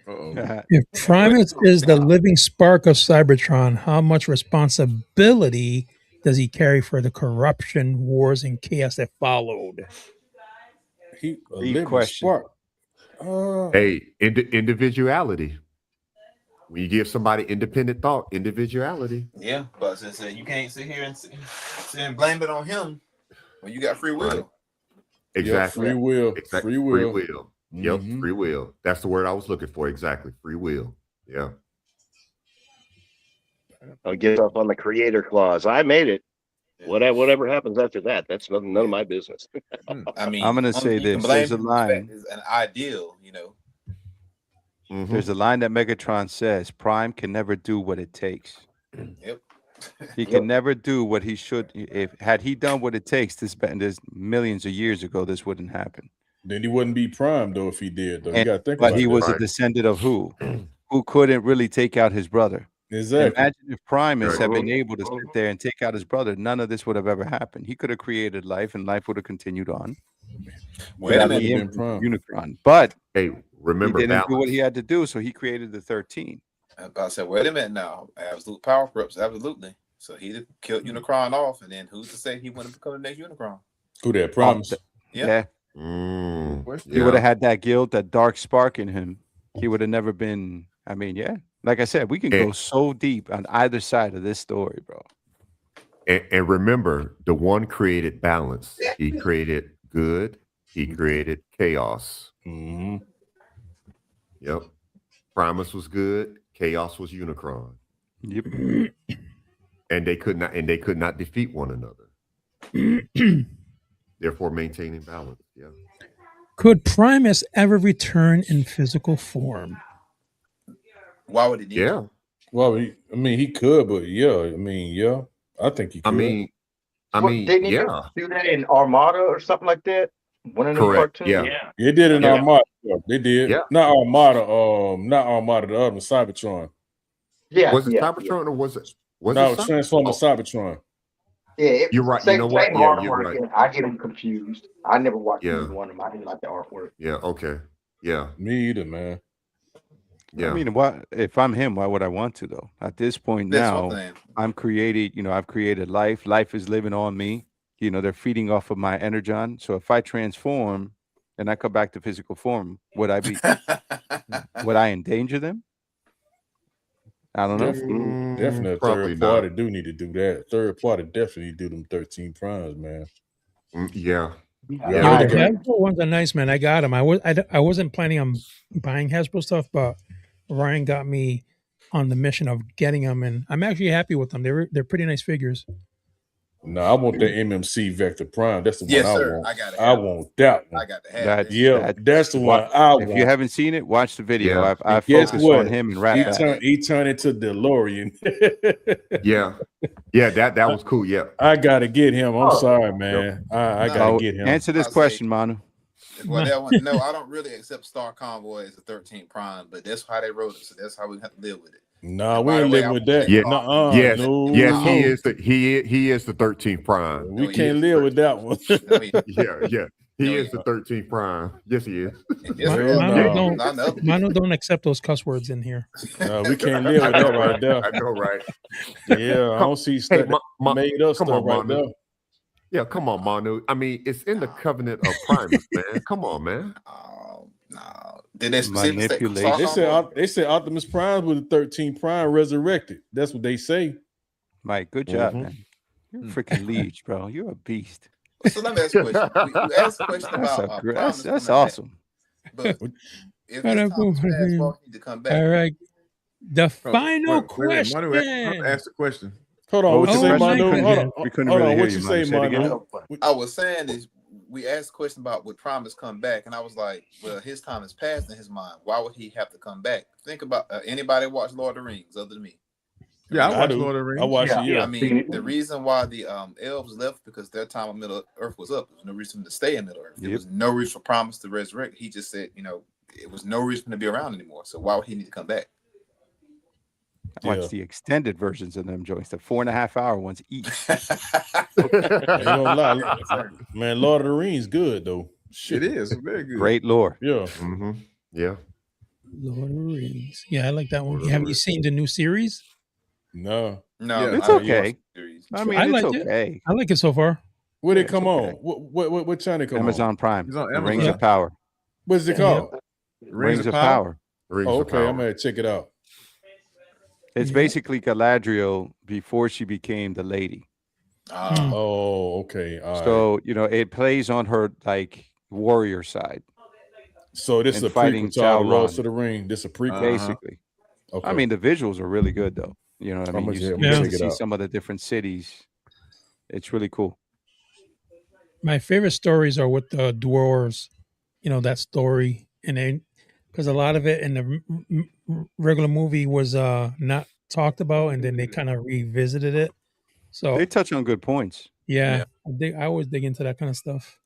Speaker 5: Uh-oh.
Speaker 2: If Primus is the living spark of Cybertron, how much responsibility does he carry for the corruption, wars, and chaos that followed?
Speaker 7: He a
Speaker 6: Big
Speaker 7: living
Speaker 6: question.
Speaker 7: spark.
Speaker 4: Hey, individuality. When you give somebody independent thought, individuality.
Speaker 3: Yeah, but since you can't sit here and blame it on him when you got free will.
Speaker 4: Right.
Speaker 7: Yeah,
Speaker 4: Exactly.
Speaker 7: free will.
Speaker 4: Exactly.
Speaker 7: Free will.
Speaker 4: Free will. Yep.
Speaker 7: Mhm.
Speaker 4: Free will. That's the word I was looking for. Exactly. Free will. Yeah.
Speaker 10: I'll get up on the creator clause. I made it. Whatever happens after that, that's none of my business.
Speaker 3: I mean,
Speaker 6: I'm gonna say
Speaker 3: you can
Speaker 6: this.
Speaker 3: blame
Speaker 6: There's a
Speaker 3: him,
Speaker 6: line.
Speaker 3: Is an ideal, you know.
Speaker 4: Mhm.
Speaker 6: There's a line that Megatron says, Prime can never do what it takes.
Speaker 3: Yep.
Speaker 6: He can never do what he should. If had he done what it takes, this millions of years ago, this wouldn't happen.
Speaker 7: Then he wouldn't be Prime though if he did though. You
Speaker 6: And-
Speaker 7: gotta think
Speaker 6: But
Speaker 7: about
Speaker 6: he
Speaker 7: that.
Speaker 6: was a
Speaker 4: Right.
Speaker 6: descendant of who couldn't really take out his brother.
Speaker 7: Exactly.
Speaker 6: Imagine if Primus had
Speaker 4: Right.
Speaker 6: been able to sit there and take out his brother, none of this would have ever happened. He could have created life, and life would have continued on.
Speaker 3: Wait a
Speaker 6: without
Speaker 3: minute.
Speaker 6: the
Speaker 7: Been Prime.
Speaker 6: Unicron, but
Speaker 4: Hey,
Speaker 6: he
Speaker 4: remember
Speaker 6: didn't
Speaker 4: balance.
Speaker 6: do what he had to do, so he created the 13.
Speaker 3: I said, wait a minute now. Absolute power corrupts, absolutely. So he killed Unicron off, and then who's to say he wouldn't become the next Unicron?
Speaker 7: Who that Promise?
Speaker 3: Yeah.
Speaker 6: Yeah,
Speaker 4: Mm,
Speaker 6: he would
Speaker 4: yeah.
Speaker 6: have had that guilt, that dark spark in him. He would have never been. I mean, yeah. Like I said, we can go
Speaker 4: And-
Speaker 6: so deep on either side of this story, bro.
Speaker 4: And remember, the one created balance. He created good. He created chaos.
Speaker 7: Mhm.
Speaker 4: Yep. Primus was good. Chaos was Unicron,
Speaker 6: Yep.
Speaker 4: and they could not defeat one another. Therefore, maintaining balance. Yeah.
Speaker 2: Could Primus ever return in physical form?
Speaker 3: Why would he need
Speaker 4: Yeah.
Speaker 7: Well, he could, but yeah. I think he could.
Speaker 4: I mean,
Speaker 8: Didn't he
Speaker 4: yeah.
Speaker 8: do that in Armada or something like that? One of the
Speaker 4: Correct.
Speaker 8: cartoons.
Speaker 4: Yeah.
Speaker 7: They did in
Speaker 4: Yeah.
Speaker 7: Armada. Yeah, they did.
Speaker 4: Yeah.
Speaker 7: Not Armada. Not Armada. The other one, Cybertron.
Speaker 8: Yeah.
Speaker 4: Was it
Speaker 8: yeah,
Speaker 4: Cybertron or was it? Was
Speaker 8: Oh,
Speaker 7: No,
Speaker 4: it Cybertron?
Speaker 7: Transformer Cybertron.
Speaker 8: Yeah,
Speaker 4: You're right. You
Speaker 8: Same,
Speaker 4: know what?
Speaker 8: same
Speaker 4: Yeah,
Speaker 8: artwork.
Speaker 4: you're right.
Speaker 8: and I get them confused. I never watched
Speaker 4: Yeah.
Speaker 8: either one of them. I didn't like the artwork.
Speaker 4: Yeah. Okay. Yeah.
Speaker 7: Me either, man.
Speaker 4: Yeah.
Speaker 6: I mean, why? If I'm him, why would I want to though? At this point
Speaker 3: That's
Speaker 6: now,
Speaker 3: one thing.
Speaker 6: I'm created. I've created life. Life is living on me. They're feeding off of my energon. So if I transform and I come back to physical form, would I endanger them? I don't know.
Speaker 7: Definitely a
Speaker 4: Probably
Speaker 7: third party
Speaker 4: not.
Speaker 7: do need to do that. Third party definitely do them 13 primes, man.
Speaker 4: Yeah.
Speaker 2: Yo,
Speaker 8: I
Speaker 2: the
Speaker 8: agree.
Speaker 2: Hasbro ones are nice, man. I got them. I wasn't planning on buying Hasbro stuff, but Ryan got me on the mission of getting them, and I'm actually happy with them. They're pretty nice figures.
Speaker 7: No, I want the MMC Vector Prime. That's the one
Speaker 3: Yes,
Speaker 7: I
Speaker 3: sir.
Speaker 7: want.
Speaker 3: I gotta
Speaker 7: I
Speaker 3: have
Speaker 7: want that one.
Speaker 3: I got to have
Speaker 6: That,
Speaker 3: this.
Speaker 7: Yeah, that's the one I want.
Speaker 6: If you haven't seen it, watch the video.
Speaker 4: Yeah.
Speaker 6: I
Speaker 7: Guess
Speaker 6: focus
Speaker 7: what?
Speaker 6: on him and
Speaker 7: He
Speaker 6: Rat Pack.
Speaker 7: turned into DeLorean.
Speaker 4: Yeah. Yeah, that was cool. Yeah.
Speaker 7: I gotta get him. I'm sorry, man. I
Speaker 3: No.
Speaker 7: gotta get him.
Speaker 6: Answer this
Speaker 3: I'll say-
Speaker 6: question, Manu.
Speaker 3: Well, that one, no, I don't really accept Star Convoy as a 13 prime, but that's how they wrote it, so that's how we have to live with it.
Speaker 7: Nah,
Speaker 3: And
Speaker 7: we
Speaker 3: by the
Speaker 7: ain't
Speaker 3: way,
Speaker 7: living
Speaker 3: I
Speaker 7: with
Speaker 3: want
Speaker 7: that.
Speaker 4: Yeah.
Speaker 7: Nuh-uh.
Speaker 4: Yes.
Speaker 7: No,
Speaker 4: Yes, he
Speaker 7: no.
Speaker 4: is he is the 13th prime.
Speaker 7: We
Speaker 3: he
Speaker 7: can't
Speaker 3: is
Speaker 7: live with that one.
Speaker 3: I mean,
Speaker 4: Yeah. He
Speaker 3: No,
Speaker 4: is
Speaker 3: he
Speaker 4: the 13th prime. Yes, he is.
Speaker 3: yes,
Speaker 7: Hell
Speaker 3: well,
Speaker 7: no.
Speaker 3: not the other.
Speaker 2: Manu don't accept those cuss words in here.
Speaker 7: No, we can't live with that right there.
Speaker 4: I know, right?
Speaker 7: Yeah, I don't see stuff made up
Speaker 4: come
Speaker 7: stuff
Speaker 4: on,
Speaker 7: right
Speaker 4: Manu.
Speaker 7: there.
Speaker 4: Yeah, come on, Manu. I mean, it's in the covenant of Primus, man. Come on, man.
Speaker 3: Oh, no. Did they specifically say
Speaker 6: Manipulation.
Speaker 3: Star
Speaker 7: They said Optimus Prime with the 13 Prime resurrected. That's what they say.
Speaker 6: Mike, good job,
Speaker 4: Mhm.
Speaker 6: man. You're a freaking leech, bro. You're a beast.
Speaker 3: So let me ask you a question. You asked a question
Speaker 6: That's,
Speaker 3: about
Speaker 6: that's
Speaker 3: Primus coming back,
Speaker 6: awesome.
Speaker 3: but if it's
Speaker 2: Bada
Speaker 3: Thomas
Speaker 2: boom, bada
Speaker 3: Fast,
Speaker 2: boom.
Speaker 3: Walker need to come back.
Speaker 2: All right. The
Speaker 5: Oh,
Speaker 2: final
Speaker 5: wait,
Speaker 2: question.
Speaker 5: Manu, ask the question.
Speaker 7: Hold on,
Speaker 6: What
Speaker 7: what
Speaker 6: was
Speaker 7: you
Speaker 6: the
Speaker 7: say,
Speaker 6: question?
Speaker 7: Manu? Hold on,
Speaker 6: We couldn't
Speaker 7: hold
Speaker 6: really
Speaker 7: on.
Speaker 6: hear
Speaker 7: What
Speaker 6: you,
Speaker 7: you
Speaker 6: Manu.
Speaker 7: say,
Speaker 6: Say it again.
Speaker 7: Manu?
Speaker 3: I was saying is we asked a question about would Primus come back, and I was like, well, his time has passed in his mind. Why would he have to come back? Think about anybody watch Lord of the Rings other than me.
Speaker 5: Yeah, I watched
Speaker 7: do.
Speaker 5: Lord of the Rings.
Speaker 7: I watched it. Yeah.
Speaker 3: I mean, the reason why the elves left because their time on Middle Earth was up. There was no reason for them to stay in Middle Earth. There was no reason for Primus to resurrect. He just said, it was no reason to be around anymore. So why would he need to come back?
Speaker 6: I watched the extended versions of them joints, the 4.5-hour ones each.
Speaker 7: You don't lie. Man, Lord of the Rings good though. Shit.
Speaker 5: It is very good.
Speaker 6: Great lore.
Speaker 7: Yeah.
Speaker 4: Mm-hmm. Yeah.
Speaker 2: Lord of the Rings. Yeah, I like that one.
Speaker 4: Lord of
Speaker 2: Have
Speaker 4: the
Speaker 2: you seen the new series?
Speaker 7: No.
Speaker 3: No,
Speaker 5: Yeah.
Speaker 6: It's
Speaker 3: I don't
Speaker 6: okay.
Speaker 3: watch the series.
Speaker 6: I mean,
Speaker 2: I
Speaker 6: it's
Speaker 2: like it.
Speaker 6: okay.
Speaker 2: I like it so far.
Speaker 7: Where
Speaker 6: Yeah,
Speaker 7: it come
Speaker 6: it's okay.
Speaker 7: on? What channel it come
Speaker 6: Amazon
Speaker 7: on?
Speaker 6: Prime.
Speaker 5: It's on
Speaker 6: The
Speaker 5: Amazon.
Speaker 6: Rings of Power.
Speaker 7: What's it called?
Speaker 6: Rings of Power.
Speaker 4: Rings
Speaker 7: Oh,
Speaker 4: of
Speaker 7: okay,
Speaker 4: Power.
Speaker 7: I'm gonna check it out.
Speaker 6: It's basically Galadriel before she became the lady.
Speaker 7: Oh, okay. All right.
Speaker 6: So, it plays on her like warrior side.
Speaker 7: So this is
Speaker 6: and
Speaker 7: a
Speaker 6: fighting
Speaker 7: prequel to all
Speaker 6: Sauron.
Speaker 7: Lords of the Ring. This is a prequel.
Speaker 6: Basically.
Speaker 7: Okay.
Speaker 6: I mean, the visuals are really good though. You know what I
Speaker 7: I'm
Speaker 6: mean?
Speaker 7: gonna
Speaker 6: You
Speaker 7: check-
Speaker 6: get
Speaker 7: check
Speaker 6: to
Speaker 7: it
Speaker 6: see
Speaker 7: out.
Speaker 6: some of the different cities. It's really cool.
Speaker 2: My favorite stories are with the dwarves. That story, and then because a lot of it in the regular movie was not talked about, and then they kind of revisited it. So
Speaker 6: They touch on good points.
Speaker 2: yeah, I always dig into that kind of stuff.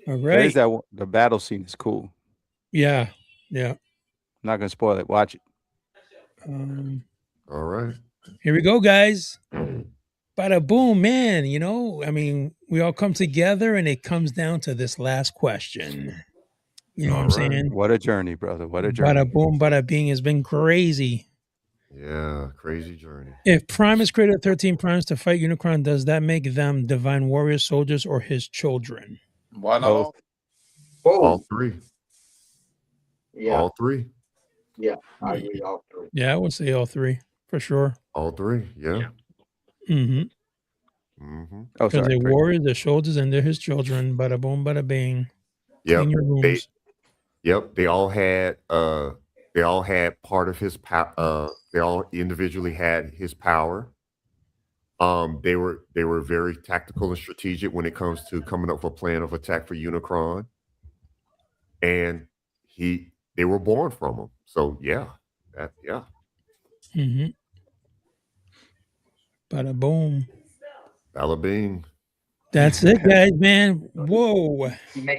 Speaker 2: All
Speaker 6: There's
Speaker 2: right.
Speaker 6: the battle scene is cool.
Speaker 2: Yeah.
Speaker 6: I'm not gonna spoil it. Watch it.
Speaker 4: All right.
Speaker 2: Here we go, guys. Bada boom, man. I mean, we all come together and it comes down to this last question. You know what I'm saying?
Speaker 6: What a journey, brother. What a journey.
Speaker 2: Bada boom, bada bing has been crazy.
Speaker 4: Yeah, crazy journey.
Speaker 2: If Primus created 13 primes to fight Unicron, does that make them divine warrior soldiers or his children?
Speaker 3: Why not?
Speaker 6: Both.
Speaker 4: All three.
Speaker 8: Yeah,
Speaker 4: All three.
Speaker 8: yeah, I agree. All three.
Speaker 2: Yeah, I would say all three for sure.
Speaker 4: All three. Yeah.
Speaker 2: Mm-hmm.
Speaker 4: Mm-hmm.
Speaker 6: Oh,
Speaker 2: Because
Speaker 6: sorry.
Speaker 2: they're warriors, they're soldiers, and they're his children. Bada boom, bada bing.
Speaker 4: Yep.
Speaker 2: In your rooms.
Speaker 4: They all had part of his power. They all individually had his power. They were very tactical and strategic when it comes to coming up with a plan of attack for Unicron. And they were born from him. So yeah.
Speaker 2: Mm-hmm. Bada boom.
Speaker 4: Bada bing.
Speaker 2: That's it, guys, man. Whoa.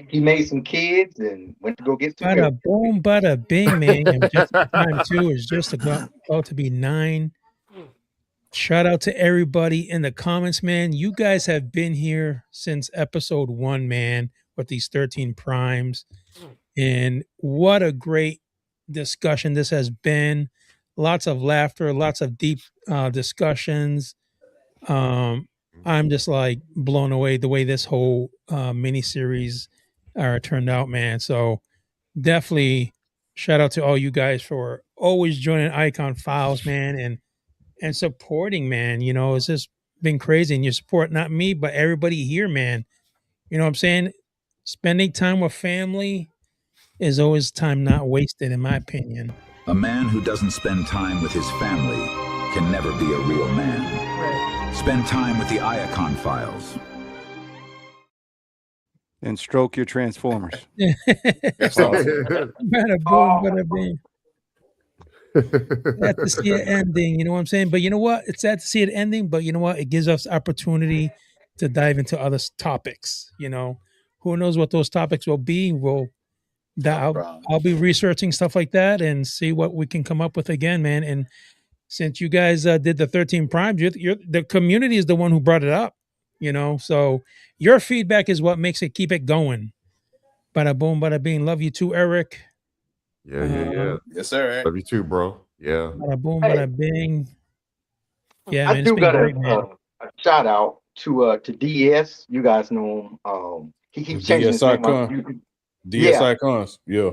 Speaker 8: He made some kids and went to go get some.
Speaker 2: Bada boom, bada bing, man. And just time too is just about to be 9. Shout out to everybody in the comments, man. You guys have been here since episode 1, man, with these 13 primes. And what a great discussion this has been. Lots of laughter, lots of deep discussions. I'm just like blown away the way this whole mini series turned out, man. So definitely shout out to all you guys for always joining Icon Files, man, and supporting, man. You know, it's just been crazy. And you support not me, but everybody here, man. You know what I'm saying? Spending time with family is always time not wasted, in my opinion.
Speaker 13: A man who doesn't spend time with his family can never be a real man. Spend time with the Iacon Files.
Speaker 6: And stroke your Transformers.
Speaker 2: That's awesome. Bada boom, bada bing. Sad to see it ending, you know what I'm saying? But you know what? It's sad to see it ending, but you know what? It gives us opportunity to dive into other topics. You know, who knows what those topics will be? I'll be researching stuff like that and see what we can come up with again, man. And since you guys did the 13 Primes, you're the community is the one who brought it up, you know. So your feedback is what makes it keep it going. Bada boom, bada bing. Love you too, Eric.
Speaker 4: Yeah.
Speaker 3: Yes, sir.
Speaker 4: Love you too, bro. Yeah.
Speaker 2: Bada boom, bada bing. Yeah,
Speaker 8: I
Speaker 2: man,
Speaker 8: do
Speaker 2: it's been
Speaker 8: got
Speaker 2: great, man.
Speaker 8: a shout out to DS. You guys know him. He keeps changing his name.
Speaker 7: DS Icons.
Speaker 8: Yeah.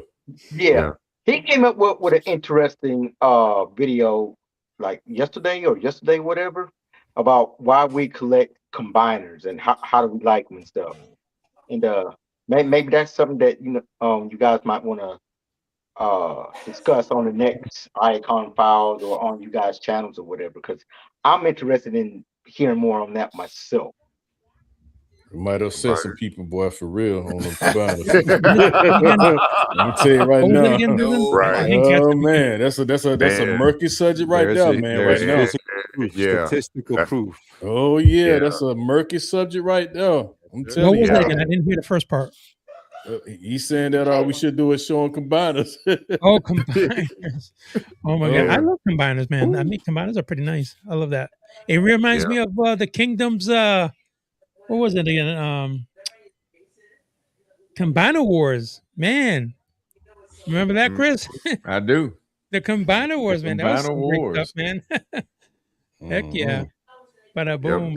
Speaker 8: He came up with an interesting video like yesterday, whatever, about why we collect combiners and how do we like them and stuff. And maybe that's something that you guys might want to discuss on the next Icon Files or on you guys' channels or whatever, because I'm interested in hearing more on that myself.
Speaker 7: You might upset some people, boy, for real. On the Let me tell you right now.
Speaker 4: Right.
Speaker 7: Oh man, that's a murky subject right there, man. Right now,
Speaker 6: statistical proof.
Speaker 7: Oh yeah, that's a murky subject right there. I'm telling you.
Speaker 2: What was that again? I didn't hear the first part.
Speaker 7: He's saying that we should do a show on combiners.
Speaker 2: Oh, combiners. Oh my God. I love combiners, man. I mean, combiners are pretty nice. I love that. It reminds me of the Kingdoms. What was it again? Combiner Wars. Man. Remember that, Chris?
Speaker 5: I do.
Speaker 2: The Combiner Wars, man. That was some great
Speaker 5: Wars.
Speaker 2: stuff, man. Heck yeah. Bada boom.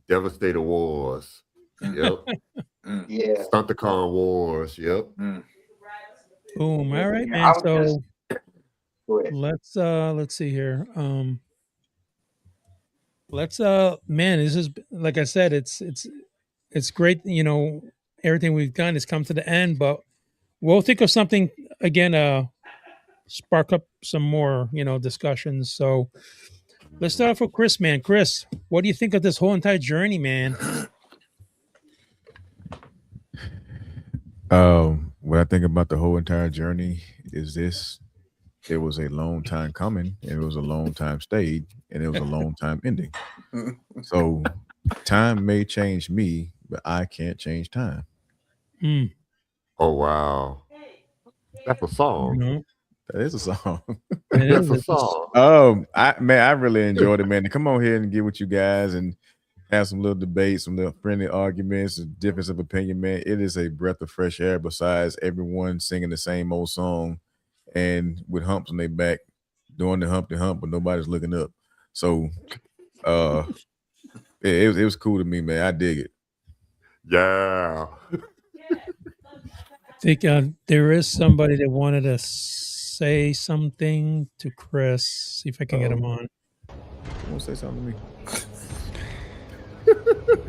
Speaker 4: Devastator Wars. Yep.
Speaker 8: Yeah.
Speaker 4: Stunticon Wars. Yep.
Speaker 2: Boom. All right, man. So let's see here. Man, this is, like I said, it's great. You know, everything we've done has come to the end, but we'll think of something again, spark up some more, discussions. So let's start off with Chris, man. Chris, what do you think of this whole entire journey, man?
Speaker 5: What I think about the whole entire journey is this: it was a long time coming, and it was a long time stayed, and it was a long time ending. So time may change me, but I can't change time.
Speaker 4: Oh wow, that's a song.
Speaker 5: That is a song.
Speaker 4: That's a song.
Speaker 5: I really enjoyed it, man. To come on here and get with you guys and have some little debates, some little friendly arguments, a difference of opinion, man. It is a breath of fresh air. Besides everyone singing the same old song and with humps on their back, doing the Humpty Hump, but nobody's looking up. So, it was cool to me, man. I dig it.
Speaker 4: Yeah.
Speaker 2: I think there is somebody that wanted to say something to Chris. See if I can get him on.
Speaker 5: Want to say something to me?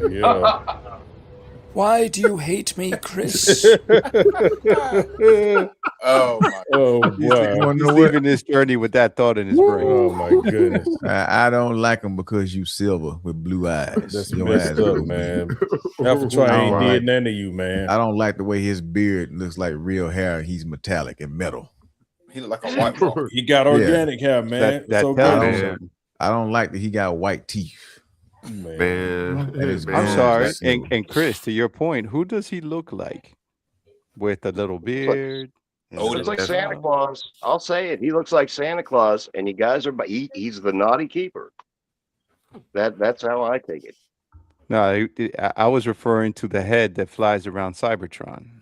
Speaker 7: Yeah.
Speaker 12: Why do you hate me, Chris?
Speaker 3: Oh my!
Speaker 7: Oh wow!
Speaker 6: He's leaving this journey with that thought in his brain.
Speaker 7: Oh my goodness!
Speaker 5: I don't like him because you silver with blue eyes.
Speaker 7: That's
Speaker 5: Your
Speaker 7: messed
Speaker 5: eyes are
Speaker 7: up,
Speaker 5: blue.
Speaker 7: man. Alpha Tri ain't did none of you, man.
Speaker 5: I don't like the way his beard looks like real hair. He's metallic and metal.
Speaker 3: He look like a white boy.
Speaker 7: He got organic hair, man.
Speaker 5: I don't like that he got white teeth.
Speaker 4: Man.
Speaker 6: I'm sorry. And Chris, to your point, who does he look like? With a little beard?
Speaker 10: He looks like Santa Claus. I'll say it. He looks like Santa Claus, and you guys are. He's the naughty keeper. That's how I take it.
Speaker 6: No, I was referring to the head that flies around Cybertron.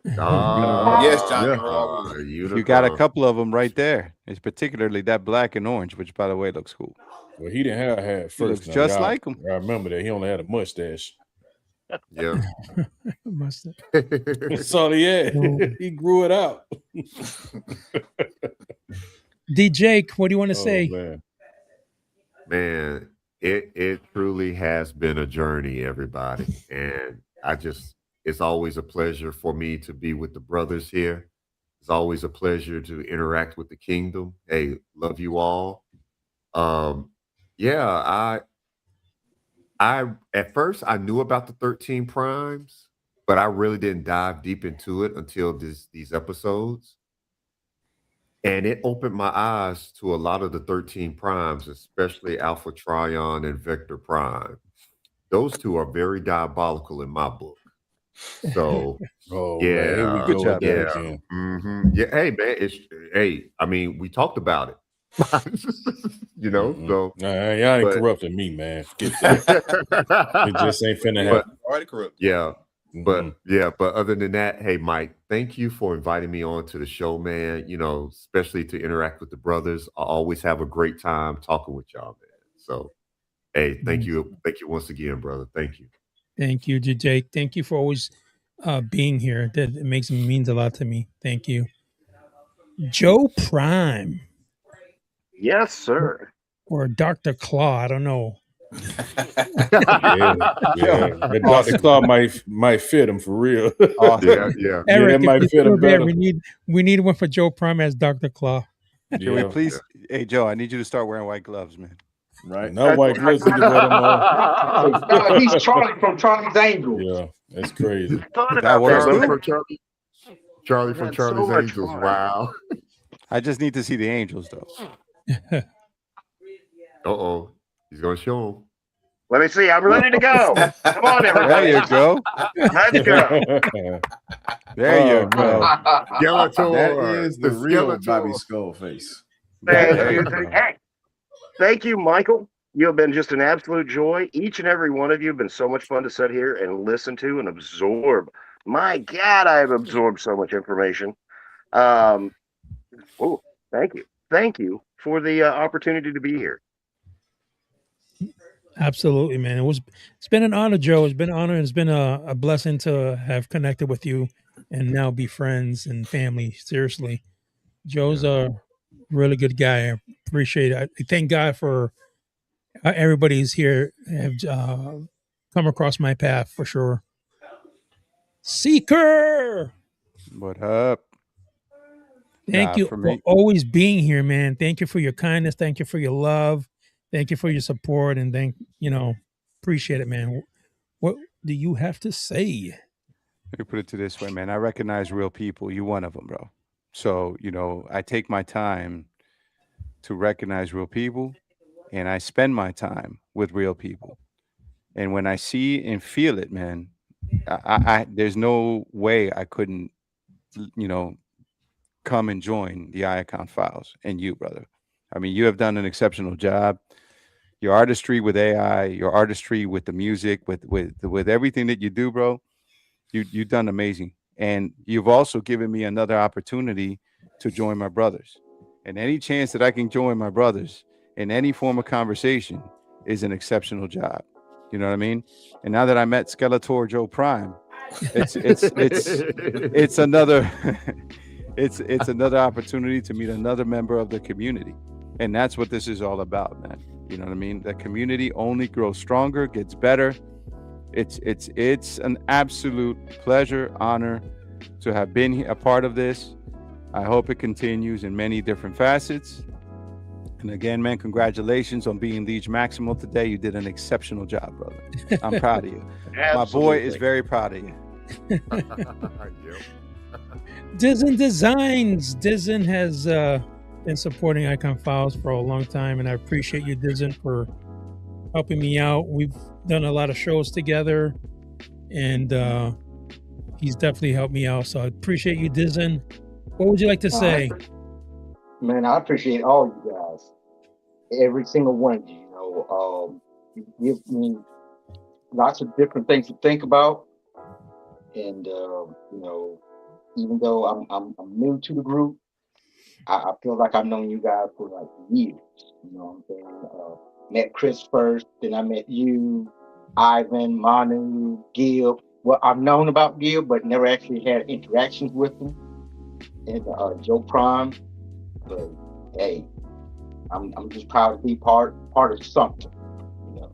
Speaker 3: Yes, Johnny.
Speaker 6: You got a couple of them right there. It's particularly that black and orange, which, by the way, looks cool.
Speaker 7: Well, he didn't have hair at first.
Speaker 6: Looks just like him.
Speaker 7: I remember that he only had a mustache.
Speaker 4: Yeah.
Speaker 7: That's all he had. He grew it out.
Speaker 2: D. Jake, what do you want to say?
Speaker 4: Man, it truly has been a journey, everybody. And it's always a pleasure for me to be with the brothers here. It's always a pleasure to interact with the kingdom. Hey, love you all. Yeah, I at first I knew about the 13 primes, but I really didn't dive deep into it until these episodes. And it opened my eyes to a lot of the 13 primes, especially Alpha Trion and Vector Prime. Those two are very diabolical in my book. So,
Speaker 7: man,
Speaker 4: yeah,
Speaker 7: here we go with that again.
Speaker 4: Yeah, hey man, I mean, we talked about it. So
Speaker 7: y'all ain't corrupting me, man. Forget that. It just ain't finna happen.
Speaker 3: Already corrupt.
Speaker 4: Yeah. But other than that, hey Mike, thank you for inviting me on to the show, man. Especially to interact with the brothers. I always have a great time talking with y'all, man. So hey, thank you once again, brother. Thank you.
Speaker 2: Thank you, Jake. Thank you for always being here. That means a lot to me. Thank you. Joe Prime.
Speaker 10: Yes, sir.
Speaker 2: Or Dr. Claw. I don't know.
Speaker 7: That Dr. Claw might fit him for real.
Speaker 4: Yeah.
Speaker 2: Eric,
Speaker 7: that might fit him better.
Speaker 2: We need one for Joe Prime as Dr. Claw.
Speaker 6: Can we please? Hey, Joe, I need you to start wearing white gloves, man.
Speaker 7: Right? No white gloves. He can wear them on.
Speaker 8: He's Charlie from Charlie's Angels.
Speaker 7: Yeah, that's crazy.
Speaker 6: That works
Speaker 4: Charlie from Charlie's Angels. Wow.
Speaker 6: I just need to see the angels, though.
Speaker 4: Uh-oh. He's going to show them.
Speaker 10: Let me see. I'm ready to go. Come on, everybody.
Speaker 6: There you go.
Speaker 10: Let's go.
Speaker 6: There you go.
Speaker 4: Skeletor.
Speaker 5: That is the real
Speaker 4: Skeletor.
Speaker 5: Bobby Skullface.
Speaker 10: Thank you, Michael. You have been just an absolute joy. Each and every one of you have been so much fun to sit here and listen to and absorb. My God, I have absorbed so much information. Thank you. Thank you for the opportunity to be here.
Speaker 2: Absolutely, man. It's been an honor, Joe. It's been an honor. And it's been a blessing to have connected with you and now be friends and family. Seriously. Joe's a really good guy. I appreciate it. I thank God for everybody who's here have come across my path for sure. Seeker.
Speaker 6: What up?
Speaker 2: Thank you for always being here, man. Thank you for your kindness. Thank you for your love. Thank you for your support, and appreciate it, man. What do you have to say?
Speaker 6: Let me put it to this way, man. I recognize real people. You're one of them, bro. So, I take my time to recognize real people, and I spend my time with real people. And when I see and feel it, man, I there's no way I couldn't, come and join the Iacon Files and you, brother. I mean, you have done an exceptional job. Your artistry with AI, your artistry with the music, with everything that you do, bro, you've done amazing. And you've also given me another opportunity to join my brothers. And any chance that I can join my brothers in any form of conversation is an exceptional job. You know what I mean? And now that I met Skeletor Joe Prime, it's another it's another opportunity to meet another member of the community. And that's what this is all about, man. You know what I mean? The community only grows stronger, gets better. It's an absolute pleasure, honor to have been a part of this. I hope it continues in many different facets. And again, man, congratulations on being Liege Maximal today. You did an exceptional job, brother. I'm proud of you. My boy is very proud of you.
Speaker 2: Dizen Designs. Dizen has been supporting Iacon Files for a long time, and I appreciate you, Dizen, for helping me out. We've done a lot of shows together, and he's definitely helped me out. So I appreciate you, Dizen. What would you like to say?
Speaker 8: Man, I appreciate all you guys. Every single one of you. You give me lots of different things to think about, and even though I'm new to the group, I feel like I've known you guys for like years. You know what I'm saying? Met Chris first, then I met you, Ivan, Manu, Gil. Well, I've known about Gil, but never actually had interactions with him. And Joe Prime. hey, I'm just proud to be part of something. You know,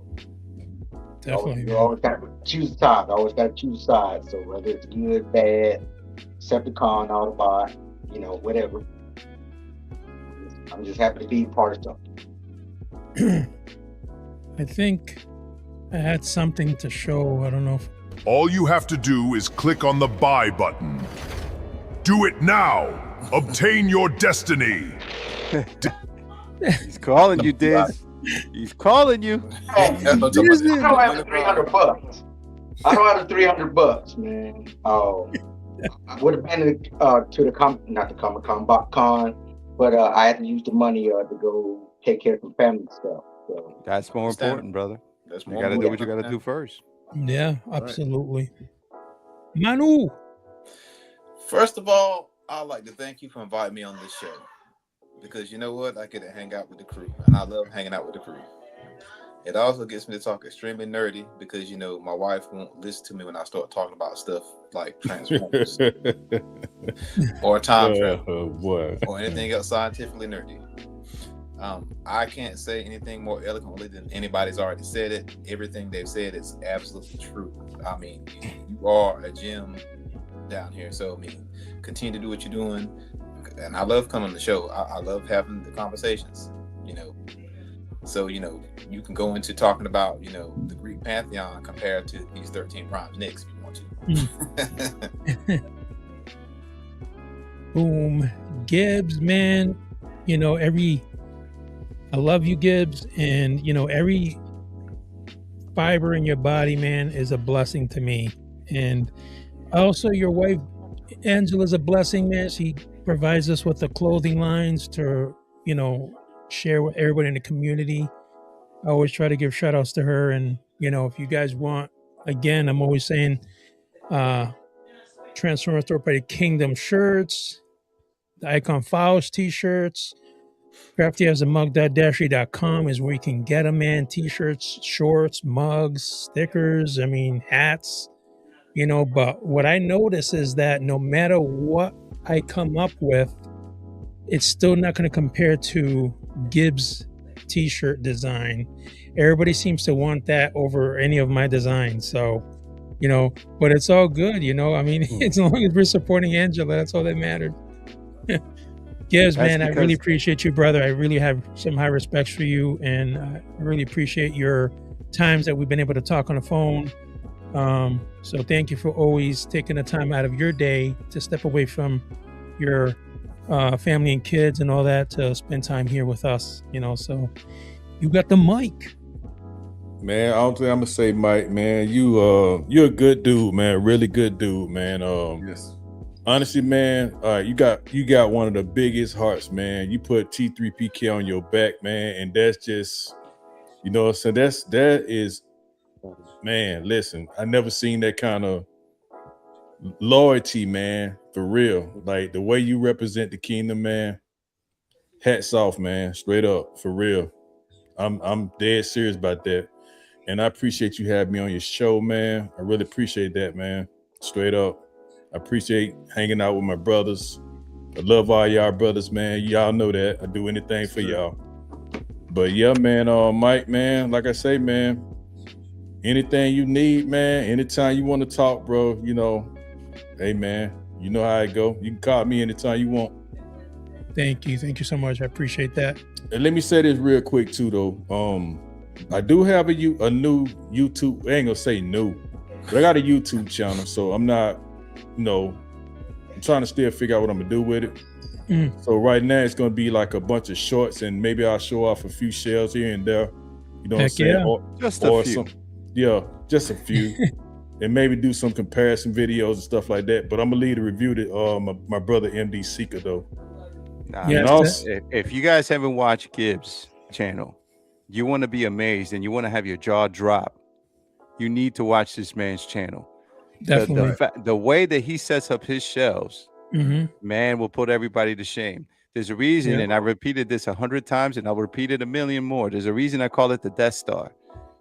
Speaker 2: Definitely.
Speaker 8: You always got to choose sides. Always got to choose sides. So whether it's good, bad, Decepticon, Autobot, you know, whatever. I'm just happy to be part of something.
Speaker 2: I think I had something to show. I don't know if
Speaker 9: All you have to do is click on the buy button. Do it now. Obtain your destiny.
Speaker 6: He's calling you, Diz. He's calling you.
Speaker 8: I don't have the $300. I don't have the $300, man. I would have been to the not the Comic-Con, BotCon, but I had to use the money to go take care of some family stuff. So
Speaker 6: that's more important, brother.
Speaker 3: That's
Speaker 6: you got to do what you got to do first.
Speaker 2: Yeah, absolutely. Manu.
Speaker 3: First of all, I'd like to thank you for inviting me on this show, because you know what? I get to hang out with the crew, and I love hanging out with the crew. It also gets me to talk extremely nerdy, because you know my wife won't listen to me when I start talking about stuff like Transformers or time travel or anything else scientifically nerdy. I can't say anything more eloquently than anybody's already said it. Everything they've said is absolutely true. I mean, you are a gem down here. So, I mean, continue to do what you're doing. And I love coming on the show. I love having the conversations, you know. So, you know, you can go into talking about, you know, the Greek pantheon compared to these 13 Prime Nicks if you want to.
Speaker 2: Boom. Gibbs, man. You know, I love you, Gibbs. And, you know, every fiber in your body, man, is a blessing to me. And also your wife, Angela's a blessing, man. She provides us with the clothing lines to, you know, share with everybody in the community. I always try to give shout outs to her. And, you know, if you guys want, again, I'm always saying, Transformers Third Kingdom shirts, the Icon Files t-shirts, Crafty has a mug.dashy.com is where you can get them, man. T-shirts, shorts, mugs, stickers, I mean, hats, you know. But what I notice is that no matter what I come up with, it's still not going to compare to Gibbs t-shirt design. Everybody seems to want that over any of my designs. So, you know, but it's all good, you know. I mean, as long as we're supporting Angela, that's all that mattered. Gibbs, man, I really appreciate you, brother. I really have some high respects for you, and I really appreciate your times that we've been able to talk on the phone. So thank you for always taking the time out of your day to step away from your family and kids and all that to spend time here with us, you know. So you got the mic.
Speaker 7: Man, I don't think I'm gonna say Mike, man. You're a good dude, man. Really good dude, man. Yes. Honestly, man, you got one of the biggest hearts, man. You put T3PK on your back, man, and that's just, you know, so that is, man. Listen, I never seen that kind of loyalty, man. For real, like the way you represent the kingdom, man. Hats off, man. Straight up, for real. I'm dead serious about that, and I appreciate you having me on your show, man. I really appreciate that, man. Straight up. I appreciate hanging out with my brothers. I love all y'all brothers, man. Y'all know that. I do anything for y'all. But yeah, man, Mike, man, like I say, man, anything you need, man, anytime you want to talk, bro, you know, hey, man, you know how it go. You can call me anytime you want.
Speaker 2: Thank you. Thank you so much. I appreciate that.
Speaker 7: And let me say this real quick, too, though. I do have a new YouTube, I ain't gonna say new, but I got a YouTube channel, so I'm not, you know, I'm trying to still figure out what I'm gonna do with it. So right now it's gonna be like a bunch of shorts, and maybe I'll show off a few shells here and there. You know what I'm saying?
Speaker 2: Yeah.
Speaker 6: Just a few.
Speaker 7: Just a few. And maybe do some comparison videos and stuff like that. But I'm gonna leave the review to my brother MD Seeker though.
Speaker 6: Nah, yeah, also, if you guys haven't watched Gibbs' channel, you want to be amazed and you want to have your jaw drop, you need to watch this man's channel.
Speaker 2: Definitely.
Speaker 6: The way that he sets up his shelves, man, will put everybody to shame. There's a reason, and I repeated this 100 times, and I'll repeat it 1,000,000 more. There's a reason I call it the Death Star.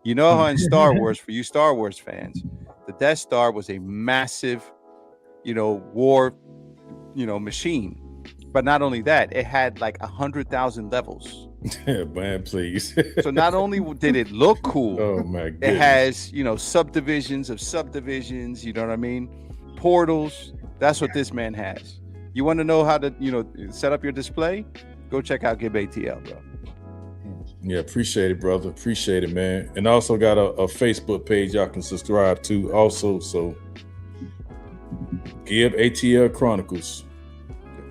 Speaker 6: You know how in Star Wars, for you Star Wars fans, the Death Star was a massive, you know, war, you know, machine. But not only that, it had like 100,000 levels.
Speaker 7: Man, please.
Speaker 6: So not only did it look cool,
Speaker 7: oh my goodness.
Speaker 6: It has, subdivisions of subdivisions, you know what I mean? Portals. That's what this man has. You want to know how to, set up your display? Go check out Gib ATL, bro.
Speaker 7: Yeah, appreciate it, brother. Appreciate it, man. And I also got a Facebook page y'all can subscribe to also. So Gib ATL Chronicles.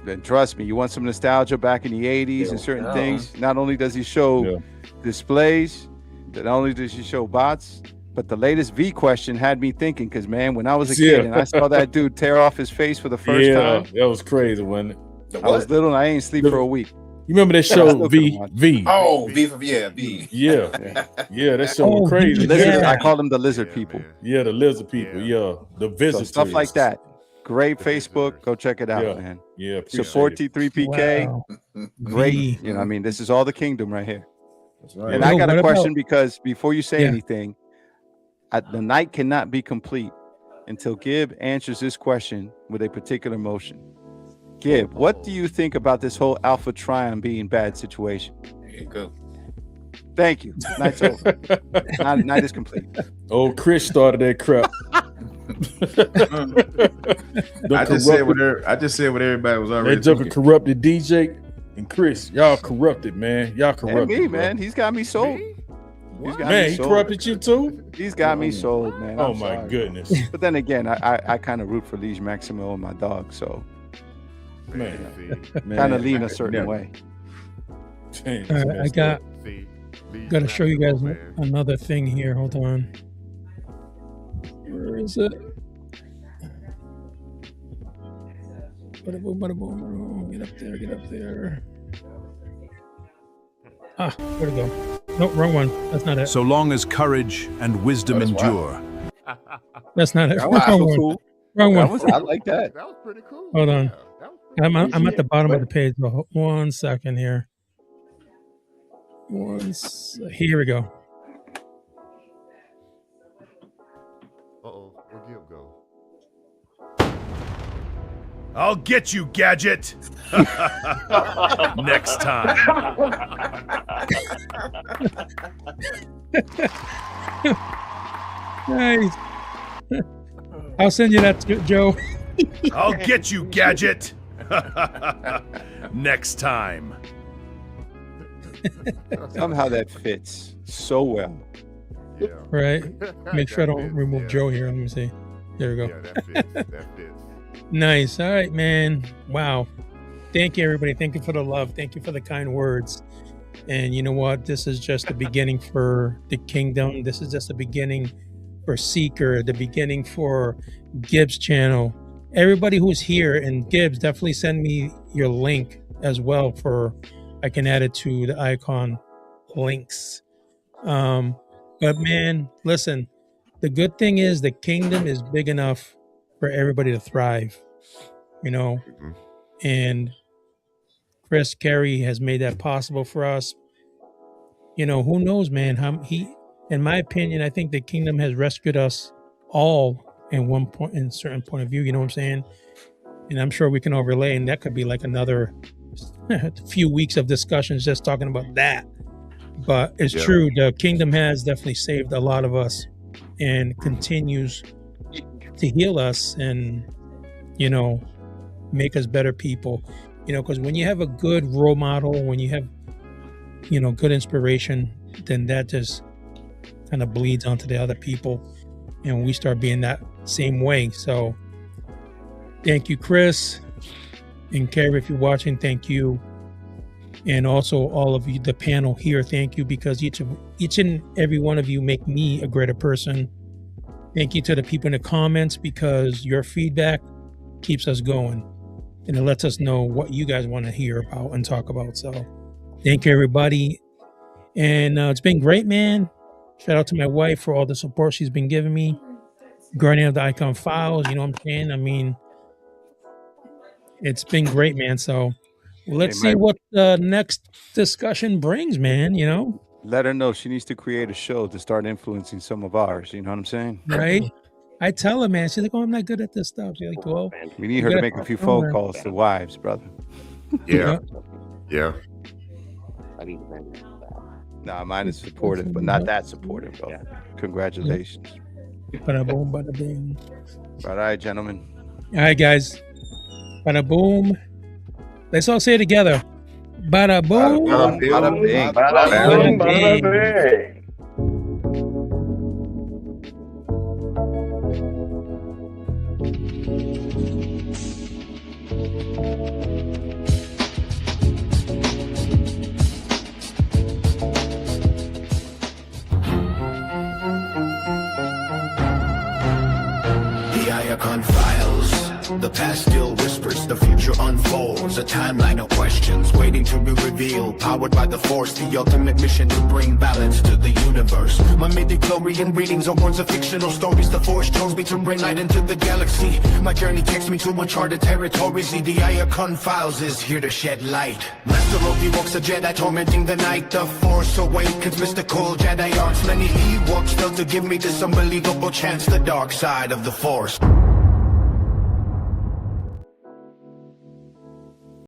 Speaker 6: Then trust me, you want some nostalgia back in the 80s and certain things. Not only does he show displays, not only does he show bots, but the latest V question had me thinking, because man, when I was a kid and I saw that dude tear off his face for the first time.
Speaker 7: That was crazy, wasn't it?
Speaker 6: I was little and I ain't sleep for a week.
Speaker 7: You remember that show V?
Speaker 3: Oh, V for V.
Speaker 7: Yeah, that show was crazy.
Speaker 6: I call them the lizard people.
Speaker 7: Yeah, the lizard people. Yeah, the visitors.
Speaker 6: So stuff like that. Great Facebook. Go check it out, man.
Speaker 7: Yeah,
Speaker 6: support T3PK.
Speaker 2: Wow.
Speaker 6: Great. This is all the kingdom right here.
Speaker 5: That's right.
Speaker 6: And I got a question because before you say anything, the night cannot be complete until Gib answers this question with a particular motion. Gib, what do you think about this whole Alpha Trion being bad situation?
Speaker 3: There you go.
Speaker 6: Thank you. Night's over. Night is complete.
Speaker 7: Oh, Chris started that crap.
Speaker 5: I just said what everybody was already.
Speaker 7: They jumping corrupted DJ and Chris. Y'all corrupted, man. Y'all corrupted.
Speaker 6: And me, man. He's got me sold.
Speaker 7: He corrupted you too?
Speaker 6: He's got me sold, man.
Speaker 7: Oh my goodness.
Speaker 6: But then again, I kind of root for Liege Maximo and my dog, so kind of lean a certain way.
Speaker 2: I got to show you guys another thing here. Hold on. Where is it? Bada boom, bada boom, bada boom. Get up there. Ah, where'd it go? Nope, wrong one. That's not it.
Speaker 9: So long as courage and wisdom endure.
Speaker 2: That's not it.
Speaker 6: That was
Speaker 2: Wrong one.
Speaker 6: cool.
Speaker 2: Wrong one.
Speaker 6: I like that.
Speaker 4: That was pretty cool.
Speaker 2: Hold on. I'm at the bottom of the page. 1 second here. Here we go.
Speaker 4: Where'd Gib go?
Speaker 9: I'll get you, Gadget. Next time.
Speaker 2: Nice. I'll send you that, Joe.
Speaker 9: I'll get you, Gadget. Next time.
Speaker 6: Somehow that fits so well.
Speaker 4: Yeah.
Speaker 2: Right. Make sure I don't remove Joe here. Let me see. There we go.
Speaker 4: Yeah, that fits. That fits.
Speaker 2: Nice. All right, man. Wow. Thank you, everybody. Thank you for the love. Thank you for the kind words. And you know what? This is just the beginning for the kingdom. This is just the beginning for Seeker, the beginning for Gibbs channel. Everybody who's here, and Gibbs, definitely send me your link as well I can add it to the icon links. But man, listen, the good thing is the kingdom is big enough for everybody to thrive, and Chris Carey has made that possible for us. Who knows, man, in my opinion, I think the kingdom has rescued us all in a certain point of view, you know what I'm saying? And I'm sure we can all relate, and that could be like another few weeks of discussions just talking about that. But it's true, the kingdom has definitely saved a lot of us and continues to heal us and, make us better people. Because when you have a good role model, when you have, good inspiration, then that just kind of bleeds onto the other people. And we start being that same way. So thank you, Chris. And Carrie, if you're watching, thank you. And also all of you, the panel here, thank you, because each and every one of you make me a greater person. Thank you to the people in the comments, because your feedback keeps us going and it lets us know what you guys want to hear about and talk about. So thank you, everybody. And it's been great, man. Shout out to my wife for all the support she's been giving me. Guardian of the Icon Files, you know what I'm saying? I mean, it's been great, man. So let's see what the next discussion brings, man,
Speaker 6: Let her know she needs to create a show to start influencing some of ours. You know what I'm saying?
Speaker 2: Right? I tell her, man. She's like, "Oh, I'm not good at this stuff." She's like, "Well,
Speaker 6: we need her to make a few phone calls to wives, brother."
Speaker 4: Yeah. Yeah.
Speaker 10: I need to remember that.
Speaker 6: Nah, mine is supportive, but not that supportive, bro. Congratulations.
Speaker 2: Bada boom, bada bing.
Speaker 6: All right, gentlemen.
Speaker 2: All right, guys. Bada boom. Let's all say it together. Bada boom.
Speaker 6: Bada bing.
Speaker 10: Bada boom, bada bing.
Speaker 1: The Iacon Files. The past still whispers, the future unfolds. A timeline of questions waiting to be revealed. Powered by the Force, the ultimate mission to bring balance to the universe. My midichlorian readings are words of fictional stories. The Force chose me to bring light into the galaxy. My journey takes me to uncharted territories. The Iacon Files is here to shed light. Master of Ewoks, a Jedi tormenting the night. The Force awakens mystical Jedi arts. Many Ewoks failed to give me this unbelievable chance. The dark side of the Force.